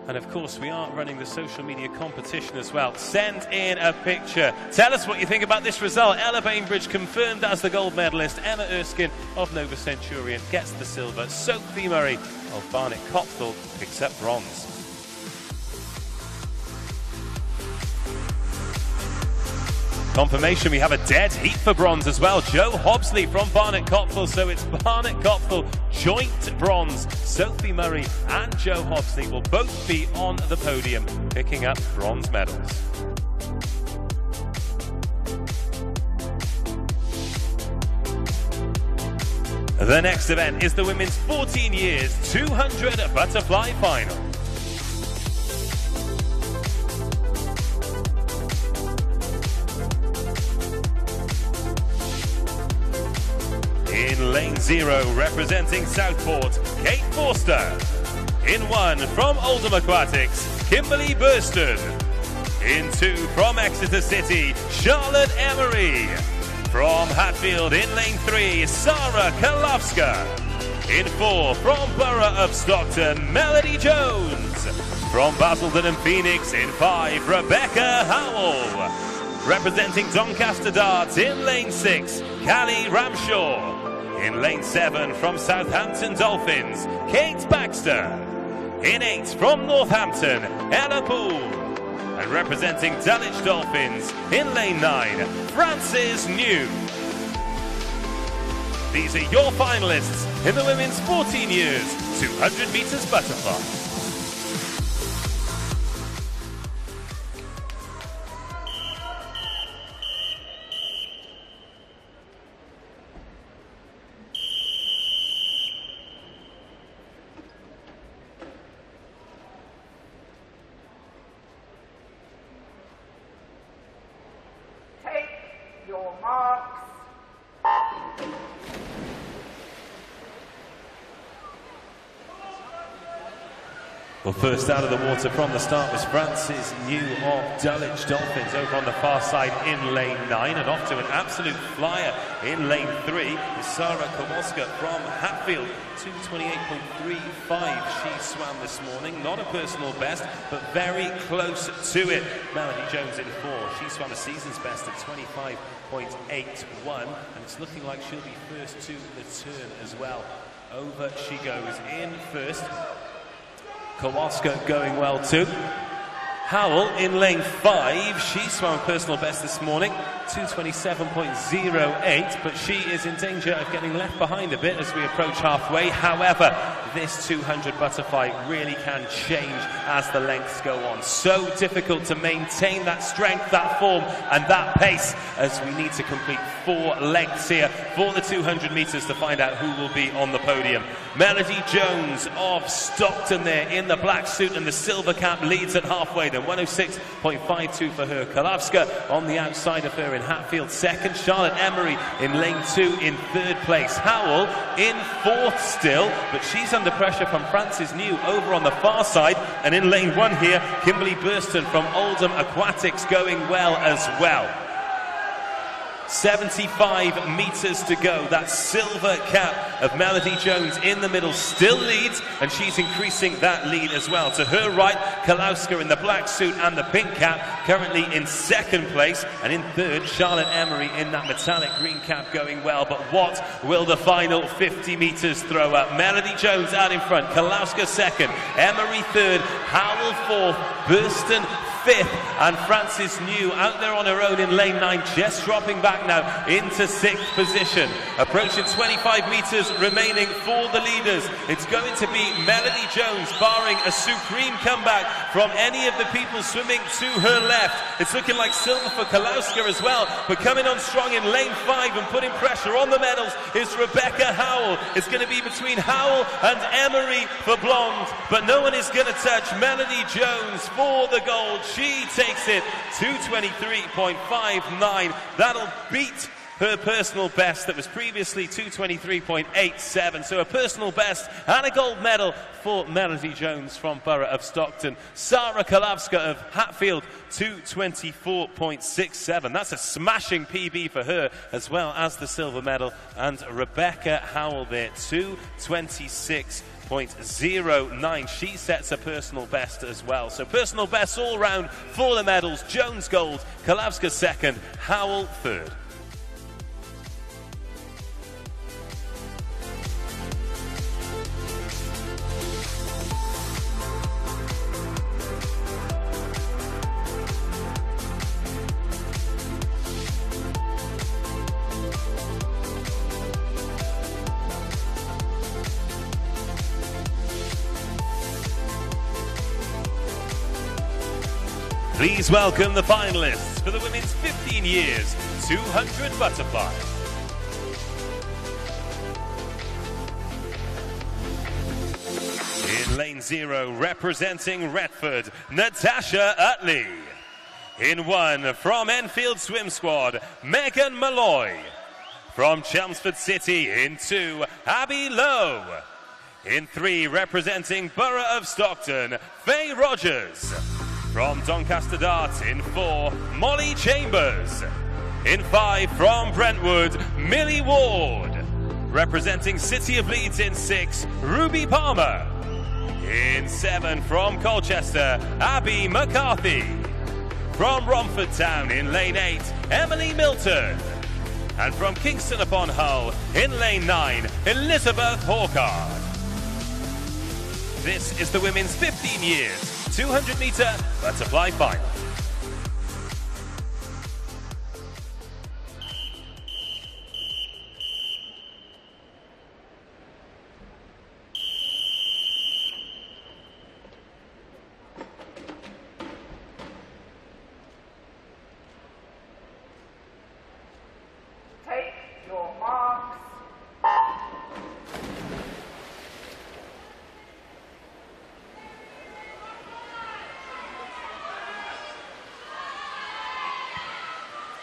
And of course, we are running the social media competition as well. Send in a picture. Tell us what you think about this result. Ella Bainbridge confirmed as the gold medalist. Emma Erskine of Nova Centurion gets the silver. Sophie Murray of Barnet Copthall picks up bronze. Confirmation, we have a dead heat for bronze as well. Jo Hobsley from Barnet Copthall, so it's Barnet Copthall joint bronze. Sophie Murray and Jo Hobsley will both be on the podium picking up bronze medals. The next event is the women's 14 years 200 butterfly final. In lane 0, representing Southport, Kate Forster. In 1, from Oldham Aquatics, Kimberly Burston. In 2, from Exeter City, Charlotte Emery. From Hatfield, in lane 3, Sarah Kalowska. In 4, from Borough of Stockton, Melody Jones. From Basildon and Phoenix, in 5, Rebecca Howell. Representing Doncaster Darts, in lane 6, Callie Ramshaw. In lane 7, from Southampton Dolphins, Kate Baxter. In 8, from Northampton, Ella Poole. And representing Dulwich Dolphins, in lane 9, Frances New. These are your finalists in the women's 14 years 200 metres butterfly. Take your Well, first out of the water from the start was Francis New of Dulwich Dolphins over on the far side in lane 9, and off to an absolute flyer in lane 3 is Sarah Kowalska from Hatfield. 2:28.35 she swam this morning, not a personal best but very close to it. Melody Jones in 4, she swam a season's best at 25.81, and it's looking like she'll be first to the turn as well. Over she goes in first. Kowalska going well too. Howell in lane 5, she swam a personal best this morning, 2:27.08, but she is in danger of getting left behind a bit as we approach halfway. However, this 200 butterfly really can change as the lengths go on. So difficult to maintain that strength, that form and that pace, as we need to complete 4 lengths here for the 200 meters to find out who will be on the podium. Melody Jones of Stockton there in the black suit and the silver cap leads at halfway. 106.52 for her. Kowalska on the outside of her in Hatfield second. Charlotte Emery in lane 2 in third place. Howell in 4th still, but she's under pressure from Francis New over on the far side. And in lane 1 here, Kimberly Burston from Oldham Aquatics going well as well. 75 meters to go. That silver cap of Melody Jones in the middle still leads, and she's increasing that lead as well. To her right, Kowalska in the black suit and the pink cap, currently in 2nd place, and in 3rd, Charlotte Emery in that metallic green cap going well. But what will the final 50 meters throw up? Melody Jones out in front, Kowalska 2nd, Emery 3rd, Howell 4th, Burston 5th, and Francis New out there on her own in lane 9, just dropping back now into 6th position. Approaching 25 meters remaining for the leaders. It's going to be Melody Jones, barring a supreme comeback from any of the people swimming to her left. It's looking like silver for Kowalska as well, but coming on strong in lane 5 and putting pressure on the medals is Rebecca Howell. It's going to be between Howell and Emery for blonde, but no one is going to touch Melody Jones for the gold. She takes it 2:23.59. That'll beat her personal best that was previously 2:23.87. So a personal best and a gold medal for Melody Jones from Borough of Stockton. Sarah Kowalska of Hatfield, 2:24.67. That's a smashing PB for her, as well as the silver medal. And Rebecca Howell there, 2:26.09. She sets a personal best as well. So personal bests all round for the medals. Jones gold, Kowalska 2nd, Howell 3rd. Please welcome the finalists for the women's 15 years 200 butterfly. In lane 0, representing Retford, Natasha Utley. In 1, from Enfield Swim Squad, Megan Malloy. From Chelmsford City, in 2, Abby Lowe. In 3, representing Borough of Stockton, Faye Rogers. From Doncaster Darts, in 4, Molly Chambers. In 5, from Brentwood, Millie Ward. Representing City of Leeds, in 6, Ruby Palmer. In 7, from Colchester, Abby McCarthy. From Romford Town, in lane 8, Emily Milton. And from Kingston upon Hull, in lane 9, Elizabeth Hawkard. This is the women's 15 years 200-meter butterfly final. Take your marks.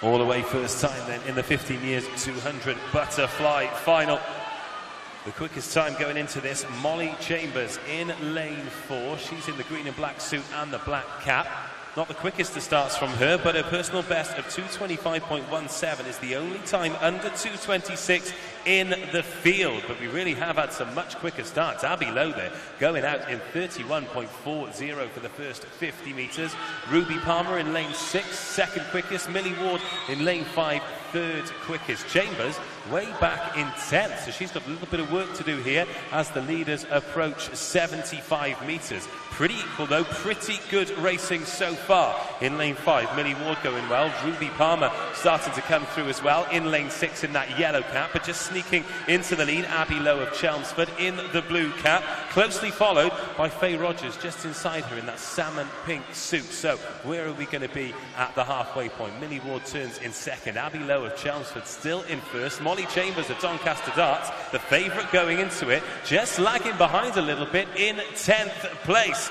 All the way first time then in the 15 years 200 butterfly final. The quickest time going into this, Molly Chambers in lane 4. She's in the green and black suit and the black cap. Not the quickest to starts from her, but her personal best of 2:25.17 is the only time under 2:26 in the field. But we really have had some much quicker starts. Abby Lowe there going out in 31.40 for the first 50 metres. Ruby Palmer in lane 6, second quickest. Millie Ward in lane 5, third quickest. Chambers way back in 10th, so she's got a little bit of work to do here as the leaders approach 75 metres. Pretty equal though, pretty good racing so far. In lane 5, Millie Ward going well. Ruby Palmer starting to come through as well in lane 6 in that yellow cap, but just sneaking into the lead, Abby Lowe of Chelmsford in the blue cap, closely followed by Faye Rogers just inside her in that salmon pink suit. So where are we going to be at the halfway point? Millie Ward turns in second, Abby Lowe of Chelmsford still in first, Molly Chambers of Doncaster Darts, the favourite going into it, just lagging behind a little bit in 10th place.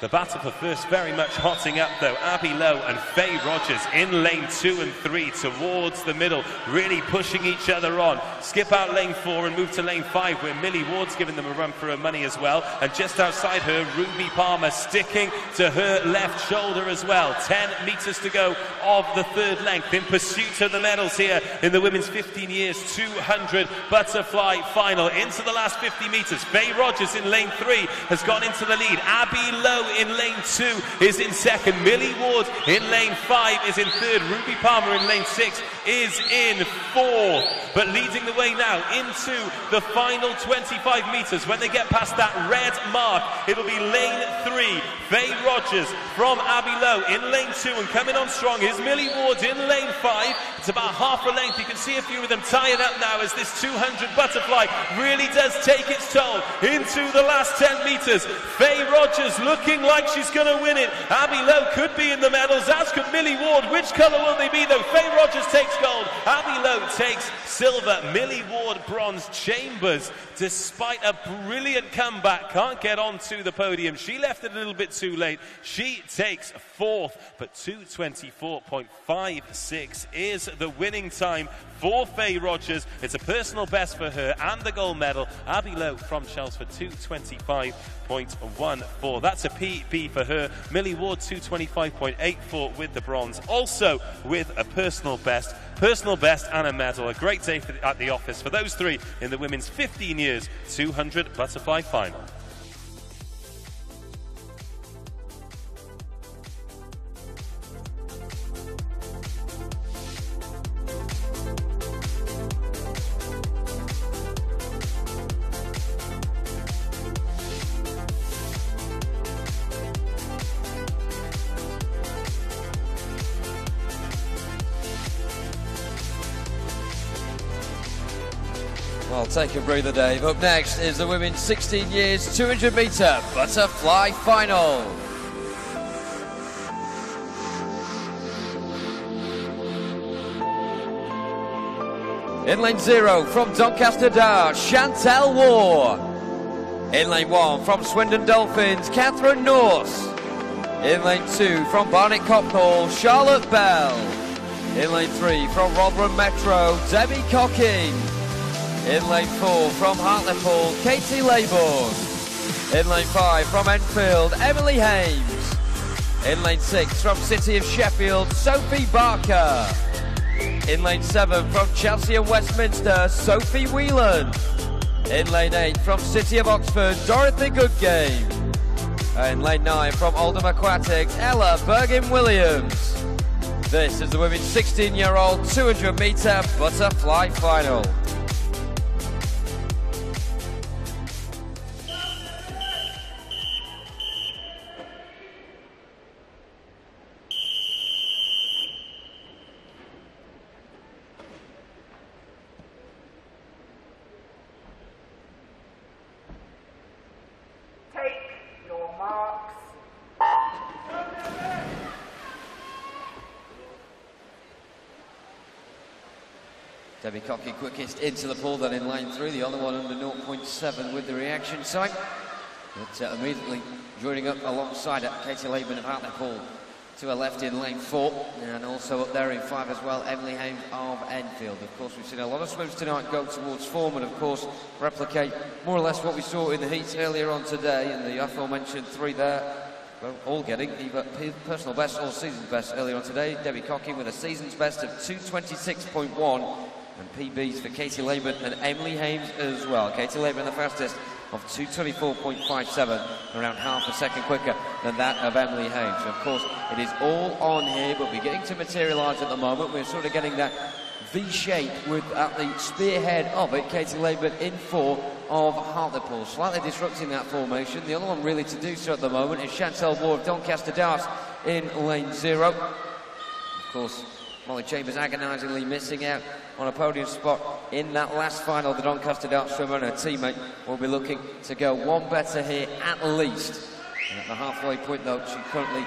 The battle for first very much hotting up though. Abby Lowe and Faye Rogers in lane 2 and 3 towards the middle, really pushing each other on. Skip out lane 4 and move to lane 5 where Millie Ward's giving them a run for her money as well. And just outside her, Ruby Palmer sticking to her left shoulder as well. 10 metres to go of the third length in pursuit of the medals here in the women's 15 years 200 butterfly final. Into the last 50 metres, Faye Rogers in lane 3 has gone into the lead. Abby Lowe in lane 2 is in second. Millie Ward in lane 5 is in third. Ruby Palmer in lane 6 is in fourth. But leading the way now into the final 25 metres. When they get past that red mark, it'll be lane 3. Faye Rogers from Abby Lowe in lane 2, and coming on strong is Millie Ward in lane 5. It's about half a length. You can see a few of them tying up now as this 200 butterfly really does take its toll into the last 10 metres. Faye Rogers looking like she's going to win it. Abby Lowe could be in the medals, as could Millie Ward. Which colour will they be though? Faye Rogers takes gold, Abby Lowe takes silver, Millie Ward bronze. Chambers, despite a brilliant comeback, can't get onto the podium. She left it a little bit too late. She takes fourth, but 2:24.56 is the winning time for Faye Rogers. It's a personal best for her and the gold medal. Abby Lowe from Chelmsford, 2:25.14. That's a PB for her. Millie Ward, 2:25.84 with the bronze. Also with a personal best and a medal. A great day at the office for those three in the women's 15 years 200 butterfly final. Well, take a breather, Dave. Up next is the women's 16 years 200 metre butterfly final. In lane 0 from Doncaster Darts, Chantel War. In lane 1 from Swindon Dolphins, Catherine Norse. In lane 2 from Barnet Copthall, Charlotte Bell. In lane 3 from Rotherham Metro, Debbie Cocking. In lane 4 from Hartlepool, Katie Laybourne. In lane 5 from Enfield, Emily Hames. In lane 6 from City of Sheffield, Sophie Barker. In lane 7 from Chelsea and Westminster, Sophie Whelan. In lane 8 from City of Oxford, Dorothy Goodgame. In lane 9 from Oldham Aquatics, Ella Bergin-Williams. This is the women's 16-year-old 200 metre butterfly final. Debbie Cocky quickest into the pool, then in lane 3, the other one under 0.7 with the reaction sign. But immediately joining up alongside it, Katie Laybourne of Hartlepool to her left in lane 4, and also up there in 5 as well, Emily Hames of Enfield. Of course, we've seen a lot of swims tonight go towards form and, of course, replicate more or less what we saw in the heats earlier on today, and the aforementioned 3 there, well, all getting either personal best or season's best earlier on today. Debbie Cocking with a season's best of 2:26.1, and PBs for Katie Laban and Emily Hames as well. Katie Laban the fastest of 2:24.57, around half a second quicker than that of Emily Hames. So of course, it is all on here, but beginning to materialise at the moment. We're sort of getting that V shape with at the spearhead of it, Katie Laban in 4 of Hartlepool, slightly disrupting that formation. The other one really to do so at the moment is Chantal Moore of Doncaster Darts in lane 0. Of course, Molly Chambers agonisingly missing out on a podium spot in that last final. The Doncaster Darts swimmer and her teammate will be looking to go one better here at least. And at the halfway point though, she's currently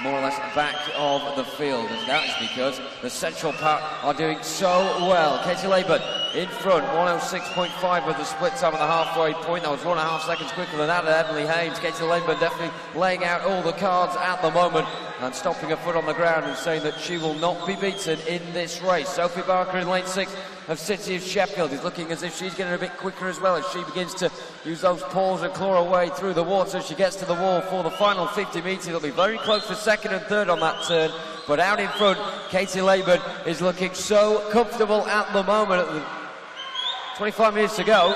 more or less back of the field, and that is because the central part are doing so well. Katie Laban in front, 1:06.5 with the split time at the halfway point. That was 1.5 seconds quicker than that of Emily Hames. Katie Laban definitely laying out all the cards at the moment and stomping her foot on the ground and saying that she will not be beaten in this race. Sophie Barker in lane 6 of City of Sheffield is looking as if she's getting a bit quicker as well, as she begins to use those paws and claw her way through the water. She gets to the wall for the final 50 metres. It'll be very close for second and third on that turn, but out in front, Katie Laban is looking so comfortable at the moment. 25 minutes to go.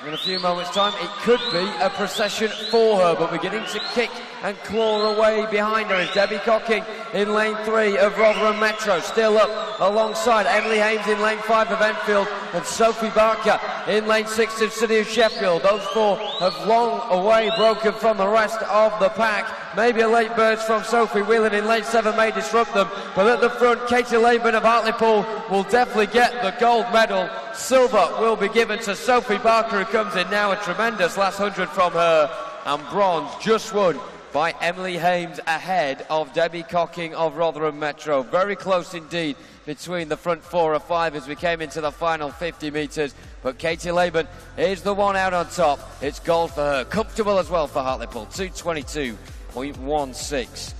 In a few moments' time, it could be a procession for her, but beginning to kick and claw away behind her is Debbie Cocking in lane 3 of Rotherham Metro, still up alongside Emily Hames in lane 5 of Enfield and Sophie Barker in lane 6 of City of Sheffield. Those 4 have long away broken from the rest of the pack. Maybe a late burst from Sophie Whelan in lane 7 may disrupt them, but at the front, Katie Laban of Hartlepool will definitely get the gold medal. Silver will be given to Sophie Barker, who comes in now, a tremendous last 100 from her, and bronze just won by Emily Hames ahead of Debbie Cocking of Rotherham Metro. Very close indeed between the front 4 or 5 as we came into the final 50 metres, but Katie Laban is the one out on top. It's gold for her, comfortable as well for Hartlepool, 2:22.16.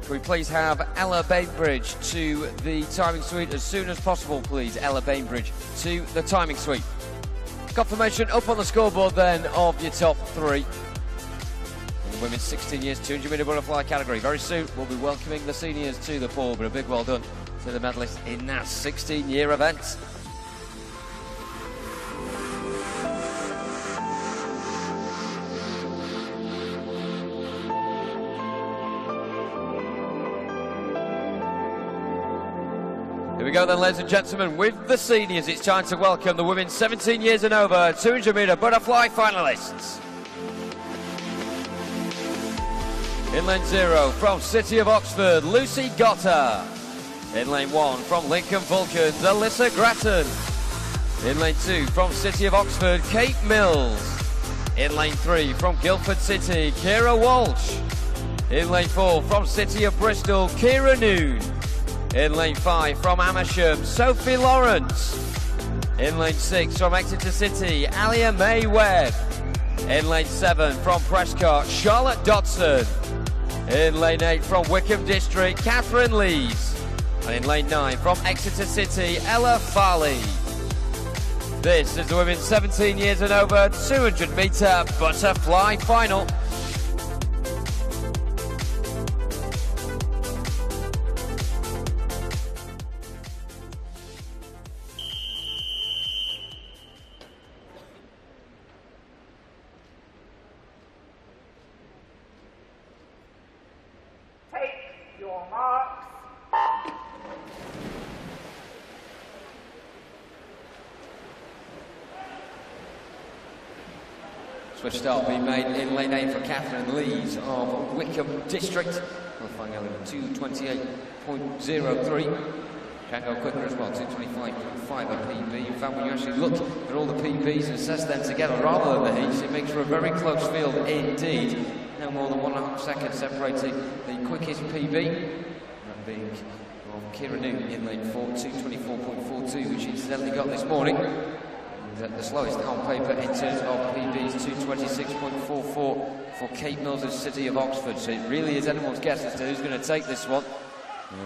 Can we please have Ella Bainbridge to the timing suite as soon as possible, please? Ella Bainbridge to the timing suite. Confirmation up on the scoreboard then of your top 3. In the women's 16 years 200 metre butterfly category. Very soon we'll be welcoming the seniors to the pool, but a big well done to the medalists in that 16-year event. Here we go then, ladies and gentlemen, with the seniors. It's time to welcome the women's 17 years and over 200 metre butterfly finalists. In lane 0 from City of Oxford, Lucy Gotter. In lane 1 from Lincoln Vulcans, Alyssa Grattan. In lane 2 from City of Oxford, Kate Mills. In lane 3 from Guildford City, Kira Walsh. In lane 4 from City of Bristol, Kira Noon. In lane 5 from Amersham, Sophie Lawrence. In lane 6 from Exeter City, Alia May Webb. In lane 7 from Prescott, Charlotte Dodson. In lane 8 from Wickham District, Catherine Lees. And in lane 9 from Exeter City, Ella Farley. This is the women's 17 years and over 200 metre butterfly final. Switch start being made in lane 8 for Catherine Lees of Wickham District. Qualifying early with 2:28.03. Can go quicker as well, 2:25.5 a PB. In fact, when you actually look at all the PBs and assess them together rather than the heats, it makes for a very close field indeed. No more than 1.5 seconds separating the quickest PB. That being of Kira Noon in lane 4, 2:24.42, which she incidentally got this morning. The slowest on paper in terms of PBs, 226.44 for Kate Mills of City of Oxford. So it really is anyone's guess as to who's going to take this one.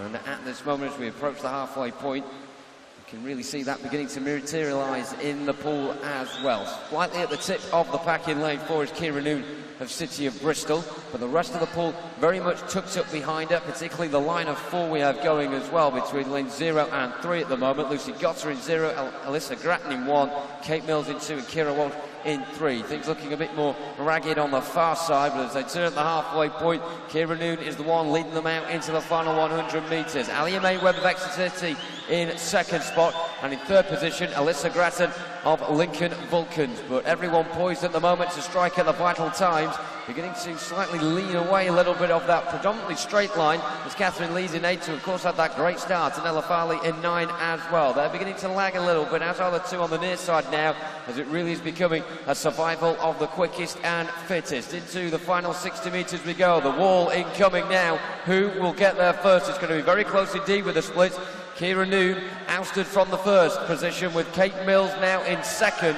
And at this moment, as we approach the halfway point, you can really see that beginning to materialise in the pool as well. Slightly at the tip of the pack in lane 4 is Ciara Noon of City of Bristol, but the rest of the pool very much tucked up behind her, particularly the line of 4 we have going as well between lanes 0 and 3 at the moment. Lucy Gotter in 0, Alyssa Grattan in 1, Kate Mills in 2 and Ciara Walsh in 3. Things looking a bit more ragged on the far side, but as they turn at the halfway point, Ciara Noon is the one leading them out into the final 100 metres. Alia May Webb of Exeter City in second spot, and in third position Alyssa Grattan of Lincoln Vulcans. But everyone poised at the moment to strike at the vital times, beginning to slightly lean away a little bit of that predominantly straight line as Catherine Lees in 8, who of course had that great start, and Ella Farley in 9 as well. They're beginning to lag a little bit, as are the 2 on the near side now, as it really is becoming a survival of the quickest and fittest. Into the final 60 metres we go. The wall incoming now. Who will get there first? It's going to be very close indeed with the splits. Ciara Noon ousted from the first position, with Kate Mills now in second,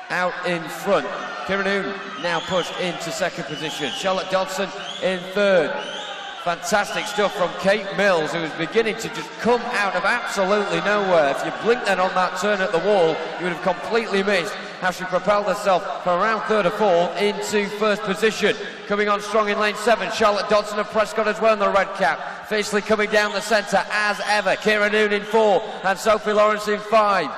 out in front. Ciara Noon now pushed into second position. Charlotte Dodson in third. Fantastic stuff from Kate Mills, who is beginning to just come out of absolutely nowhere. If you blinked then on that turn at the wall, you would have completely missed how she propelled herself from around third or fourth into first position. Coming on strong in lane 7, Charlotte Dodson of Prescott as well in the red cap. Fiercely coming down the centre as ever. Ciara Noon in 4 and Sophie Lawrence in 5.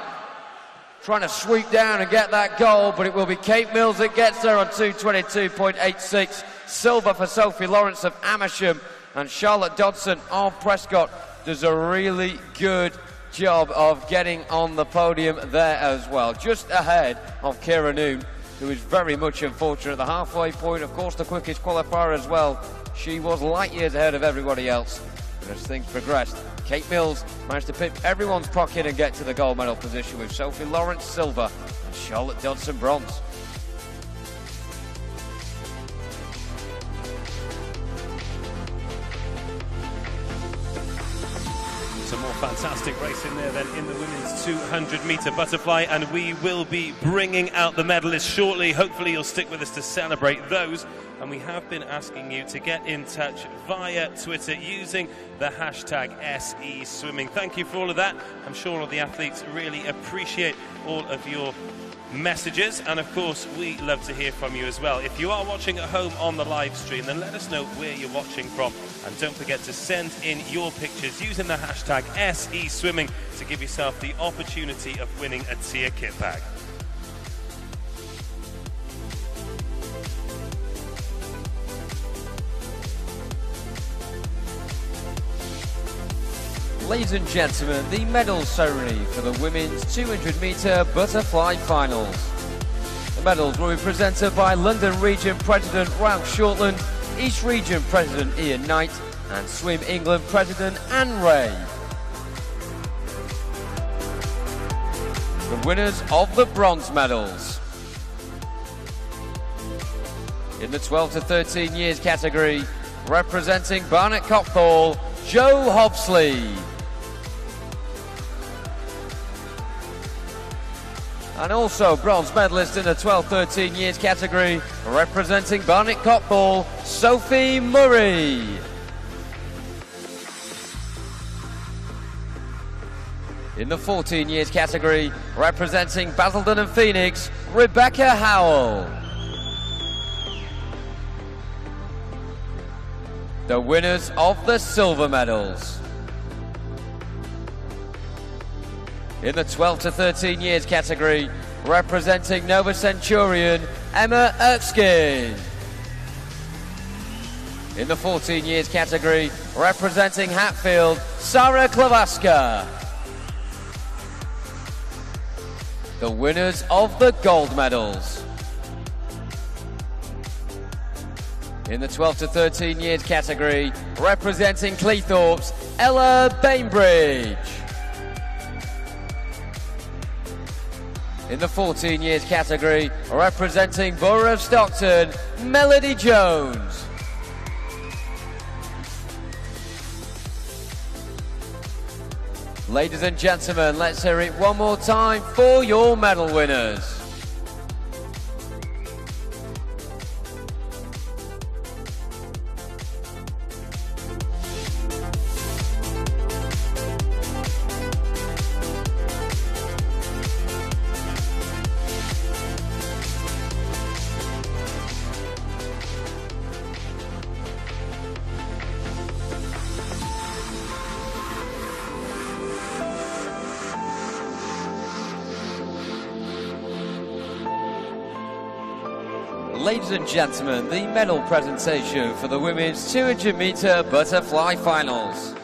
Trying to sweep down and get that goal, but it will be Kate Mills that gets there on 2:22.86. Silver for Sophie Lawrence of Amersham, and Charlotte Dodson of Prescott does a really good job of getting on the podium there as well, just ahead of Ciara Noon, who is very much unfortunate at the halfway point. Of course, the quickest qualifier as well. She was light years ahead of everybody else, and as things progressed, Kate Mills managed to pick everyone's pocket and get to the gold medal position, with Sophie Lawrence silver and Charlotte Dodson bronze. Some more fantastic racing there then in the women's 200-metre butterfly, and we will be bringing out the medalists shortly. Hopefully you'll stick with us to celebrate those, and we have been asking you to get in touch via Twitter using the hashtag SE Swimming. Thank you for all of that. I'm sure all of the athletes really appreciate all of your messages, and of course we love to hear from you as well. If you are watching at home on the live stream, then let us know where you're watching from, and don't forget to send in your pictures using the hashtag SE Swimming to give yourself the opportunity of winning a tier kit bag. Ladies and gentlemen, the medal ceremony for the women's 200-metre butterfly finals. The medals will be presented by London Region President Ralph Shortland, East Region President Ian Knight, and Swim England President Anne Ray. The winners of the bronze medals. In the 12 to 13 years category, representing Barnet Copthall, Joe Hobsley. And also bronze medalist in the 12-13 years category, representing Barnet Copthall, Sophie Murray. In the 14 years category, representing Basildon and Phoenix, Rebecca Howell. The winners of the silver medals. In the 12 to 13 years category, representing Nova Centurion, Emma Erskine. In the 14 years category, representing Hatfield, Sarah Klavaska. The winners of the gold medals. In the 12 to 13 years category, representing Cleethorpes, Ella Bainbridge. In the 14 years category, representing Borough of Stockton, Melody Jones. Ladies and gentlemen, let's hear it one more time for your medal winners. Ladies and gentlemen, the medal presentation for the women's 200-meter butterfly finals.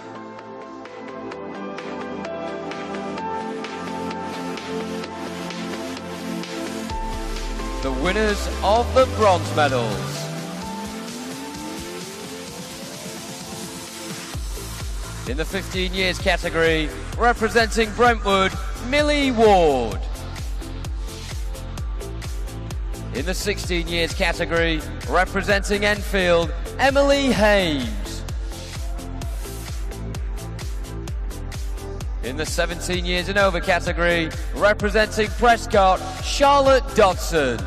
The winners of the bronze medals. In the 15 years category, representing Brentwood, Millie Ward. In the 16 years category, representing Enfield, Emily Hames. In the 17 years and over category, representing Prescott, Charlotte Dodson.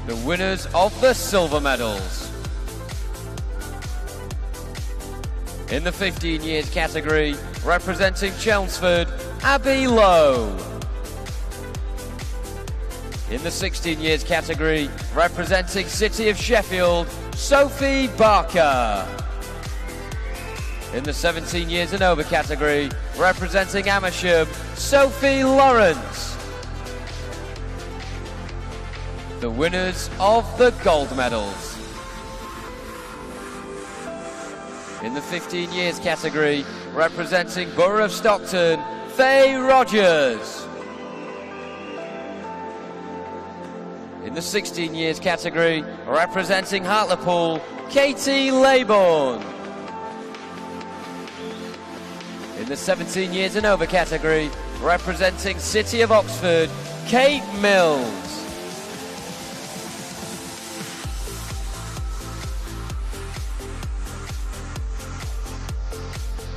The winners of the silver medals. In the 15 years category, representing Chelmsford, Abby Lowe. In the 16 years category, representing City of Sheffield, Sophie Barker. In the 17 years and over category, representing Amersham, Sophie Lawrence. The winners of the gold medals. In the 15 years category, representing Borough of Stockton, Faye Rogers. In the 16 years category, representing Hartlepool, Katie Laybourne. In the 17 years and over category, representing City of Oxford, Kate Mills.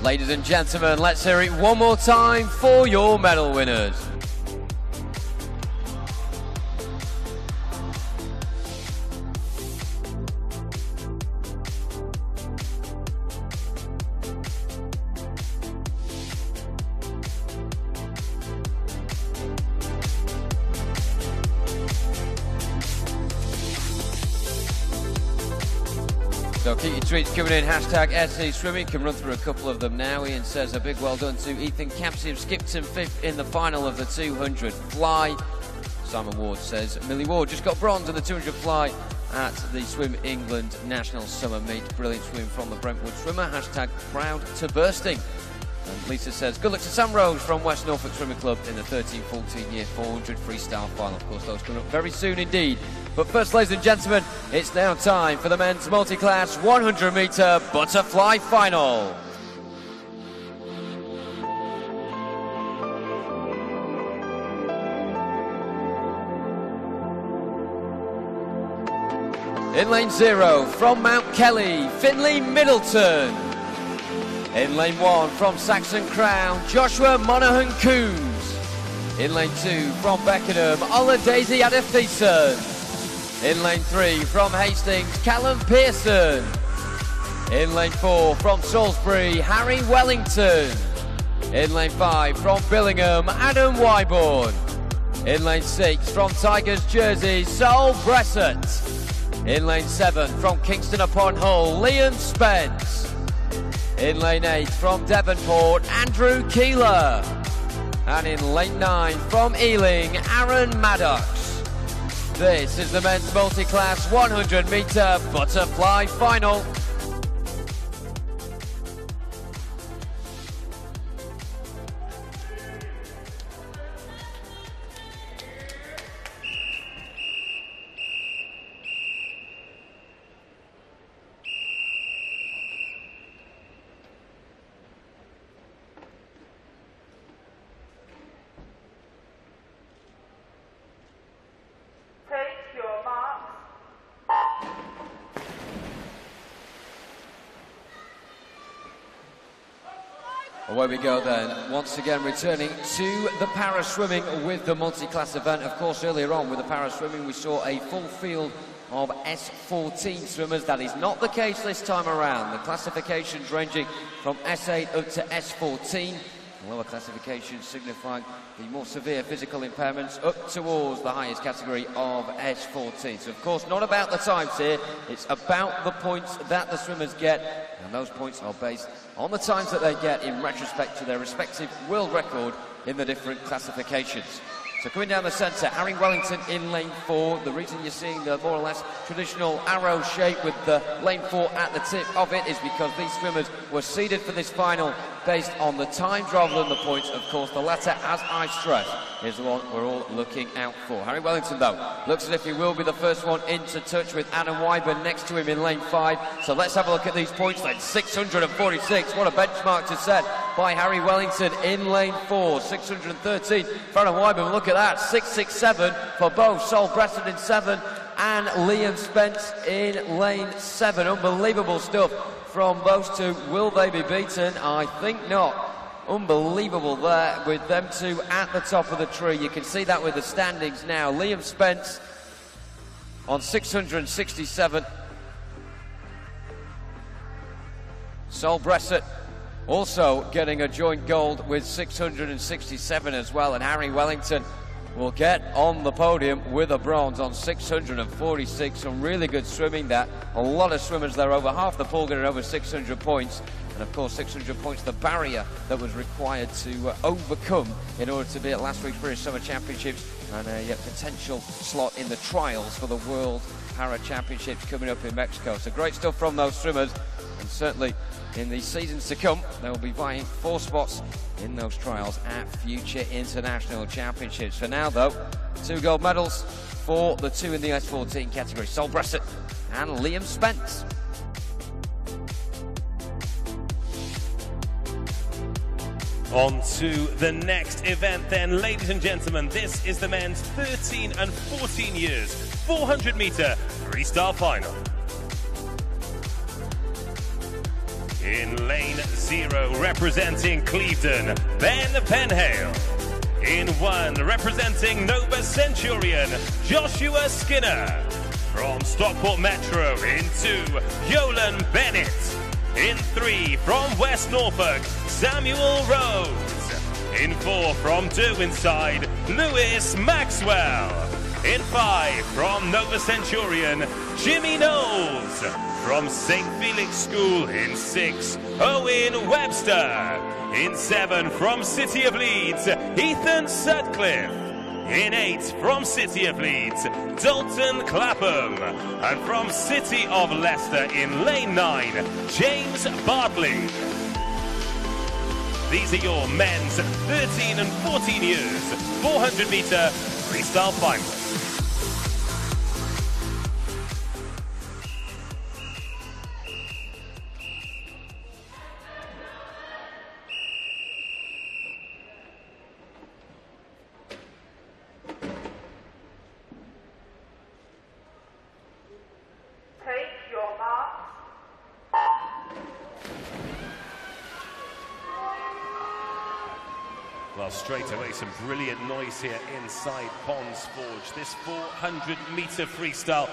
Ladies and gentlemen, let's hear it one more time for your medal winners. So keep your tweets coming in, hashtag SC Swimming. Can run through a couple of them now. Ian says a big well done to Ethan Capsium, skipped in 5th in the final of the 200 fly. Simon Ward says Millie Ward just got bronze in the 200 fly at the Swim England National Summer Meet. Brilliant swim from the Brentwood swimmer, hashtag proud to bursting. And Lisa says, good luck to Sam Rose from West Norfolk Swimming Club in the 13-14 year 400 freestyle final. Of course, those coming up very soon indeed. But first, ladies and gentlemen, it's now time for the men's multi-class 100-meter butterfly final. In lane 0, from Mount Kelly, Finley Middleton. In lane 1, from Saxon Crown, Joshua Monaghan Coombs. In lane 2, from Beckenham, Ola Daisy Adefeson. In lane 3, from Hastings, Callum Pearson. In lane 4, from Salisbury, Harry Wellington. In lane 5, from Billingham, Adam Wyborn. In lane 6, from Tigers Jersey, Sol Bressett. In lane 7, from Kingston upon Hull, Liam Spence. In lane 8, from Devonport, Andrew Keeler. And in lane 9, from Ealing, Aaron Maddox. This is the men's multi-class 100-meter butterfly final. Away we go then, once again returning to the para-swimming with the multi-class event. Of course, earlier on with the para-swimming we saw a full field of S14 swimmers. That is not the case this time around. The classifications ranging from S8 up to S14. Lower classifications signifying the more severe physical impairments up towards the highest category of S14. So of course not about the times here, it's about the points that the swimmers get, and those points are based on the times that they get in retrospect to their respective world record in the different classifications. So coming down the centre, Harry Wellington in lane 4. The reason you're seeing the more or less traditional arrow shape with the lane 4 at the tip of it is because these swimmers were seeded for this final based on the times rather than the points. Of course, the latter, as I stress, is the one we're all looking out for. Harry Wellington, though, looks as if he will be the first one into touch with Adam Wyburn next to him in lane 5. So let's have a look at these points then. 646, what a benchmark to set by Harry Wellington in lane 4. 613 for Adam Wyburn, look at that. 667 for both Sol Bresson in 7 and Liam Spence in lane 7. Unbelievable stuff from those two. Will they be beaten? I think not. Unbelievable there with them two at the top of the tree. You can see that with the standings now. Liam Spence on 667. Sol Bresson also getting a joint gold with 667 as well, and Harry Wellington will get on the podium with a bronze on 646. Some really good swimming there. A lot of swimmers there, over half the pool getting over 600 points. And of course 600 points, the barrier that was required to overcome in order to be at last week's British Summer Championships and a potential slot in the trials for the World Para Championships coming up in Mexico. So great stuff from those swimmers, and certainly in the seasons to come they'll be vying for spots in those trials at future international championships. For now though, 2 gold medals for the 2 in the S14 category, Sol Bresson and Liam Spence. On to the next event then, ladies and gentlemen. This is the men's 13 and 14 years 400 meter freestyle final. In lane 0, representing Clevedon, Ben Penhale. In 1, representing Nova Centurion, Joshua Skinner. From Stockport Metro in 2, Yolan Bennett. In 3, from West Norfolk, Samuel Rhodes. In 4, from Derwenside, Lewis Maxwell. In 5, from Nova Centurion, Jimmy Knowles. From St. Felix School in 6, Owen Webster. In 7, from City of Leeds, Ethan Sutcliffe. In 8, from City of Leeds, Dalton Clapham. And from City of Leicester in lane 9, James Bartley. These are your men's 13 and 14 years 400 meter freestyle finalists. Well, straight away, some brilliant noise here inside Ponds Forge. This 400-meter freestyle,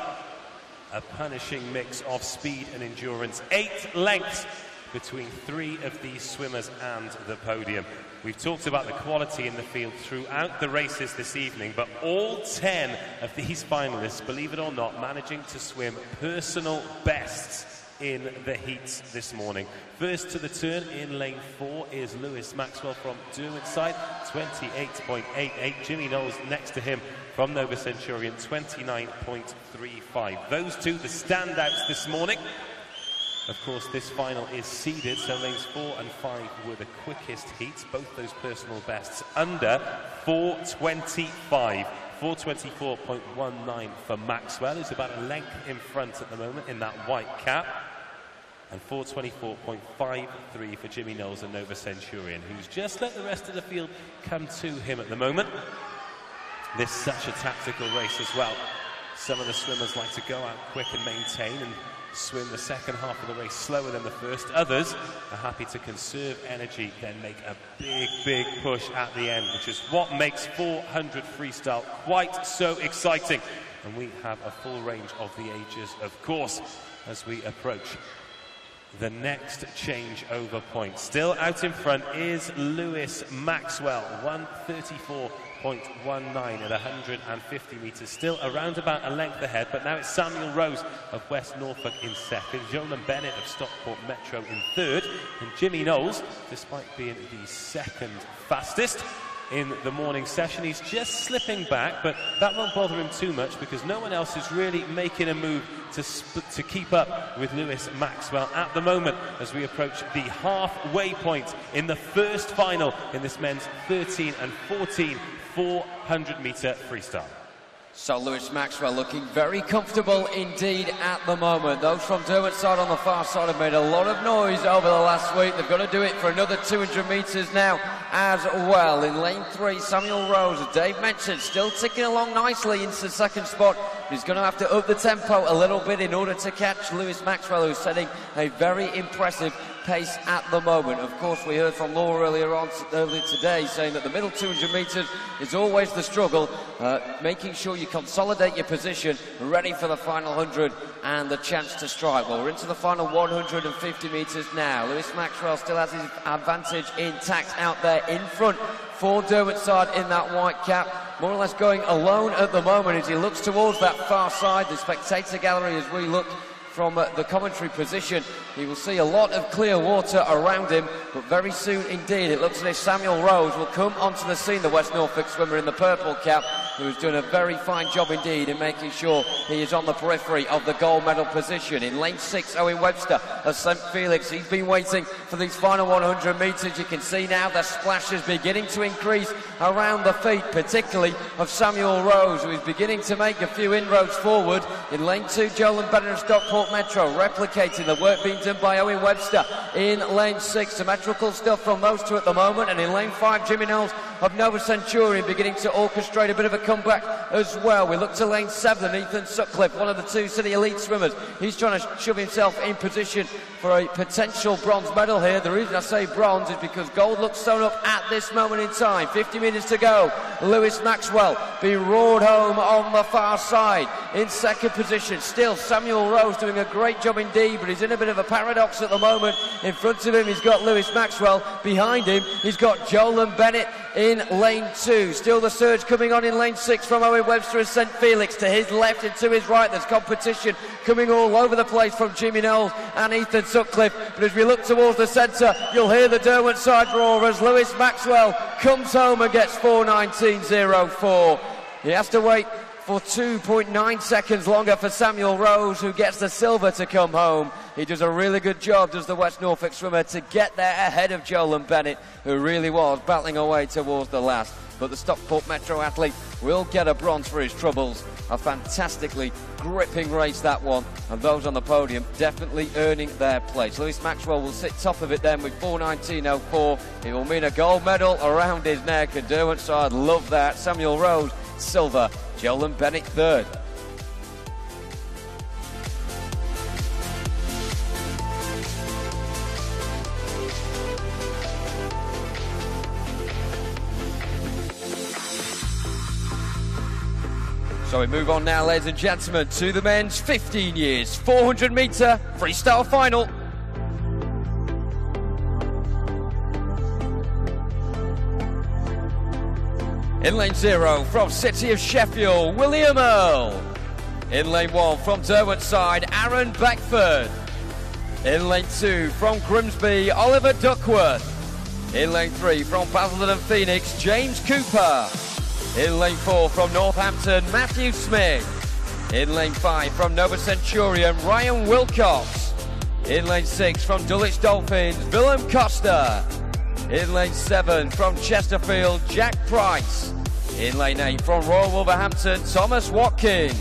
a punishing mix of speed and endurance. 8 lengths between 3 of these swimmers and the podium. We've talked about the quality in the field throughout the races this evening, but all 10 of these finalists, believe it or not, managing to swim personal bests in the heats this morning. First to the turn in lane 4 is Lewis Maxwell from Derwenside, 28.88. Jimmy Knowles next to him from Nova Centurion, 29.35. Those two, the standouts this morning. Of course, this final is seeded, so lanes 4 and 5 were the quickest heats. Both those personal bests under 4:25. 4:24.19 for Maxwell, who's about a length in front at the moment in that white cap. And 4:24.53 for Jimmy Knowles and Nova Centurion, who's just let the rest of the field come to him at the moment. This is such a tactical race as well. Some of the swimmers like to go out quick and maintain, and swim the second half of the race slower than the first. Others are happy to conserve energy, then make a big push at the end, which is what makes 400 freestyle quite so exciting. And we have a full range of the ages, of course, as we approach the next changeover point. Still out in front is Lewis Maxwell, 1:34.19 at 150 metres, still around about a length ahead, but now it's Samuel Rose of West Norfolk in second, Jolan Bennett of Stockport Metro in third, and Jimmy Knowles, despite being the second fastest in the morning session, he's just slipping back, but that won't bother him too much because no one else is really making a move to keep up with Lewis Maxwell at the moment as we approach the halfway point in the first final in this men's 13 and 14 400-metre freestyle. So Lewis Maxwell looking very comfortable indeed at the moment. Those from Derwent's side on the far side have made a lot of noise over the last week. They've got to do it for another 200 metres now as well. In lane 3, Samuel Rose, as Dave mentioned, still ticking along nicely into the second spot. He's going to have to up the tempo a little bit in order to catch Lewis Maxwell, who's setting a very impressive pace at the moment. Of course, we heard from Laura earlier today saying that the middle 200 metres is always the struggle, making sure you consolidate your position, ready for the final 100 and the chance to strike. Well, we're into the final 150 metres now. Lewis Maxwell still has his advantage intact out there in front for Derwent's side in that white cap, more or less going alone at the moment as he looks towards that far side, the spectator gallery. As we look from the commentary position, he will see a lot of clear water around him, but very soon indeed it looks as if Samuel Rose will come onto the scene, the West Norfolk swimmer in the purple cap, who has done a very fine job indeed in making sure he is on the periphery of the gold medal position. In lane 6, Owen Webster of St Felix, he's been waiting for these final 100 metres. You can see now the splash is beginning to increase around the feet, particularly of Samuel Rose, who is beginning to make a few inroads forward. In lane 2, Jolan Bennett of Stockport Metro, replicating the work being done by Owen Webster. In lane 6, symmetrical stuff from those two at the moment. And in lane 5, Jimmy Knowles of Nova Centurion beginning to orchestrate a bit of a comeback as well. We look to lane 7, Ethan Sutcliffe, one of the two City Elite swimmers. He's trying to shove himself in position for a potential bronze medal here. The reason I say bronze is because gold looks sewn up at this moment in time. 50 metres to go. Lewis Maxwell being roared home on the far side. In second position, still Samuel Rose doing a great job indeed, but he's in a bit of a paradox at the moment. In front of him, he's got Lewis Maxwell. Behind him, he's got Jolan Bennett in lane 2. Still the surge coming on in lane 6 from Owen Webster of St Felix. To his left and to his right, there's competition coming all over the place from Jimmy Knowles and Ethan Sutcliffe. But as we look towards the centre, you'll hear the Derwent side roar as Lewis Maxwell comes home and gets 4:19.04. He has to wait for 2.9 seconds longer for Samuel Rose, who gets the silver to come home. He does a really good job, does the West Norfolk swimmer, to get there ahead of Jolan Bennett, who really was battling away towards the last. But the Stockport Metro athlete will get a bronze for his troubles. A fantastically gripping race, that one, and those on the podium definitely earning their place. Lewis Maxwell will sit top of it then with 4:19.04. It will mean a gold medal around his neck, and Derwent side love that. Samuel Rose, silver. Jolan Bennett, third. So we move on now, ladies and gentlemen, to the men's 15 years 400 metre freestyle final. In lane 0 from City of Sheffield, William Earl. In lane 1 from Derwent side, Aaron Beckford. In lane 2 from Grimsby, Oliver Duckworth. In lane 3 from Basildon and Phoenix, James Cooper. In lane 4 from Northampton, Matthew Smith. In lane 5 from Nova Centurion, Ryan Wilcox. In lane 6 from Dulwich Dolphins, Willem Costa. In lane 7 from Chesterfield, Jack Price. In lane 8 from Royal Wolverhampton, Thomas Watkin.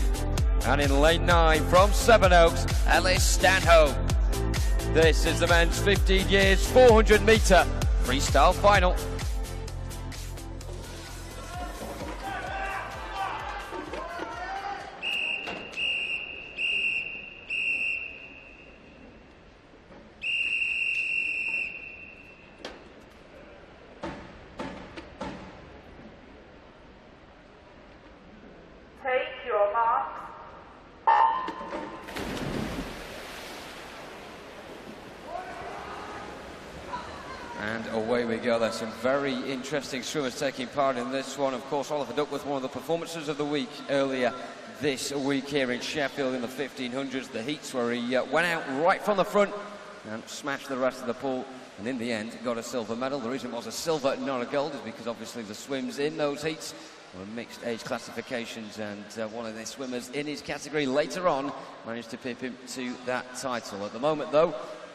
And in lane 9 from Sevenoaks, Ellis Stanhope. This is the men's 15 years 400 metre freestyle final. And away we go. There's some very interesting swimmers taking part in this one. Of course, Oliver Duckworth, one of the performances of the week earlier this week here in Sheffield in the 1500s. The heats where he went out right from the front and smashed the rest of the pool, and in the end got a silver medal. The reason it was a silver, not a gold, is because obviously the swims in those heats were mixed age classifications, and one of the swimmers in his category later on managed to pip him to that title. At the moment though,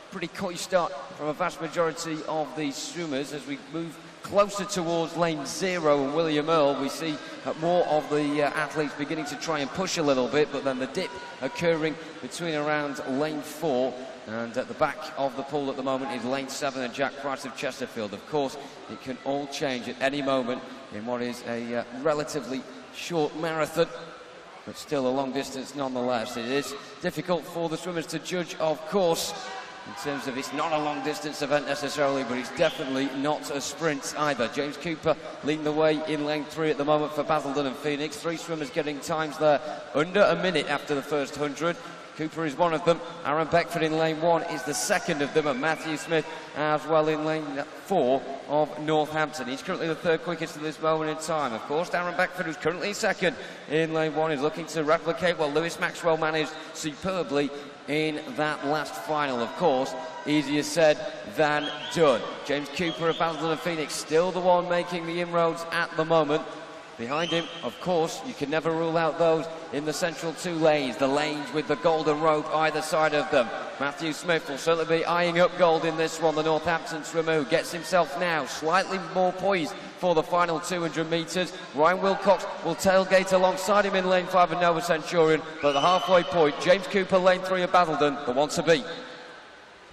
pretty coy start from a vast majority of these swimmers. As we move closer towards lane 0 and William Earl, we see more of the athletes beginning to try and push a little bit, but then the dip occurring between around lane 4 and at the back of the pool at the moment is lane 7 and Jack Price of Chesterfield. Of course, it can all change at any moment in what is a relatively short marathon, but still a long distance nonetheless. It is difficult for the swimmers to judge, of course, in terms of it's not a long distance event necessarily, but it's definitely not a sprint either. James Cooper leading the way in lane 3 at the moment for Basildon and Phoenix. 3 swimmers getting times there under a minute after the first 100. Cooper is one of them. Aaron Beckford in lane 1 is the second of them, and Matthew Smith as well in lane 4 of Northampton. He's currently the 3rd quickest at this moment in time. Of course, Aaron Beckford, who's currently second in lane 1, is looking to replicate what Lewis Maxwell managed superbly in that last final. Of course, easier said than done. James Cooper of Basildon and Phoenix still the one making the inroads at the moment. Behind him, of course, you can never rule out those in the central 2 lanes, the lanes with the golden rope either side of them. Matthew Smith will certainly be eyeing up gold in this one, the Northampton swimmer, who gets himself now slightly more poised for the final 200 metres. Ryan Wilcox will tailgate alongside him in lane 5 of Nova Centurion, but at the halfway point, James Cooper, lane 3 of Basildon, the one to beat.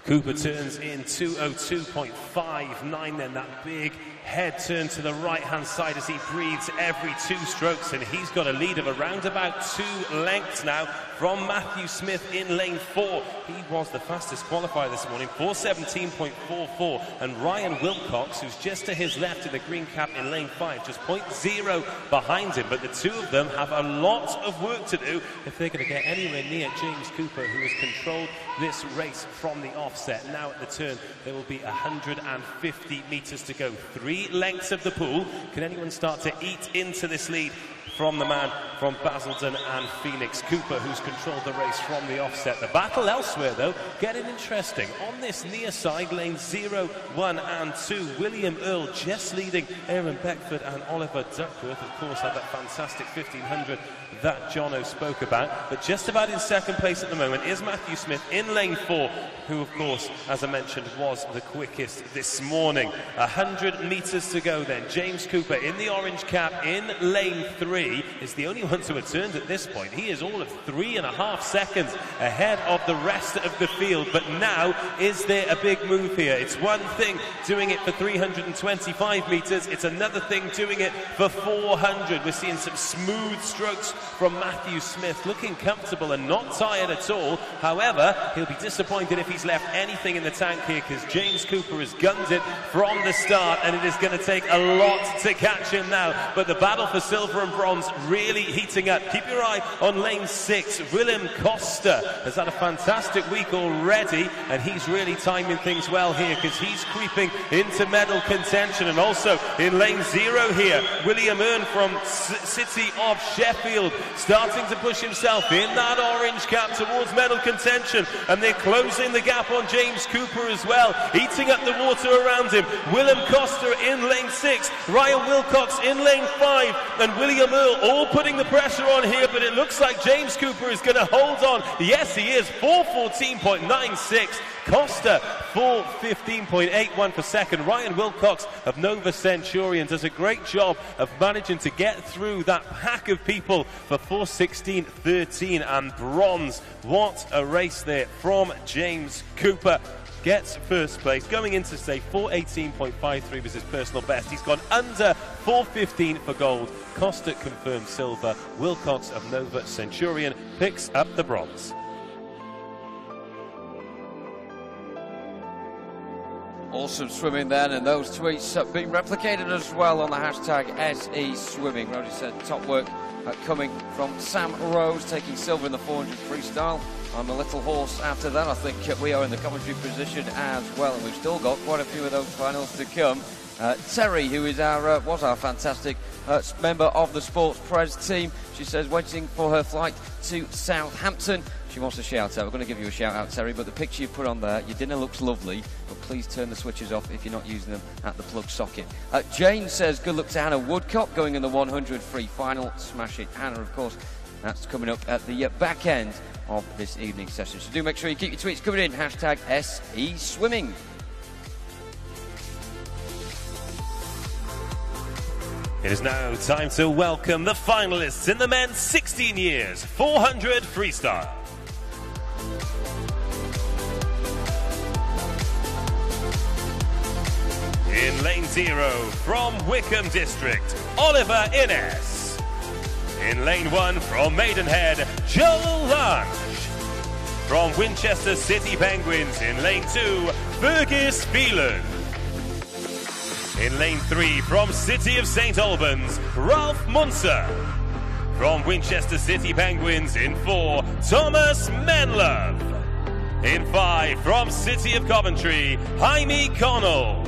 Cooper turns in 2:02.59, then that big head turn to the right-hand side as he breathes every 2 strokes, and he's got a lead of around about 2 lengths now from Matthew Smith in lane 4. He was the fastest qualifier this morning, 4:17.44, and Ryan Wilcox, who's just to his left in the green cap in lane 5, just 0.0 behind him. But the 2 of them have a lot of work to do if they're going to get anywhere near James Cooper, who has controlled this race from the offset. Now at the turn, there will be 150 metres to go. 3 lengths of the pool. Can anyone start to eat into this lead from the man from Basildon and Phoenix? Cooper, who's controlled the race from the offset. The battle elsewhere, though, getting interesting. On this near side, lanes 0, 1 and 2, William Earl just leading Aaron Beckford and Oliver Duckworth. Of course, had that fantastic 1500 that Jono spoke about. But just about in second place at the moment is Matthew Smith in lane 4, who, of course, as I mentioned, was the quickest this morning. 100 metres to go then. James Cooper in the orange cap in lane 3 is the only one to have turned at this point. He is all of 3.5 seconds ahead of the rest of the field. But now, is there a big move here? It's one thing doing it for 325 metres. It's another thing doing it for 400. We're seeing some smooth strokes from Matthew Smith, looking comfortable and not tired at all. However, he'll be disappointed if he's left anything in the tank here, because James Cooper has gunned it from the start, and it is going to take a lot to catch him now. But the battle for silver and bronze really heating up. Keep your eye on lane 6. Willem Costa has had a fantastic week already, and he's really timing things well here, because he's creeping into medal contention. And also in lane 0 here, William Earn from City of Sheffield starting to push himself in that orange cap towards medal contention, and they're closing the gap on James Cooper as well, eating up the water around him. Willem Costa in lane 6, Ryan Wilcox in lane 5, and William Earl all putting the pressure on here, but it looks like James Cooper is going to hold on. Yes, he is. 4:14.96. Costa 4:15.81 for second. Ryan Wilcox of Nova Centurion does a great job of managing to get through that pack of people for 4:16.13 and bronze. What a race there from James Cooper. Gets first place, going into say 4:18.53 was his personal best. He's gone under 4:15 for gold. Costa confirmed silver. Wilcox of Nova Centurion picks up the bronze. Awesome swimming then, and those tweets have been replicated as well on the hashtag SE Swimming. Rosie said top work coming from Sam Rose, taking silver in the 400 freestyle. I'm a little horse after that. I think we are in the commentary position as well, and we've still got quite a few of those finals to come. Terry, who is was our fantastic member of the Sports Press team, she says waiting for her flight to Southampton. She wants a shout out. We're going to give you a shout out, Terry, but the picture you put on there, your dinner looks lovely, but please turn the switches off if you're not using them at the plug socket. Jane says good luck to Hannah Woodcock going in the 100 free final. Smash it, Hannah, of course. That's coming up at the back end of this evening session. So do make sure you keep your tweets coming in. Hashtag SE Swimming. It is now time to welcome the finalists in the men's 16 years 400 freestyle. In lane 0 from Wickham District, Oliver Innes. In lane 1 from Maidenhead, Joel Lange. From Winchester City Penguins in lane 2, Fergus Phelan. In lane 3 from City of St Albans, Ralph Munzer. From Winchester City Penguins in 4, Thomas Menlove. In 5 from City of Coventry, Jaime Connell.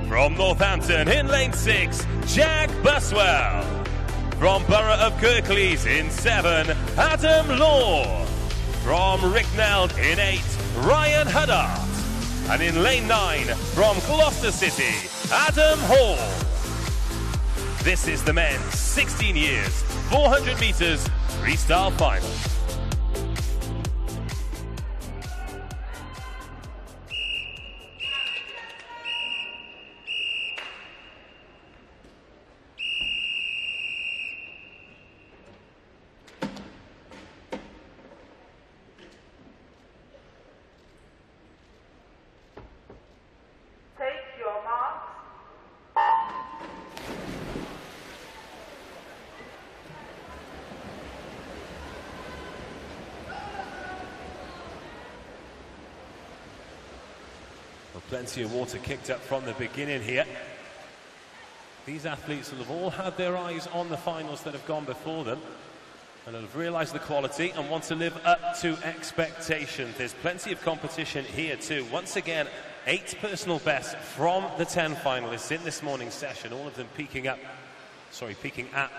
From Northampton in lane 6, Jack Buswell. From Borough of Kirklees in 7, Adam Law. From Ricknell in 8, Ryan Huddart. And in lane 9, from Gloucester City, Adam Hall. This is the men's 16 years, 400 metres freestyle final. Take your marks. Well, plenty of water kicked up from the beginning here. These athletes will have all had their eyes on the finals that have gone before them and have realised the quality and want to live up to expectations. There's plenty of competition here too. Once again, 8 personal bests from the 10 finalists in this morning's session, all of them peaking at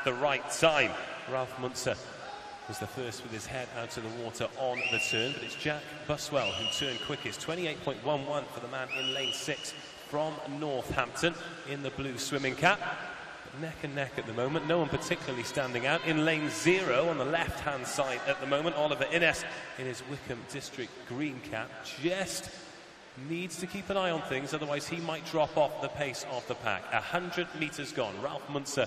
the right time. Ralph Munzer was the first with his head out of the water on the turn, but it's Jack Buswell who turned quickest, 28.11 for the man in lane 6 from Northampton in the blue swimming cap. Neck and neck at the moment, no one particularly standing out. In lane 0 on the left-hand side at the moment, Oliver Innes in his Wickham District green cap just needs to keep an eye on things, otherwise he might drop off the pace of the pack. 100 metres gone. Ralph Munzer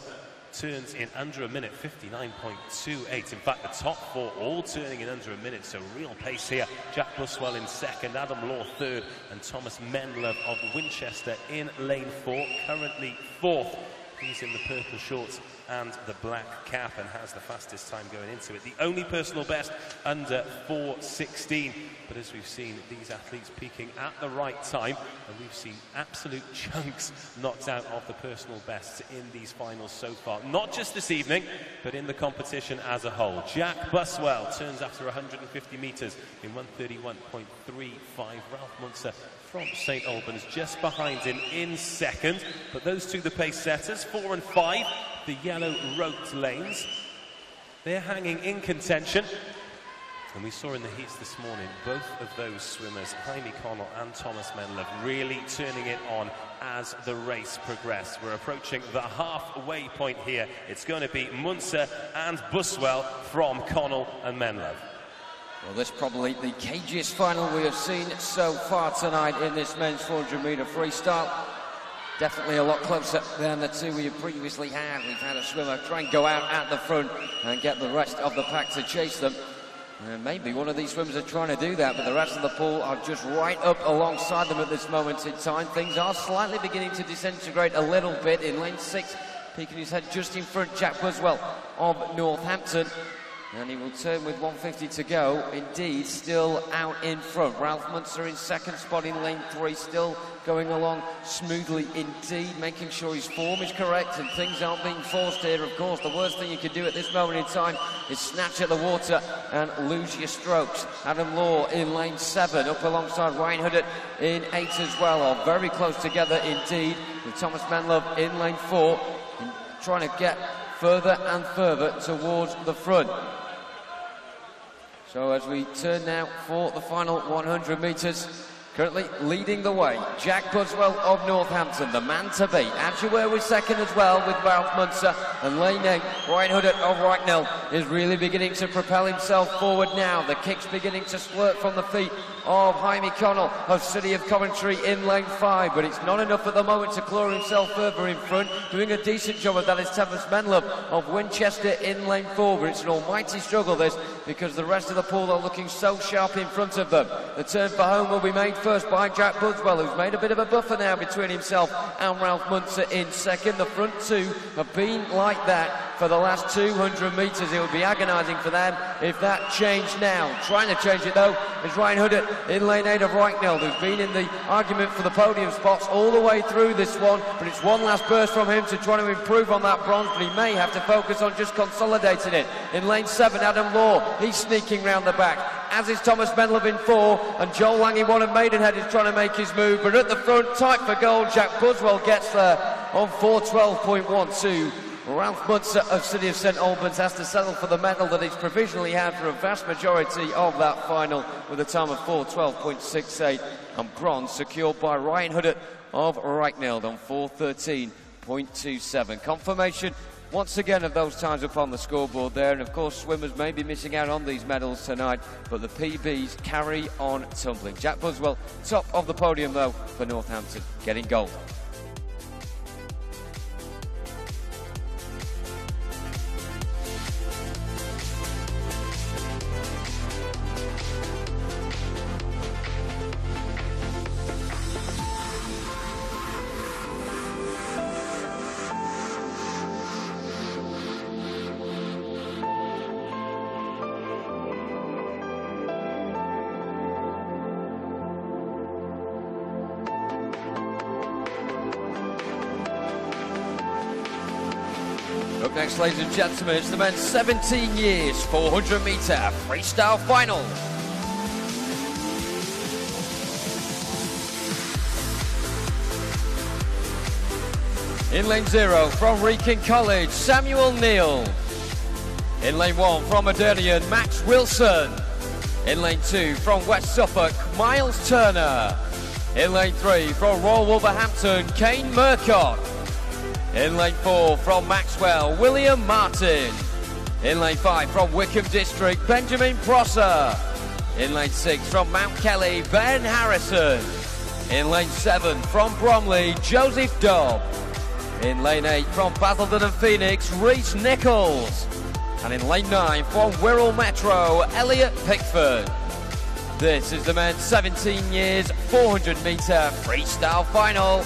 turns in under a minute, 59.28. In fact, the top 4 all turning in under a minute, so real pace here. Jack Buswell in 2nd, Adam Law 3rd, and Thomas Menlove of Winchester in lane 4, currently 4th. He's in the purple shorts and the black cap and has the fastest time going into it. The only personal best under 4:16. But as we've seen, these athletes peaking at the right time, and we've seen absolute chunks knocked out of the personal bests in these finals so far. Not just this evening, but in the competition as a whole. Jack Buswell turns after 150 metres in 131.35. Ralph Munzer from St Albans just behind him in 2nd. But those two, the pace setters, 4 and 5, the yellow roped lanes, they're hanging in contention. And we saw in the heats this morning, both of those swimmers, Jaime Connell and Thomas Menlove, really turning it on as the race progressed. We're approaching the halfway point here. It's going to be Munzer and Buswell from Connell and Menlove. Well, this is probably the cagiest final we have seen so far tonight in this men's 400 metre freestyle. Definitely a lot closer than the two we have previously had. We've had a swimmer try and go out at the front and get the rest of the pack to chase them. And maybe one of these swimmers are trying to do that, but the rest of the pool are just right up alongside them at this moment in time. Things are slightly beginning to disintegrate a little bit in lane 6. Peeking his head just in front, Jack Buswell of Northampton. And he will turn with 150 to go. Indeed, still out in front. Ralph Munzer in second spot in lane 3, still going along smoothly indeed, making sure his form is correct and things aren't being forced here. Of course, the worst thing you can do at this moment in time is snatch at the water and lose your strokes. Adam Law in lane 7, up alongside Ryan Huddett in 8 as well, are very close together indeed, with Thomas Manlove in lane 4, and trying to get further and further towards the front. So as we turn now for the final 100 metres, currently leading the way, Jack Buswell of Northampton, the man to beat. Andrew Ware was second as well with Ralph Munzer, and lane 8, Ryan Huddett of Bracknell is really beginning to propel himself forward now. The kick's beginning to splurt from the feet of Jaime Connell of City of Coventry in lane 5, but it's not enough at the moment to claw himself further in front. Doing a decent job of that is Thomas Menlove of Winchester in lane 4, but it's an almighty struggle this, because the rest of the pool are looking so sharp in front of them. The turn for home will be made first by Jack Buswell, who's made a bit of a buffer now between himself and Ralph Munzer in second. The front two have been like that for the last 200 metres. It would be agonising for them if that changed now. Trying to change it though is Ryan Huddett in lane 8 of Reichneld, who's been in the argument for the podium spots all the way through this one, but it's one last burst from him to try to improve on that bronze, but he may have to focus on just consolidating it. In lane 7, Adam Law, he's sneaking round the back, as is Thomas Menlove in 4, and Joel Lang in 1 of Maidenhead is trying to make his move, but at the front, tight for goal, Jack Buswell gets there on 4:12.12. Ralph Munzer of City of St Albans has to settle for the medal that he's provisionally had for a vast majority of that final, with a time of 4:12.68, and bronze secured by Ryan Huddett of Reichneld on 4:13.27. Confirmation once again of those times upon the scoreboard there, and of course swimmers may be missing out on these medals tonight, but the PBs carry on tumbling. Jack Buswell top of the podium though for Northampton, getting gold. Up next, ladies and gentlemen, it's the men's 17 years 400 metre freestyle final. In lane 0 from Wrekin College, Samuel Neal. In lane 1 from Modernian, Max Wilson. In lane 2 from West Suffolk, Miles Turner. In lane 3 from Royal Wolverhampton, Kane Murcock. In lane 4 from Maxwell, William Martin. In lane 5 from Wickham District, Benjamin Prosser. In lane 6 from Mount Kelly, Ben Harrison. In lane 7 from Bromley, Joseph Dobb. In lane 8 from Basildon and Phoenix, Rhys Nichols. And in lane 9 from Wirral Metro, Elliot Pickford. This is the men's 17 years 400 metre freestyle final.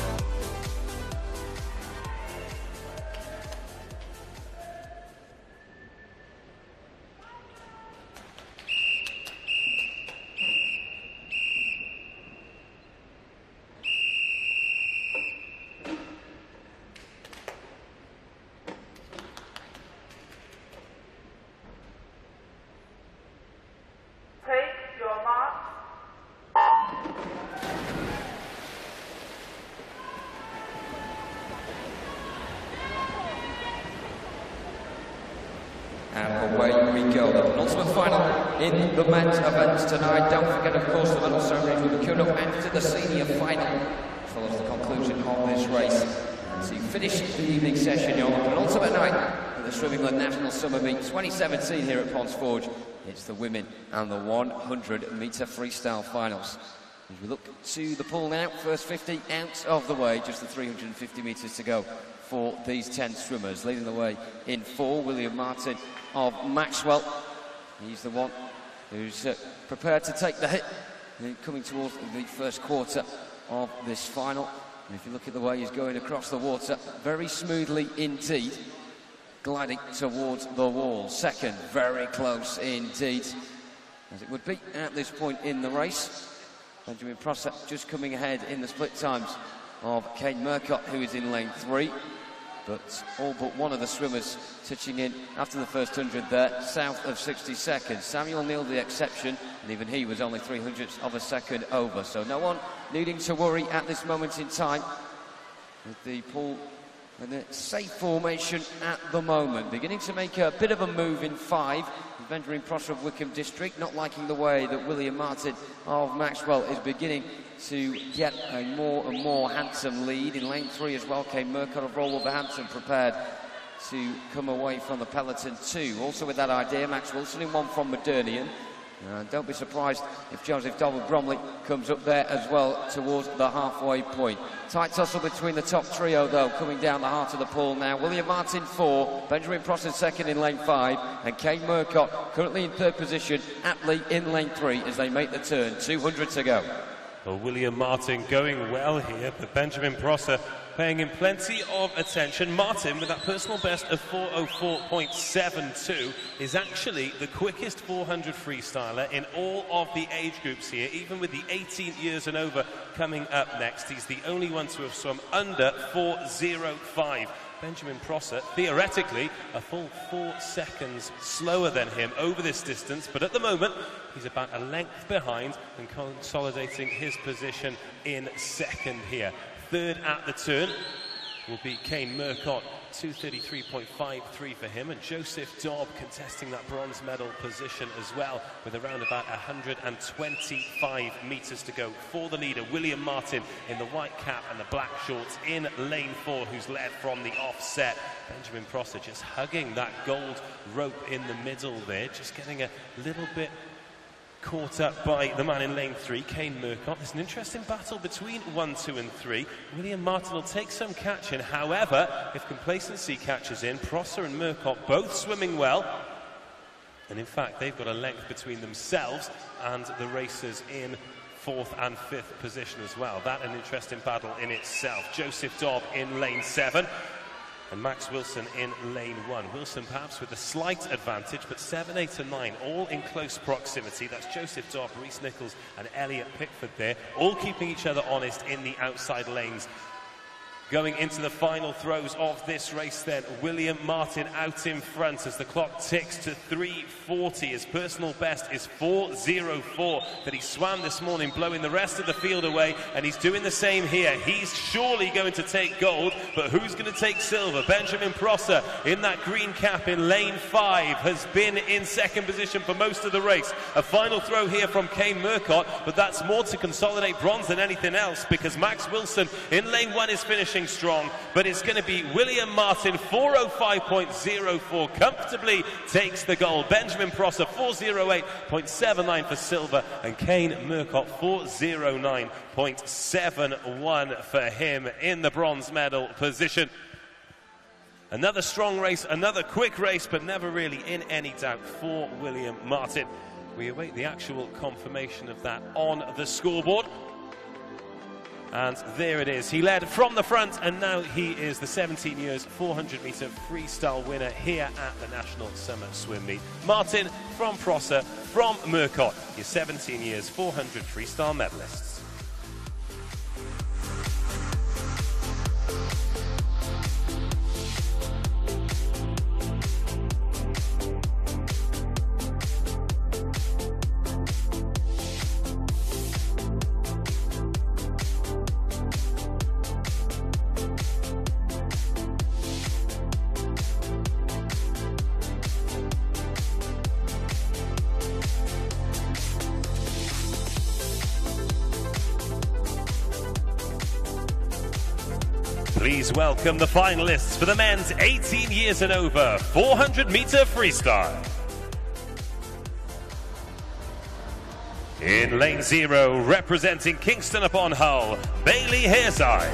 And away we go. The penultimate final in the men's events tonight. Don't forget, of course, the medal ceremony will be queued up after the senior final, which follows the conclusion of this race. And so you finish the evening session on the penultimate night of the Swimmingland National Summer Meet 2017 here at Ponds Forge. It's the women and the 100 metre freestyle finals. As we look to the pool now, first 50 out of the way, just the 350 metres to go for these 10 swimmers. Leading the way in 4, William Martin of Maxwell. He's the one who's prepared to take the hit, coming towards the first quarter of this final. And if you look at the way he's going across the water, very smoothly indeed. gliding towards the wall. Second, very close indeed, as it would be at this point in the race. Benjamin Prosser just coming ahead in the split times of Kane Murcott, who is in lane 3. But all but one of the swimmers touching in after the first 100 there, south of 60 seconds. Samuel Neal the exception, and even he was only 300ths of a second over. So no one needing to worry at this moment in time with the pool and the safe formation at the moment. Beginning to make a bit of a move in 5. Benjamin Prosser of Wickham District, not liking the way that William Martin of Maxwell is beginning to get a more and more handsome lead. In lane 3 as well, Kane Murcott of Roll Wolverhampton prepared to come away from the peloton too. Also with that idea, Max Wilson in one from Modernian. Don't be surprised if Joseph Dovel Bromley comes up there as well towards the halfway point. Tight tussle between the top trio though, coming down the heart of the pool now. William Martin 4, Benjamin Prosser second in lane 5, and Kane Murcott currently in third position, aptly in lane 3 as they make the turn. 200 to go. Well, William Martin going well here, but Benjamin Prosser paying him plenty of attention. Martin, with that personal best of 4:04.72, is actually the quickest 400 freestyler in all of the age groups here, even with the 18 years and over coming up next. He's the only one to have swum under 4:05. Benjamin Prosser, theoretically, a full 4 seconds slower than him over this distance, but at the moment, he's about a length behind and consolidating his position in second here. Third at the turn will be Kane Murcott, 2:33.53 for him, and Joseph Dobb contesting that bronze medal position as well, with around about 125 metres to go for the leader, William Martin, in the white cap and the black shorts in lane 4, who's led from the offset. Benjamin Prosser just hugging that gold rope in the middle there, just getting a little bit caught up by the man in lane 3, Kane Murcott. There's an interesting battle between 1, 2 and 3. William Martin will take some catching. However, if complacency catches in, Prosser and Murcott both swimming well. And in fact, they've got a length between themselves and the racers in 4th and 5th position as well. That an interesting battle in itself. Joseph Dobb in lane 7. And Max Wilson in lane 1. Wilson perhaps with a slight advantage, but 7, 8 and 9 all in close proximity. That's Joseph Dobb, Rhys Nichols and Elliot Pickford there, all keeping each other honest in the outside lanes. Going into the final throws of this race then, William Martin out in front as the clock ticks to 3:40. His personal best is 4:04 that he swam this morning, blowing the rest of the field away, and he's doing the same here. He's surely going to take gold, but who's going to take silver? Benjamin Prosser in that green cap in lane 5 has been in second position for most of the race. A final throw here from Kane Murcott, but that's more to consolidate bronze than anything else, because Max Wilson in lane 1 is finishing strong, but it's going to be William Martin, 4:05.04, comfortably takes the gold. Benjamin Prosser, 4:08.79 for silver, and Kane Murcott, 4:09.71 for him in the bronze medal position. Another strong race, another quick race, but never really in any doubt for William Martin. We await the actual confirmation of that on the scoreboard. And there it is. He led from the front, and now he is the 17 years 400-metre freestyle winner here at the National Summer Swim Meet. Martin from Prosser, from Murcott, your 17 years 400 freestyle medalists. Please welcome the finalists for the men's 18 years and over 400-metre freestyle. In lane 0, representing Kingston upon Hull, Bailey Hairside.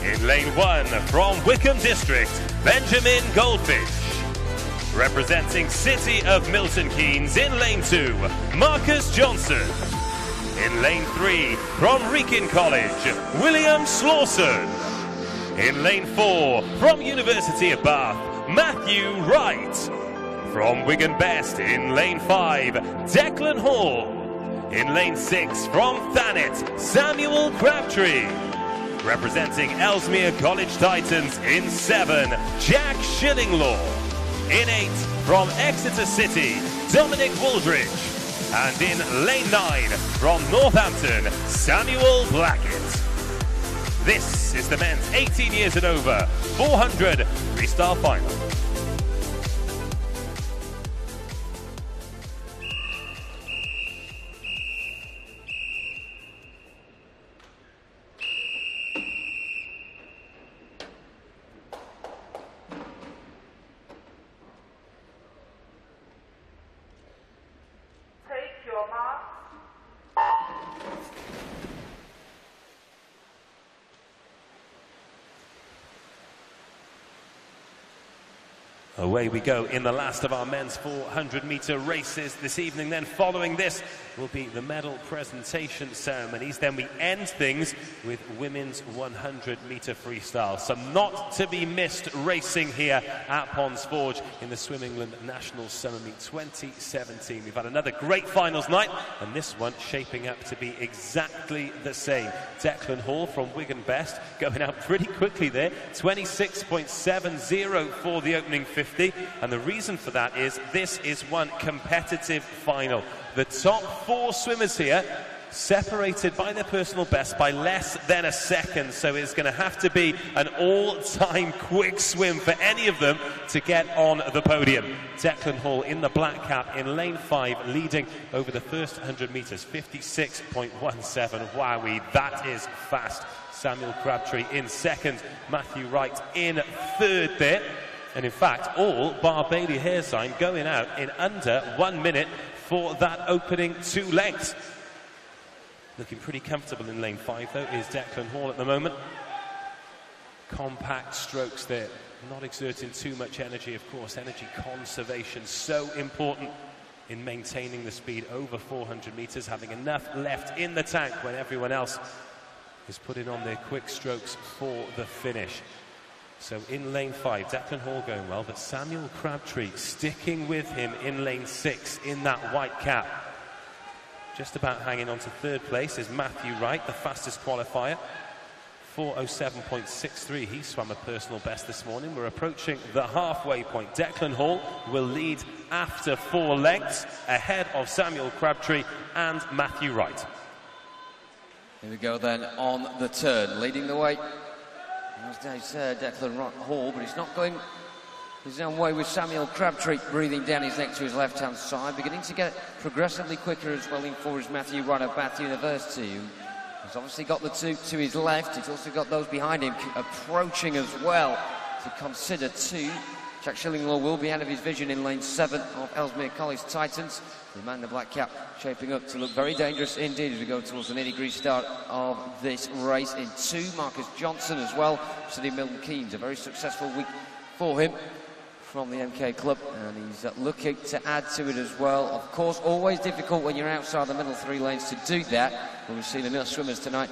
In lane 1, from Wickham District, Benjamin Goldfish. Representing City of Milton Keynes in lane 2, Marcus Johnson. In lane 3, from Wrekin College, William Slawson. In lane 4, from University of Bath, Matthew Wright. From Wigan Best in lane 5, Declan Hall. In lane 6 from Thanet, Samuel Crabtree. Representing Ellesmere College Titans in 7, Jack Shillinglaw. In 8 from Exeter City, Dominic Wooldridge. And in lane 9 from Northampton, Samuel Blackett. This is the men's 18 years and over 400 freestyle final. Take your mark. Away we go in the last of our men's 400-meter races this evening. Then following this will be the medal presentation ceremonies. Then we end things with women's 100-meter freestyle. Some not to be missed racing here at Ponds Forge in the Swim England National Summer Meet 2017. We've had another great finals night, and this one shaping up to be exactly the same. Declan Hall from Wigan Best going out pretty quickly there, 26.70 for the opening 50. And the reason for that is this is one competitive final. The top 4 swimmers here separated by their personal best by less than a second, so it's going to have to be an all-time quick swim for any of them to get on the podium. Declan Hall in the black cap in lane 5, leading over the first 100 metres, 56.17. Wowee, that is fast. Samuel Crabtree in second, Matthew Wright in third there. And in fact, all bar Bailey Hairsign going out in under 1 minute for that opening 2 lengths. Looking pretty comfortable in lane 5 though is Declan Hall at the moment. Compact strokes there, not exerting too much energy. Of course, energy conservation so important in maintaining the speed over 400 meters, having enough left in the tank when everyone else is putting on their quick strokes for the finish. So in lane 5, Declan Hall going well, but Samuel Crabtree sticking with him in lane 6 in that white cap. Just about hanging on to third place is Matthew Wright, the fastest qualifier. 4:07.63, he swam a personal best this morning. We're approaching the halfway point. Declan Hall will lead after 4 lengths, ahead of Samuel Crabtree and Matthew Wright. Here we go then on the turn, leading the way. As Dave said, Declan Hall, but he's not going his own way with Samuel Crabtree breathing down his neck to his left-hand side. Beginning to get progressively quicker as well in for his Matthew Wright of Bath University. He's obviously got the 2 to his left. He's also got those behind him approaching as well to consider 2. Jack Shillinglaw will be out of his vision in lane 7 of Ellesmere College Titans. The man in the black cap shaping up to look very dangerous indeed as we go towards the nitty-gritty start of this race. In 2, Marcus Johnson as well, City Milton Keynes. A very successful week for him from the MK club, and he's looking to add to it as well. Of course, always difficult when you're outside the middle 3 lanes to do that, but we've seen enough swimmers tonight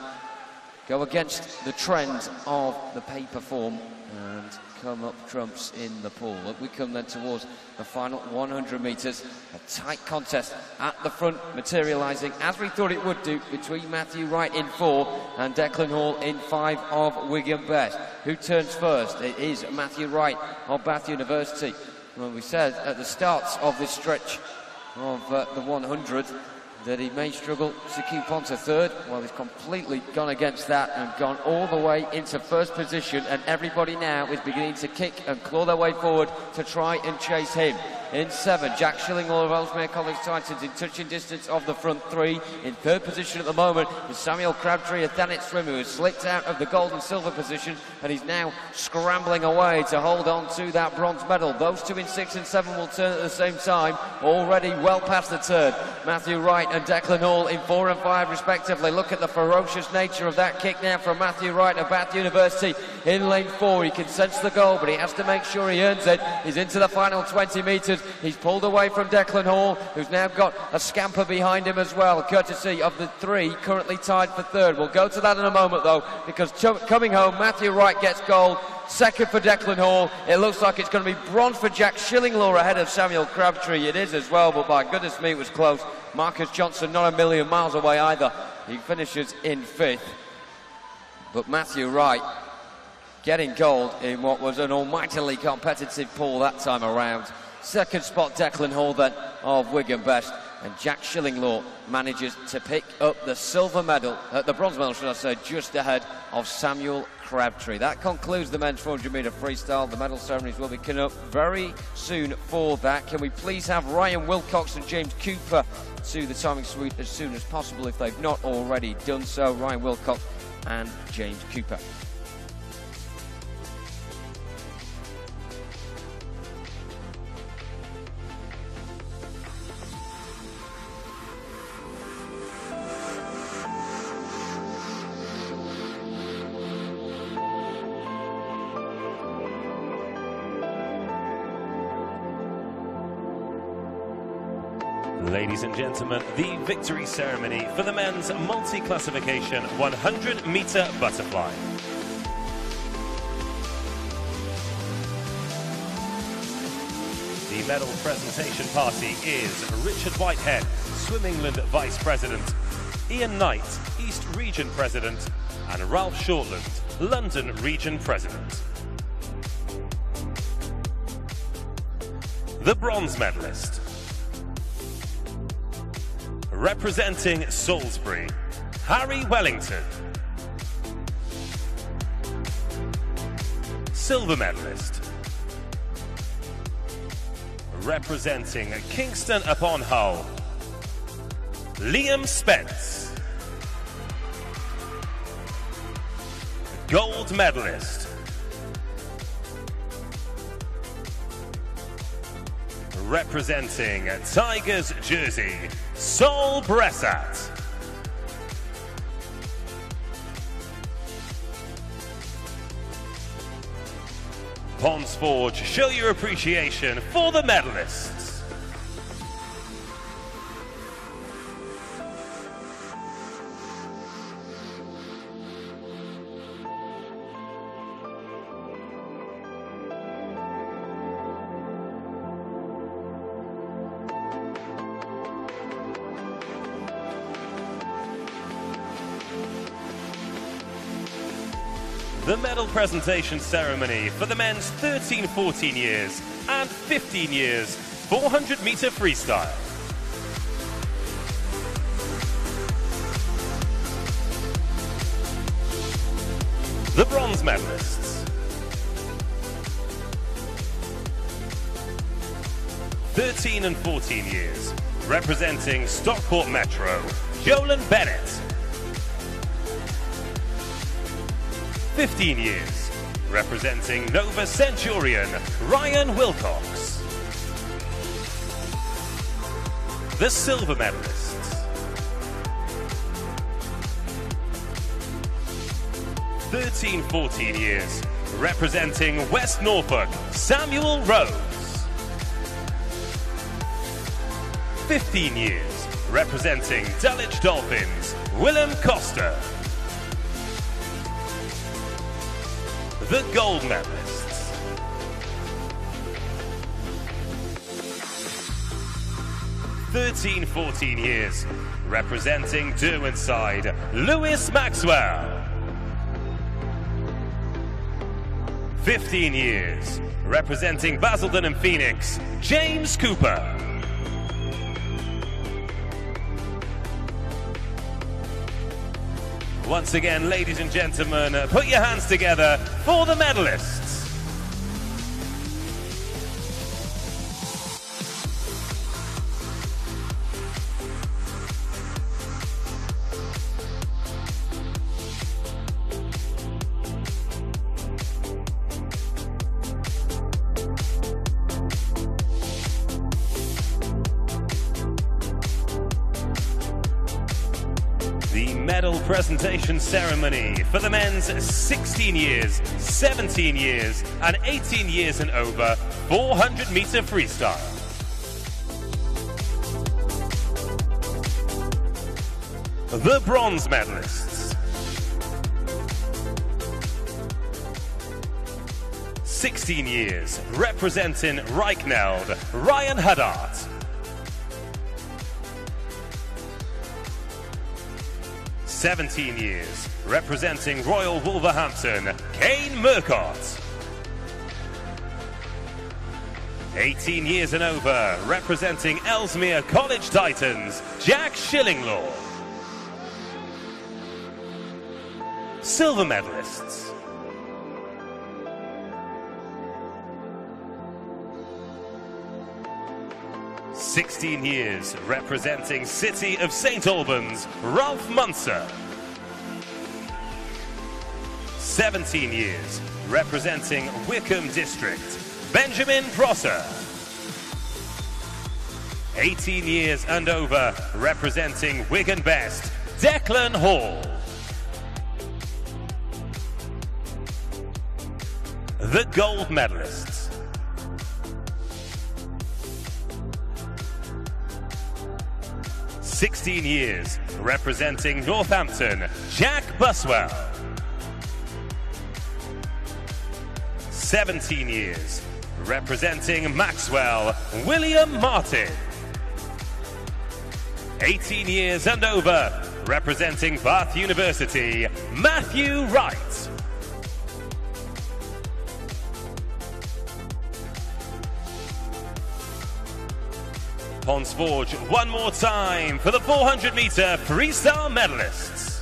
go against the trend of the paper form and come up trumps in the pool. Look, we come then towards the final 100 metres. A tight contest at the front, materialising as we thought it would do between Matthew Wright in 4 and Declan Hall in 5 of Wigan Best. Who turns first? It is Matthew Wright of Bath University. Well, we said at the start of this stretch of the 100 that he may struggle to keep on to third. Well, he's completely gone against that and gone all the way into first position, and everybody now is beginning to kick and claw their way forward to try and chase him. In 7, Jack Shillinglaw of Ellesmere College Titans in touching distance of the front 3. In third position at the moment is Samuel Crabtree, a Thanet swimmer who has slipped out of the gold and silver position, and he's now scrambling away to hold on to that bronze medal. Those 2 in 6 and 7 will turn at the same time, already well past the turn. Matthew Wright and Declan Hall in 4 and 5 respectively. Look at the ferocious nature of that kick now from Matthew Wright of Bath University in lane 4. He can sense the goal, but he has to make sure he earns it. He's into the final 20 metres. He's pulled away from Declan Hall, who's now got a scamper behind him as well, courtesy of the 3 currently tied for third. We'll go to that in a moment though, because coming home, Matthew Wright gets gold, second for Declan Hall. It looks like it's going to be bronze for Jack Shillinglaw ahead of Samuel Crabtree. It is as well, but by goodness me, it was close. Marcus Johnson not a million miles away either. He finishes in 5th. But Matthew Wright getting gold in what was an almightily competitive pool that time around. Second spot, Declan Hall then of Wigan Best. And Jack Shillinglaw manages to pick up the silver medal, the bronze medal, should I say, just ahead of Samuel Crabtree. That concludes the men's 400-metre freestyle. The medal ceremonies will be coming up very soon for that. Can we please have Ryan Wilcox and James Cooper to the timing suite as soon as possible if they've not already done so? Ryan Wilcox and James Cooper. Ladies and gentlemen, the victory ceremony for the men's multi-classification 100-metre butterfly. The medal presentation party is Richard Whitehead, Swim England Vice President, Ian Knight, East Region President, and Ralph Shortland, London Region President. The bronze medalist. Representing Salisbury, Harry Wellington. Silver medalist. Representing Kingston upon Hull, Liam Spence. Gold medalist. Representing Tigers Jersey, Sol Bressat. Ponds Forge, show your appreciation for the medalists. The medal presentation ceremony for the men's 13, 14 years and 15 years 400-metre freestyle. The bronze medalists. 13 and 14 years, representing Stockport Metro, Jolan Bennett. 15 years, representing Nova Centurion, Ryan Wilcox. The silver medalists. 13, 14 years, representing West Norfolk, Samuel Rose. 15 years, representing Dulwich Dolphins, Willem Costa. The gold medalists. 13, 14 years, representing Derwenside, Lewis Maxwell. 15 years, representing Basildon and Phoenix, James Cooper. Once again, ladies and gentlemen, put your hands together for the medalists. The medal presentation ceremony for the men's 16 years, 17 years and 18 years and over 400-metre freestyle. The bronze medalists. 16 years, representing Reichneld, Ryan Haddart. 17 years, representing Royal Wolverhampton, Kane Murcott. 18 years and over, representing Ellesmere College Titans, Jack Shillinglaw. Silver medalists. "16 years, representing City of St Albans, Ralph Munzer. 17 years, representing Wickham District, Benjamin Prosser. 18 years and over, representing Wigan Best, Declan Hall. The gold medalists. "16 years, representing Northampton, Jack Buswell. 17 years, representing Maxwell, William Martin. 18 years and over, representing Bath University, Matthew Wright. Ponds Forge one more time for the 400-meter freestyle medalists.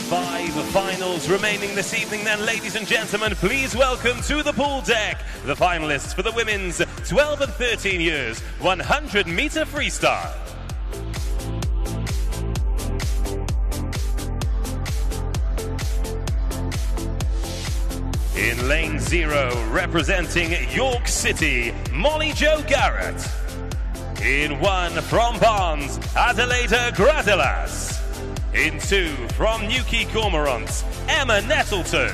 Five finals remaining this evening then, ladies and gentlemen. Please welcome to the pool deck the finalists for the women's 12 and 13 years 100-meter freestyle. In lane 0, representing York City, Molly Jo Garrett. In 1 from Barnes, Adelaida Gradilas. In 2, from Newquay Cormorant, Emma Nettleton.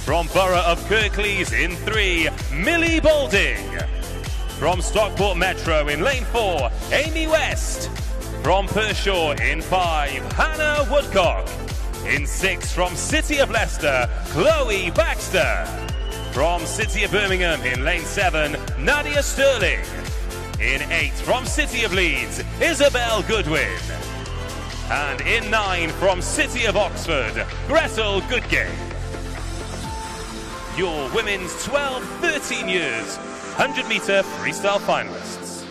From Borough of Kirklees, in 3, Millie Boulding. From Stockport Metro, in lane 4, Amy West. From Pershore, in 5, Hannah Woodcock. In 6, from City of Leicester, Chloe Baxter. From City of Birmingham, in lane 7, Nadia Sterling. In 8, from City of Leeds, Isabel Goodwin. And in 9, from City of Oxford, Gretel Goodgame. Your women's 12-13 years 100-meter freestyle finalists.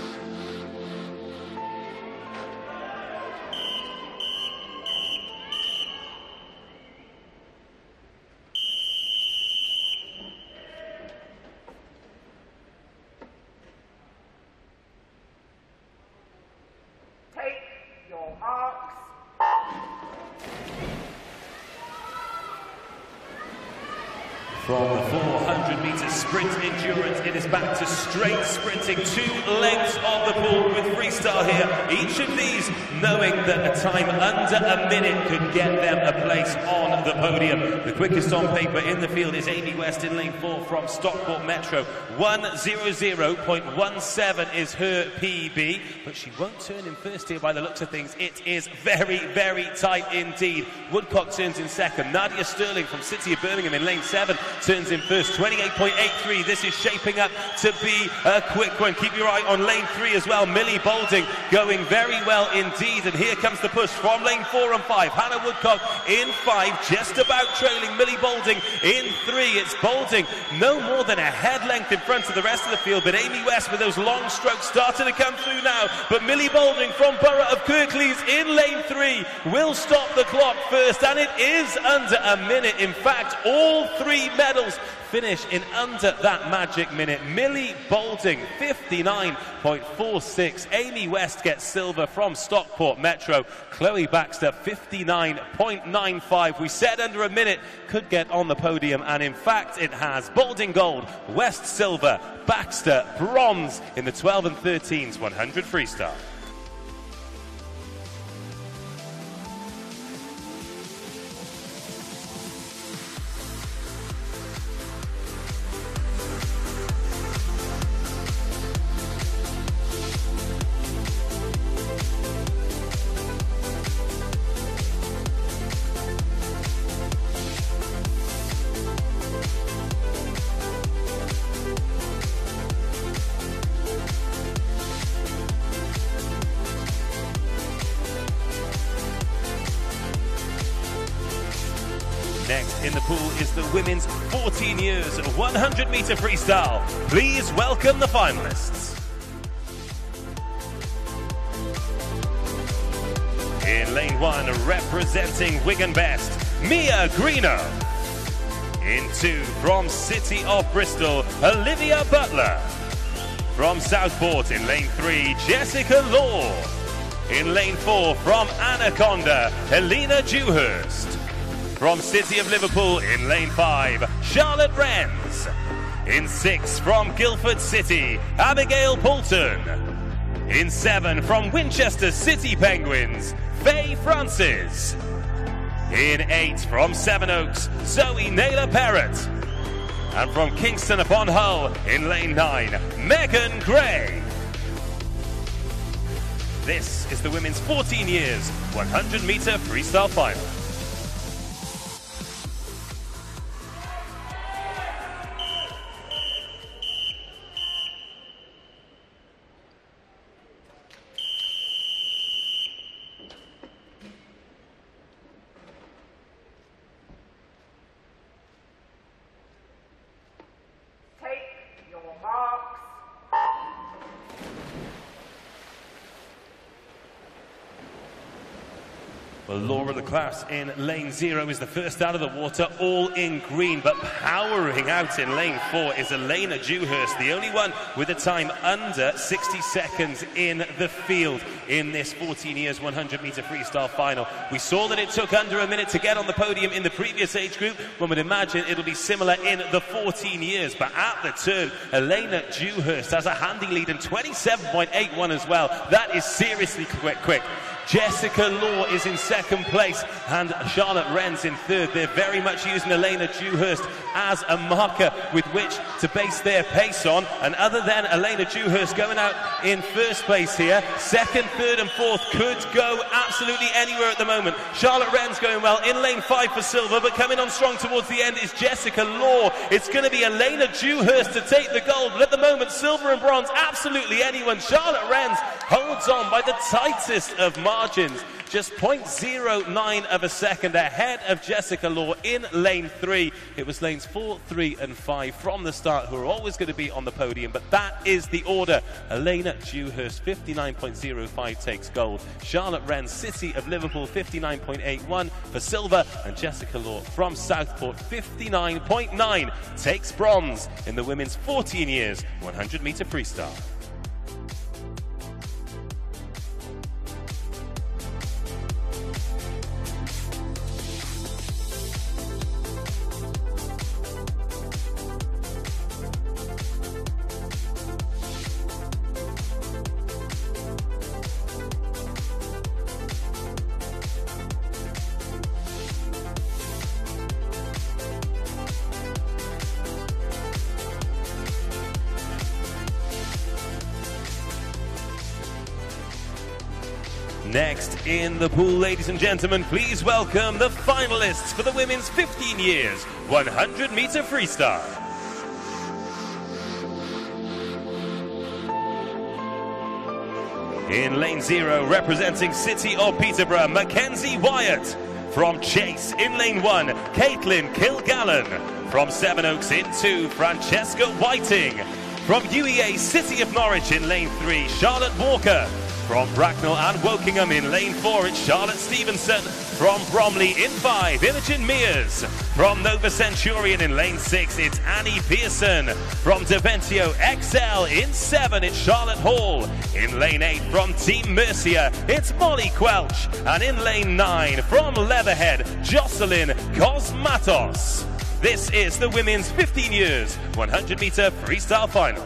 Take your marks. From the 400-meter sprint endurance, it is back to straight sprinting, 2 lengths of the pool with freestyle here. Each of these knowing that a time under a minute could get them a place on the podium. The quickest on paper in the field is Amy West in lane 4 from Stockport Metro. 1:00.17 is her PB, but she won't turn in first here by the looks of things. It is very, very tight indeed. Woodcock turns in second. Nadia Sterling from City of Birmingham in lane 7 turns in first, 28.83. This is shaping up to be a quick one. Keep your eye on lane 3 as well. Millie Boulding going very well indeed. And here comes the push from lane 4 and 5. Hannah Woodcock in 5, just about trailing Millie Boulding in 3. It's Boulding no more than a head length in front of the rest of the field. But Amy West with those long strokes starting to come through now. But Millie Boulding from Borough of Kirklees in lane 3 will stop the clock first. And it is under a minute. In fact, all 3 men medals finish in under that magic minute. Millie Boulding, 59.46. Amy West gets silver from Stockport Metro. Chloe Baxter, 59.95. We said under a minute could get on the podium, and in fact it has. Boulding gold, West silver, Baxter bronze in the 12 and 13s 100 freestyle. Next in the pool is the women's 14 years 100-meter freestyle. Please welcome the finalists. In lane 1, representing Wigan Best, Mia Greeno. In 2, from City of Bristol, Olivia Butler. From Southport in lane 3, Jessica Law. In lane 4, from Anaconda, Helena Dewhurst. From City of Liverpool in lane 5, Charlotte Wrens. In 6, from Guildford City, Abigail Poulton. In 7, from Winchester City Penguins, Faye Francis. In 8, from Sevenoaks, Zoe Naylor Parrott. And from Kingston upon Hull in lane 9, Megan Gray. This is the women's 14 years 100-meter freestyle final. Well, Laura Leclasse in lane 0 is the first out of the water, all in green, but powering out in lane 4 is Helena Dewhurst, the only one with a time under 60 seconds in the field in this 14 years 100-meter freestyle final. We saw that it took under a minute to get on the podium in the previous age group. One would imagine it'll be similar in the 14 years, but at the turn, Helena Dewhurst has a handy lead in 27.81 as well. That is seriously quick. Jessica Law is in second place and Charlotte Wrens in third. They're very much using Helena Dewhurst as a marker with which to base their pace on. And other than Helena Dewhurst going out in first place here, second, third and fourth could go absolutely anywhere at the moment. Charlotte Wrens going well in lane 5 for silver, but coming on strong towards the end is Jessica Law. It's going to be Helena Dewhurst to take the gold, but at the moment silver and bronze, absolutely anyone. Charlotte Wrens holds on by the tightest of margins, just 0.09 of a second ahead of Jessica Law in lane 3. It was lanes 4, 3 and 5 from the start who are always going to be on the podium, but that is the order. Helena Dewhurst 59.05 takes gold, Charlotte Wrens City of Liverpool 59.81 for silver, and Jessica Law from Southport 59.9 takes bronze in the women's 14 years 100-meter freestyle. Next in the pool, ladies and gentlemen, please welcome the finalists for the women's 15 years 100-meter freestyle. In lane 0, representing City of Peterborough, Mackenzie Wyatt. From Chase in lane 1, Caitlin Kilgallen. From Sevenoaks in 2, Francesca Whiting. From UEA City of Norwich in lane 3, Charlotte Walker. From Bracknell and Wokingham in lane 4, it's Charlotte Stevenson. From Bromley in 5, Imogen Mears. From Nova Centurion in lane 6, it's Annie Pearson. From Deventio XL in 7, it's Charlotte Hall. In lane 8, from Team Mercia, it's Molly Quelch. And in lane 9, from Leatherhead, Jocelyn Cosmatos. This is the women's 15 years 100-meter freestyle final.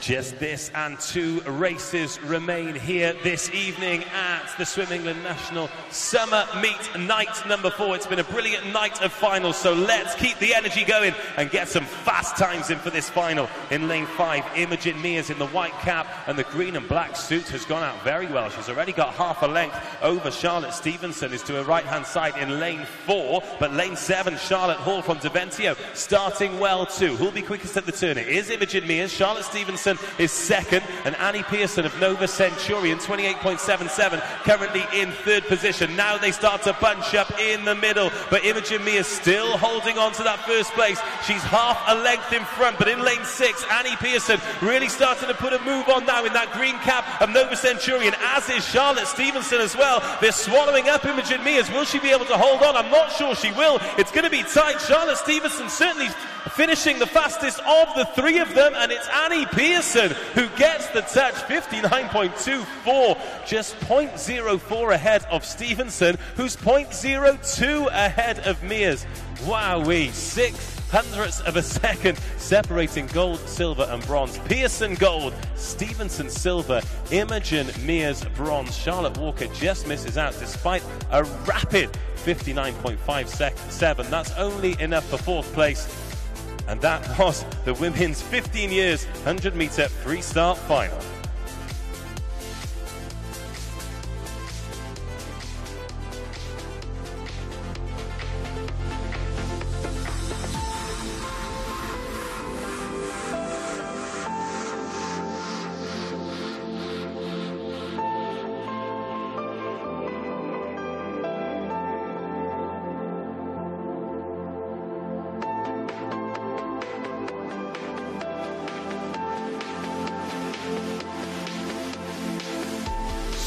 Just this and 2 races remain here this evening at the Swim England National Summer Meet Night number 4. It's been a brilliant night of finals, so let's keep the energy going and get some fast times in for this final. In lane 5, Imogen Mears in the white cap and the green and black suit has gone out very well. She's already got half a length over Charlotte Stevenson, is to her right-hand side in lane 4, but lane 7, Charlotte Hall from Deventio starting well too. Who'll be quickest at the turn? It is Imogen Mears. Charlotte Stevenson is second, and Annie Pearson of Nova Centurion, 28.77, currently in 3rd position. Now they start to bunch up in the middle, but Imogen Mears still holding on to that first place. She's half a length in front, but in lane 6, Annie Pearson really starting to put a move on now in that green cap of Nova Centurion, as is Charlotte Stevenson as well. They're swallowing up Imogen Mears. Will she be able to hold on? I'm not sure she will. It's going to be tight. Charlotte Stevenson certainly finishing the fastest of the 3 of them, and it's Annie Pearson who gets the touch, 59.24, just 0.04 ahead of Stevenson, who's 0.02 ahead of Mears. Wowee, 0.06 of a second separating gold, silver and bronze. Pearson gold, Stevenson silver, Imogen Mears bronze. Charlotte Walker just misses out despite a rapid 59.57. That's only enough for 4th place. And that was the women's 15 years 100-meter freestyle final.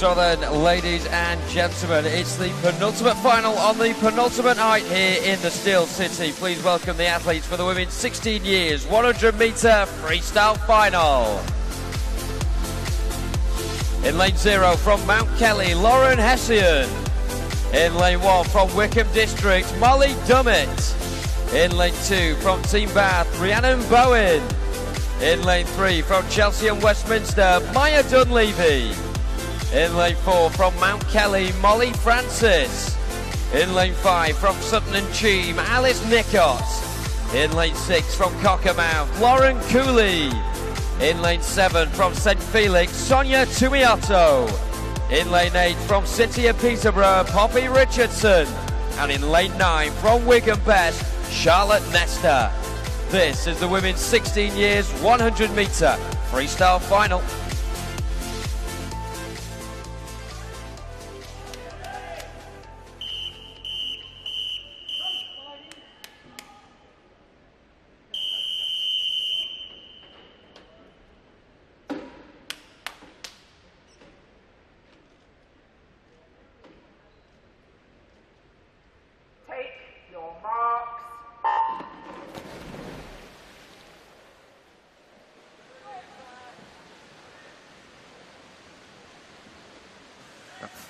So then, ladies and gentlemen, it's the penultimate final on the penultimate night here in the Steel City. Please welcome the athletes for the women's 16 years 100-meter freestyle final. In lane 0 from Mount Kelly, Lauren Hessian. In lane 1 from Wickham District, Molly Dummett. In lane 2 from Team Bath, Rhiannon Bowen. In lane 3 from Chelsea and Westminster, Maya Dunleavy. In lane 4 from Mount Kelly, Molly Francis. In lane 5 from Sutton and Cheam, Alice Nichott. In lane 6 from Cockermouth, Lauren Cooley. In lane 7 from St Felix, Sonia Tumiotto. In lane 8 from City of Peterborough, Poppy Richardson. And in lane 9 from Wigan Best, Charlotte Nesta. This is the women's 16 years 100-meter freestyle final.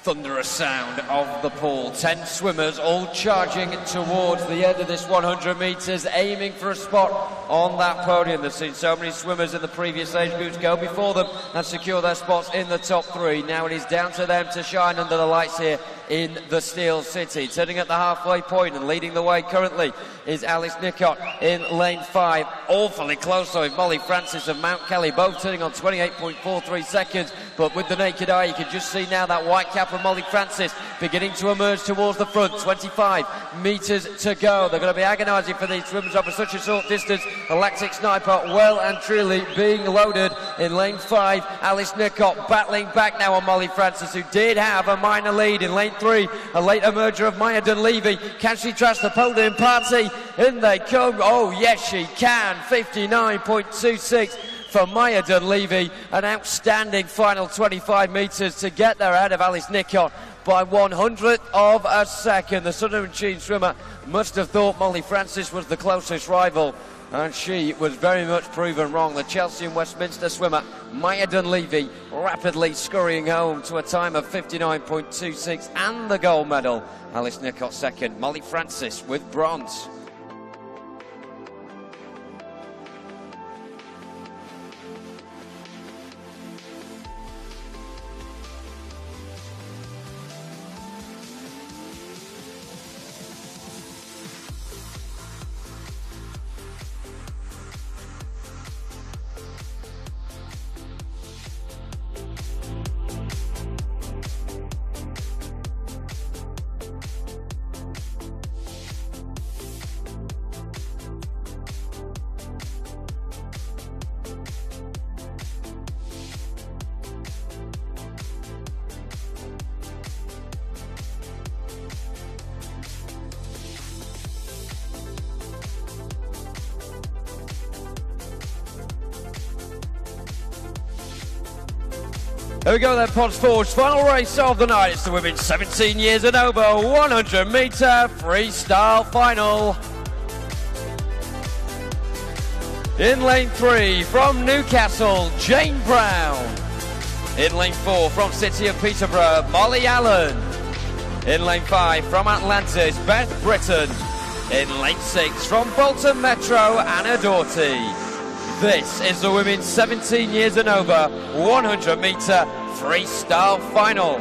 Thunderous sound of the pool. 10 swimmers all charging towards the end of this 100 metres, aiming for a spot on that podium. They've seen so many swimmers in the previous age groups go before them and secure their spots in the top 3. Now it is down to them to shine under the lights here in the Steel City. Turning at the halfway point and leading the way currently is Alice Nicott in lane 5. Awfully close though with Molly Francis and Mount Kelly, both turning on 28.43 seconds. But with the naked eye, you can just see now that white cap of Molly Francis beginning to emerge towards the front. 25 metres to go. They're going to be agonising for these swimmers over such a short distance. The lactic sniper well and truly being loaded in lane 5. Alice Nicott battling back now on Molly Francis, who did have a minor lead in lane 3. A late emerger of Maya Dunleavy. Can she trash the podium party? In they come. Oh yes she can. 59.26 for Maya Dunleavy. An outstanding final 25 metres to get there ahead of Alice Nicott by 100th of a second. The Southern Machine swimmer must have thought Molly Francis was the closest rival, and she was very much proven wrong. The Chelsea and Westminster swimmer Maya Dunleavy rapidly scurrying home to a time of 59.26 and the gold medal. Alice Nicott second, Molly Francis with bronze. Here we go then, Ponds Forge, final race of the night. It's the women's 17 years and over 100 metre freestyle final. In lane 3 from Newcastle, Jane Brown. In lane 4 from City of Peterborough, Molly Allen. In lane 5 from Atlantis, Beth Britton. In lane 6 from Bolton Metro, Anna Doughty. This is the women's 17 years and over 100 metre freestyle final.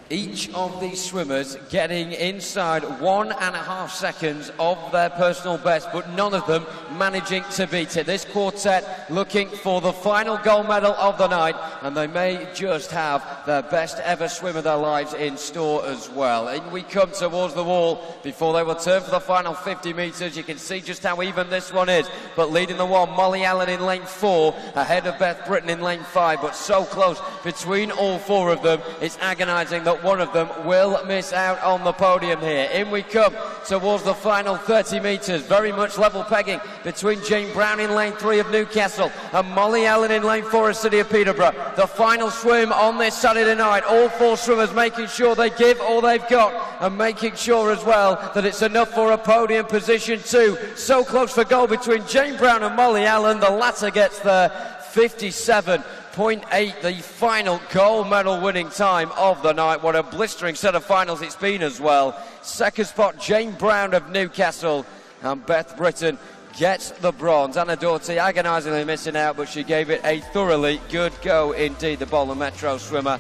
Each of these swimmers getting inside 1.5 seconds of their personal best, but none of them managing to beat it. This quartet looking for the final gold medal of the night, and they may just have their best ever swim of their lives in store as well. In we come towards the wall before they will turn for the final 50 metres. You can see just how even this one is, but leading the one, Molly Allen in lane 4, ahead of Beth Britton in lane 5, but so close between all 4 of them. It's agonising that one of them will miss out on the podium here. In we come towards the final 30 metres, very much level pegging between Jane Brown in lane 3 of Newcastle and Molly Allen in lane 4 of City of Peterborough. The final swim on this Saturday night, all 4 swimmers making sure they give all they've got and making sure as well that it's enough for a podium position too. So close for gold between Jane Brown and Molly Allen. The latter gets there 57.8, the final gold medal winning time of the night. What a blistering set of finals it's been as well. Second spot, Jane Brown of Newcastle, and Beth Britton gets the bronze. Anna Doughty agonisingly missing out, but she gave it a thoroughly good go indeed, the Bolton Metro swimmer.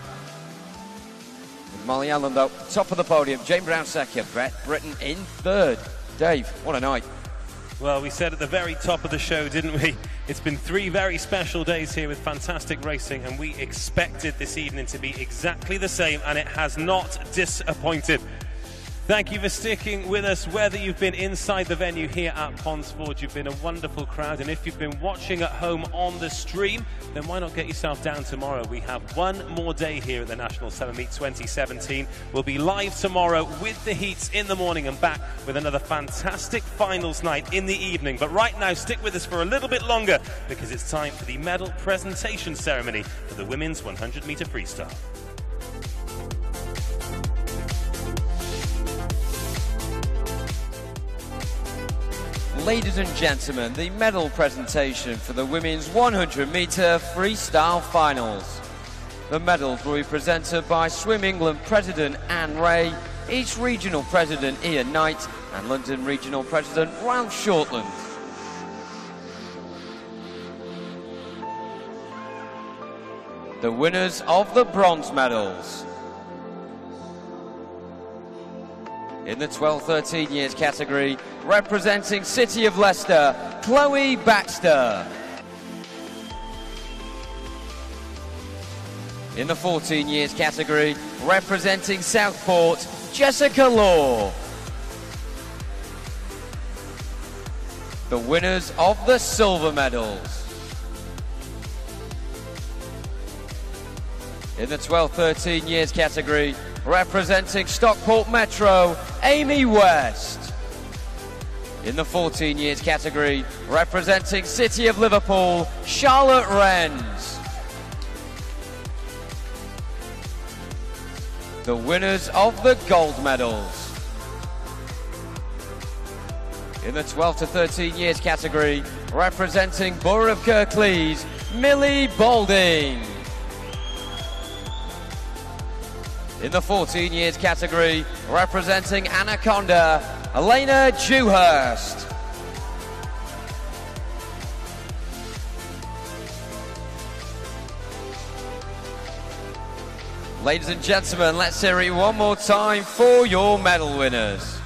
Molly Allen though, top of the podium. Jane Brown second, Beth Britton in third. Dave, what a night. Well, we said at the very top of the show, didn't we? It's been 3 very special days here with fantastic racing, and we expected this evening to be exactly the same, and it has not disappointed. Thank you for sticking with us, whether you've been inside the venue here at Ponds Forge. You've been a wonderful crowd, and if you've been watching at home on the stream, then why not get yourself down tomorrow? We have one more day here at the National Summer Meet 2017. We'll be live tomorrow with the heats in the morning and back with another fantastic finals night in the evening. But right now, stick with us for a little bit longer, because it's time for the medal presentation ceremony for the women's 100 metre freestyle. Ladies and gentlemen, the medal presentation for the women's 100-metre freestyle finals. The medals will be presented by Swim England President Anne Ray, East Regional President Ian Knight, and London Regional President Ralph Shortland. The winners of the bronze medals. In the 12-13 years category, representing City of Leicester, Chloe Baxter. In the 14 years category, representing Southport, Jessica Law. The winners of the silver medals. In the 12-13 years category, representing Stockport Metro, Amy West. In the 14 years category, representing City of Liverpool, Charlotte Renz. The winners of the gold medals. In the 12 to 13 years category, representing Borough of Kirklees, Millie Balding. In the 14 years category, representing Anaconda, Elena Dewhurst. Ladies and gentlemen, let's hear it one more time for your medal winners.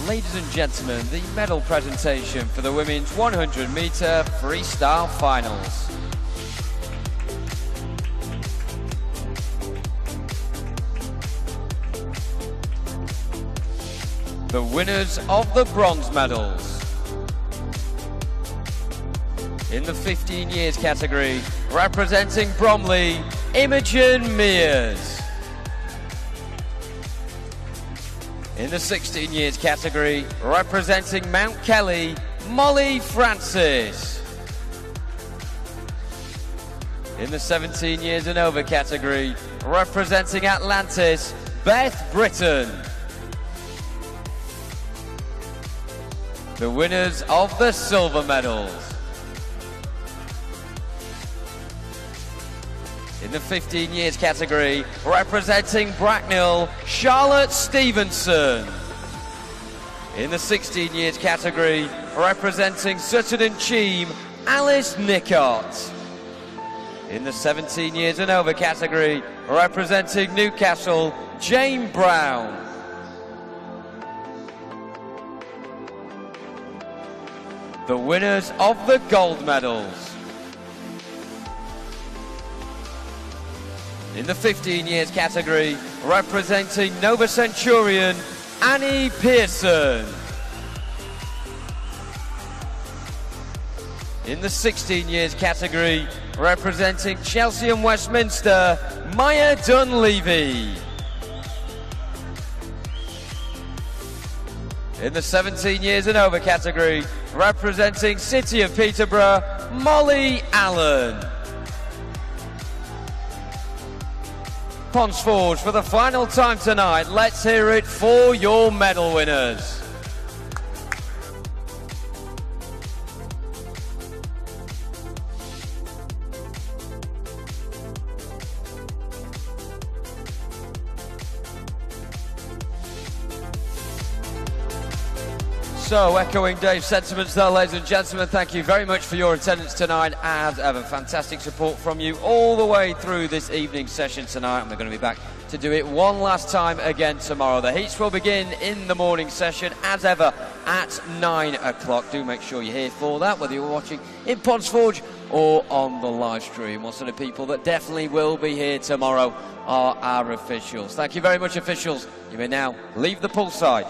Ladies and gentlemen, the medal presentation for the women's 100-metre freestyle finals. The winners of the bronze medals. In the 15 years category, representing Bromley, Imogen Mears. In the 16 years category, representing Mount Kelly, Molly Francis. In the 17 years and over category, representing Atlantis, Beth Britton. The winners of the silver medals. In the 15 years category, representing Bracknell, Charlotte Stevenson. In the 16 years category, representing Sutton-on-Cheam, Alice Niccott. In the 17 years and over category, representing Newcastle, Jane Brown. The winners of the gold medals. In the 15 years category, representing Nova Centurion, Annie Pearson. In the 16 years category, representing Chelsea and Westminster, Maya Dunleavy. In the 17 years and over category, representing City of Peterborough, Molly Allen. Ponsforge for the final time tonight. Let's hear it for your medal winners. So, echoing Dave's sentiments there, ladies and gentlemen, thank you very much for your attendance tonight. As ever, fantastic support from you all the way through this evening session tonight, and we're going to be back to do it one last time again tomorrow. The heats will begin in the morning session, as ever, at 9 o'clock. Do make sure you're here for that, whether you're watching in Ponsforge or on the live stream. Also, the people that definitely will be here tomorrow are our officials. Thank you very much, officials. You may now leave the poolside.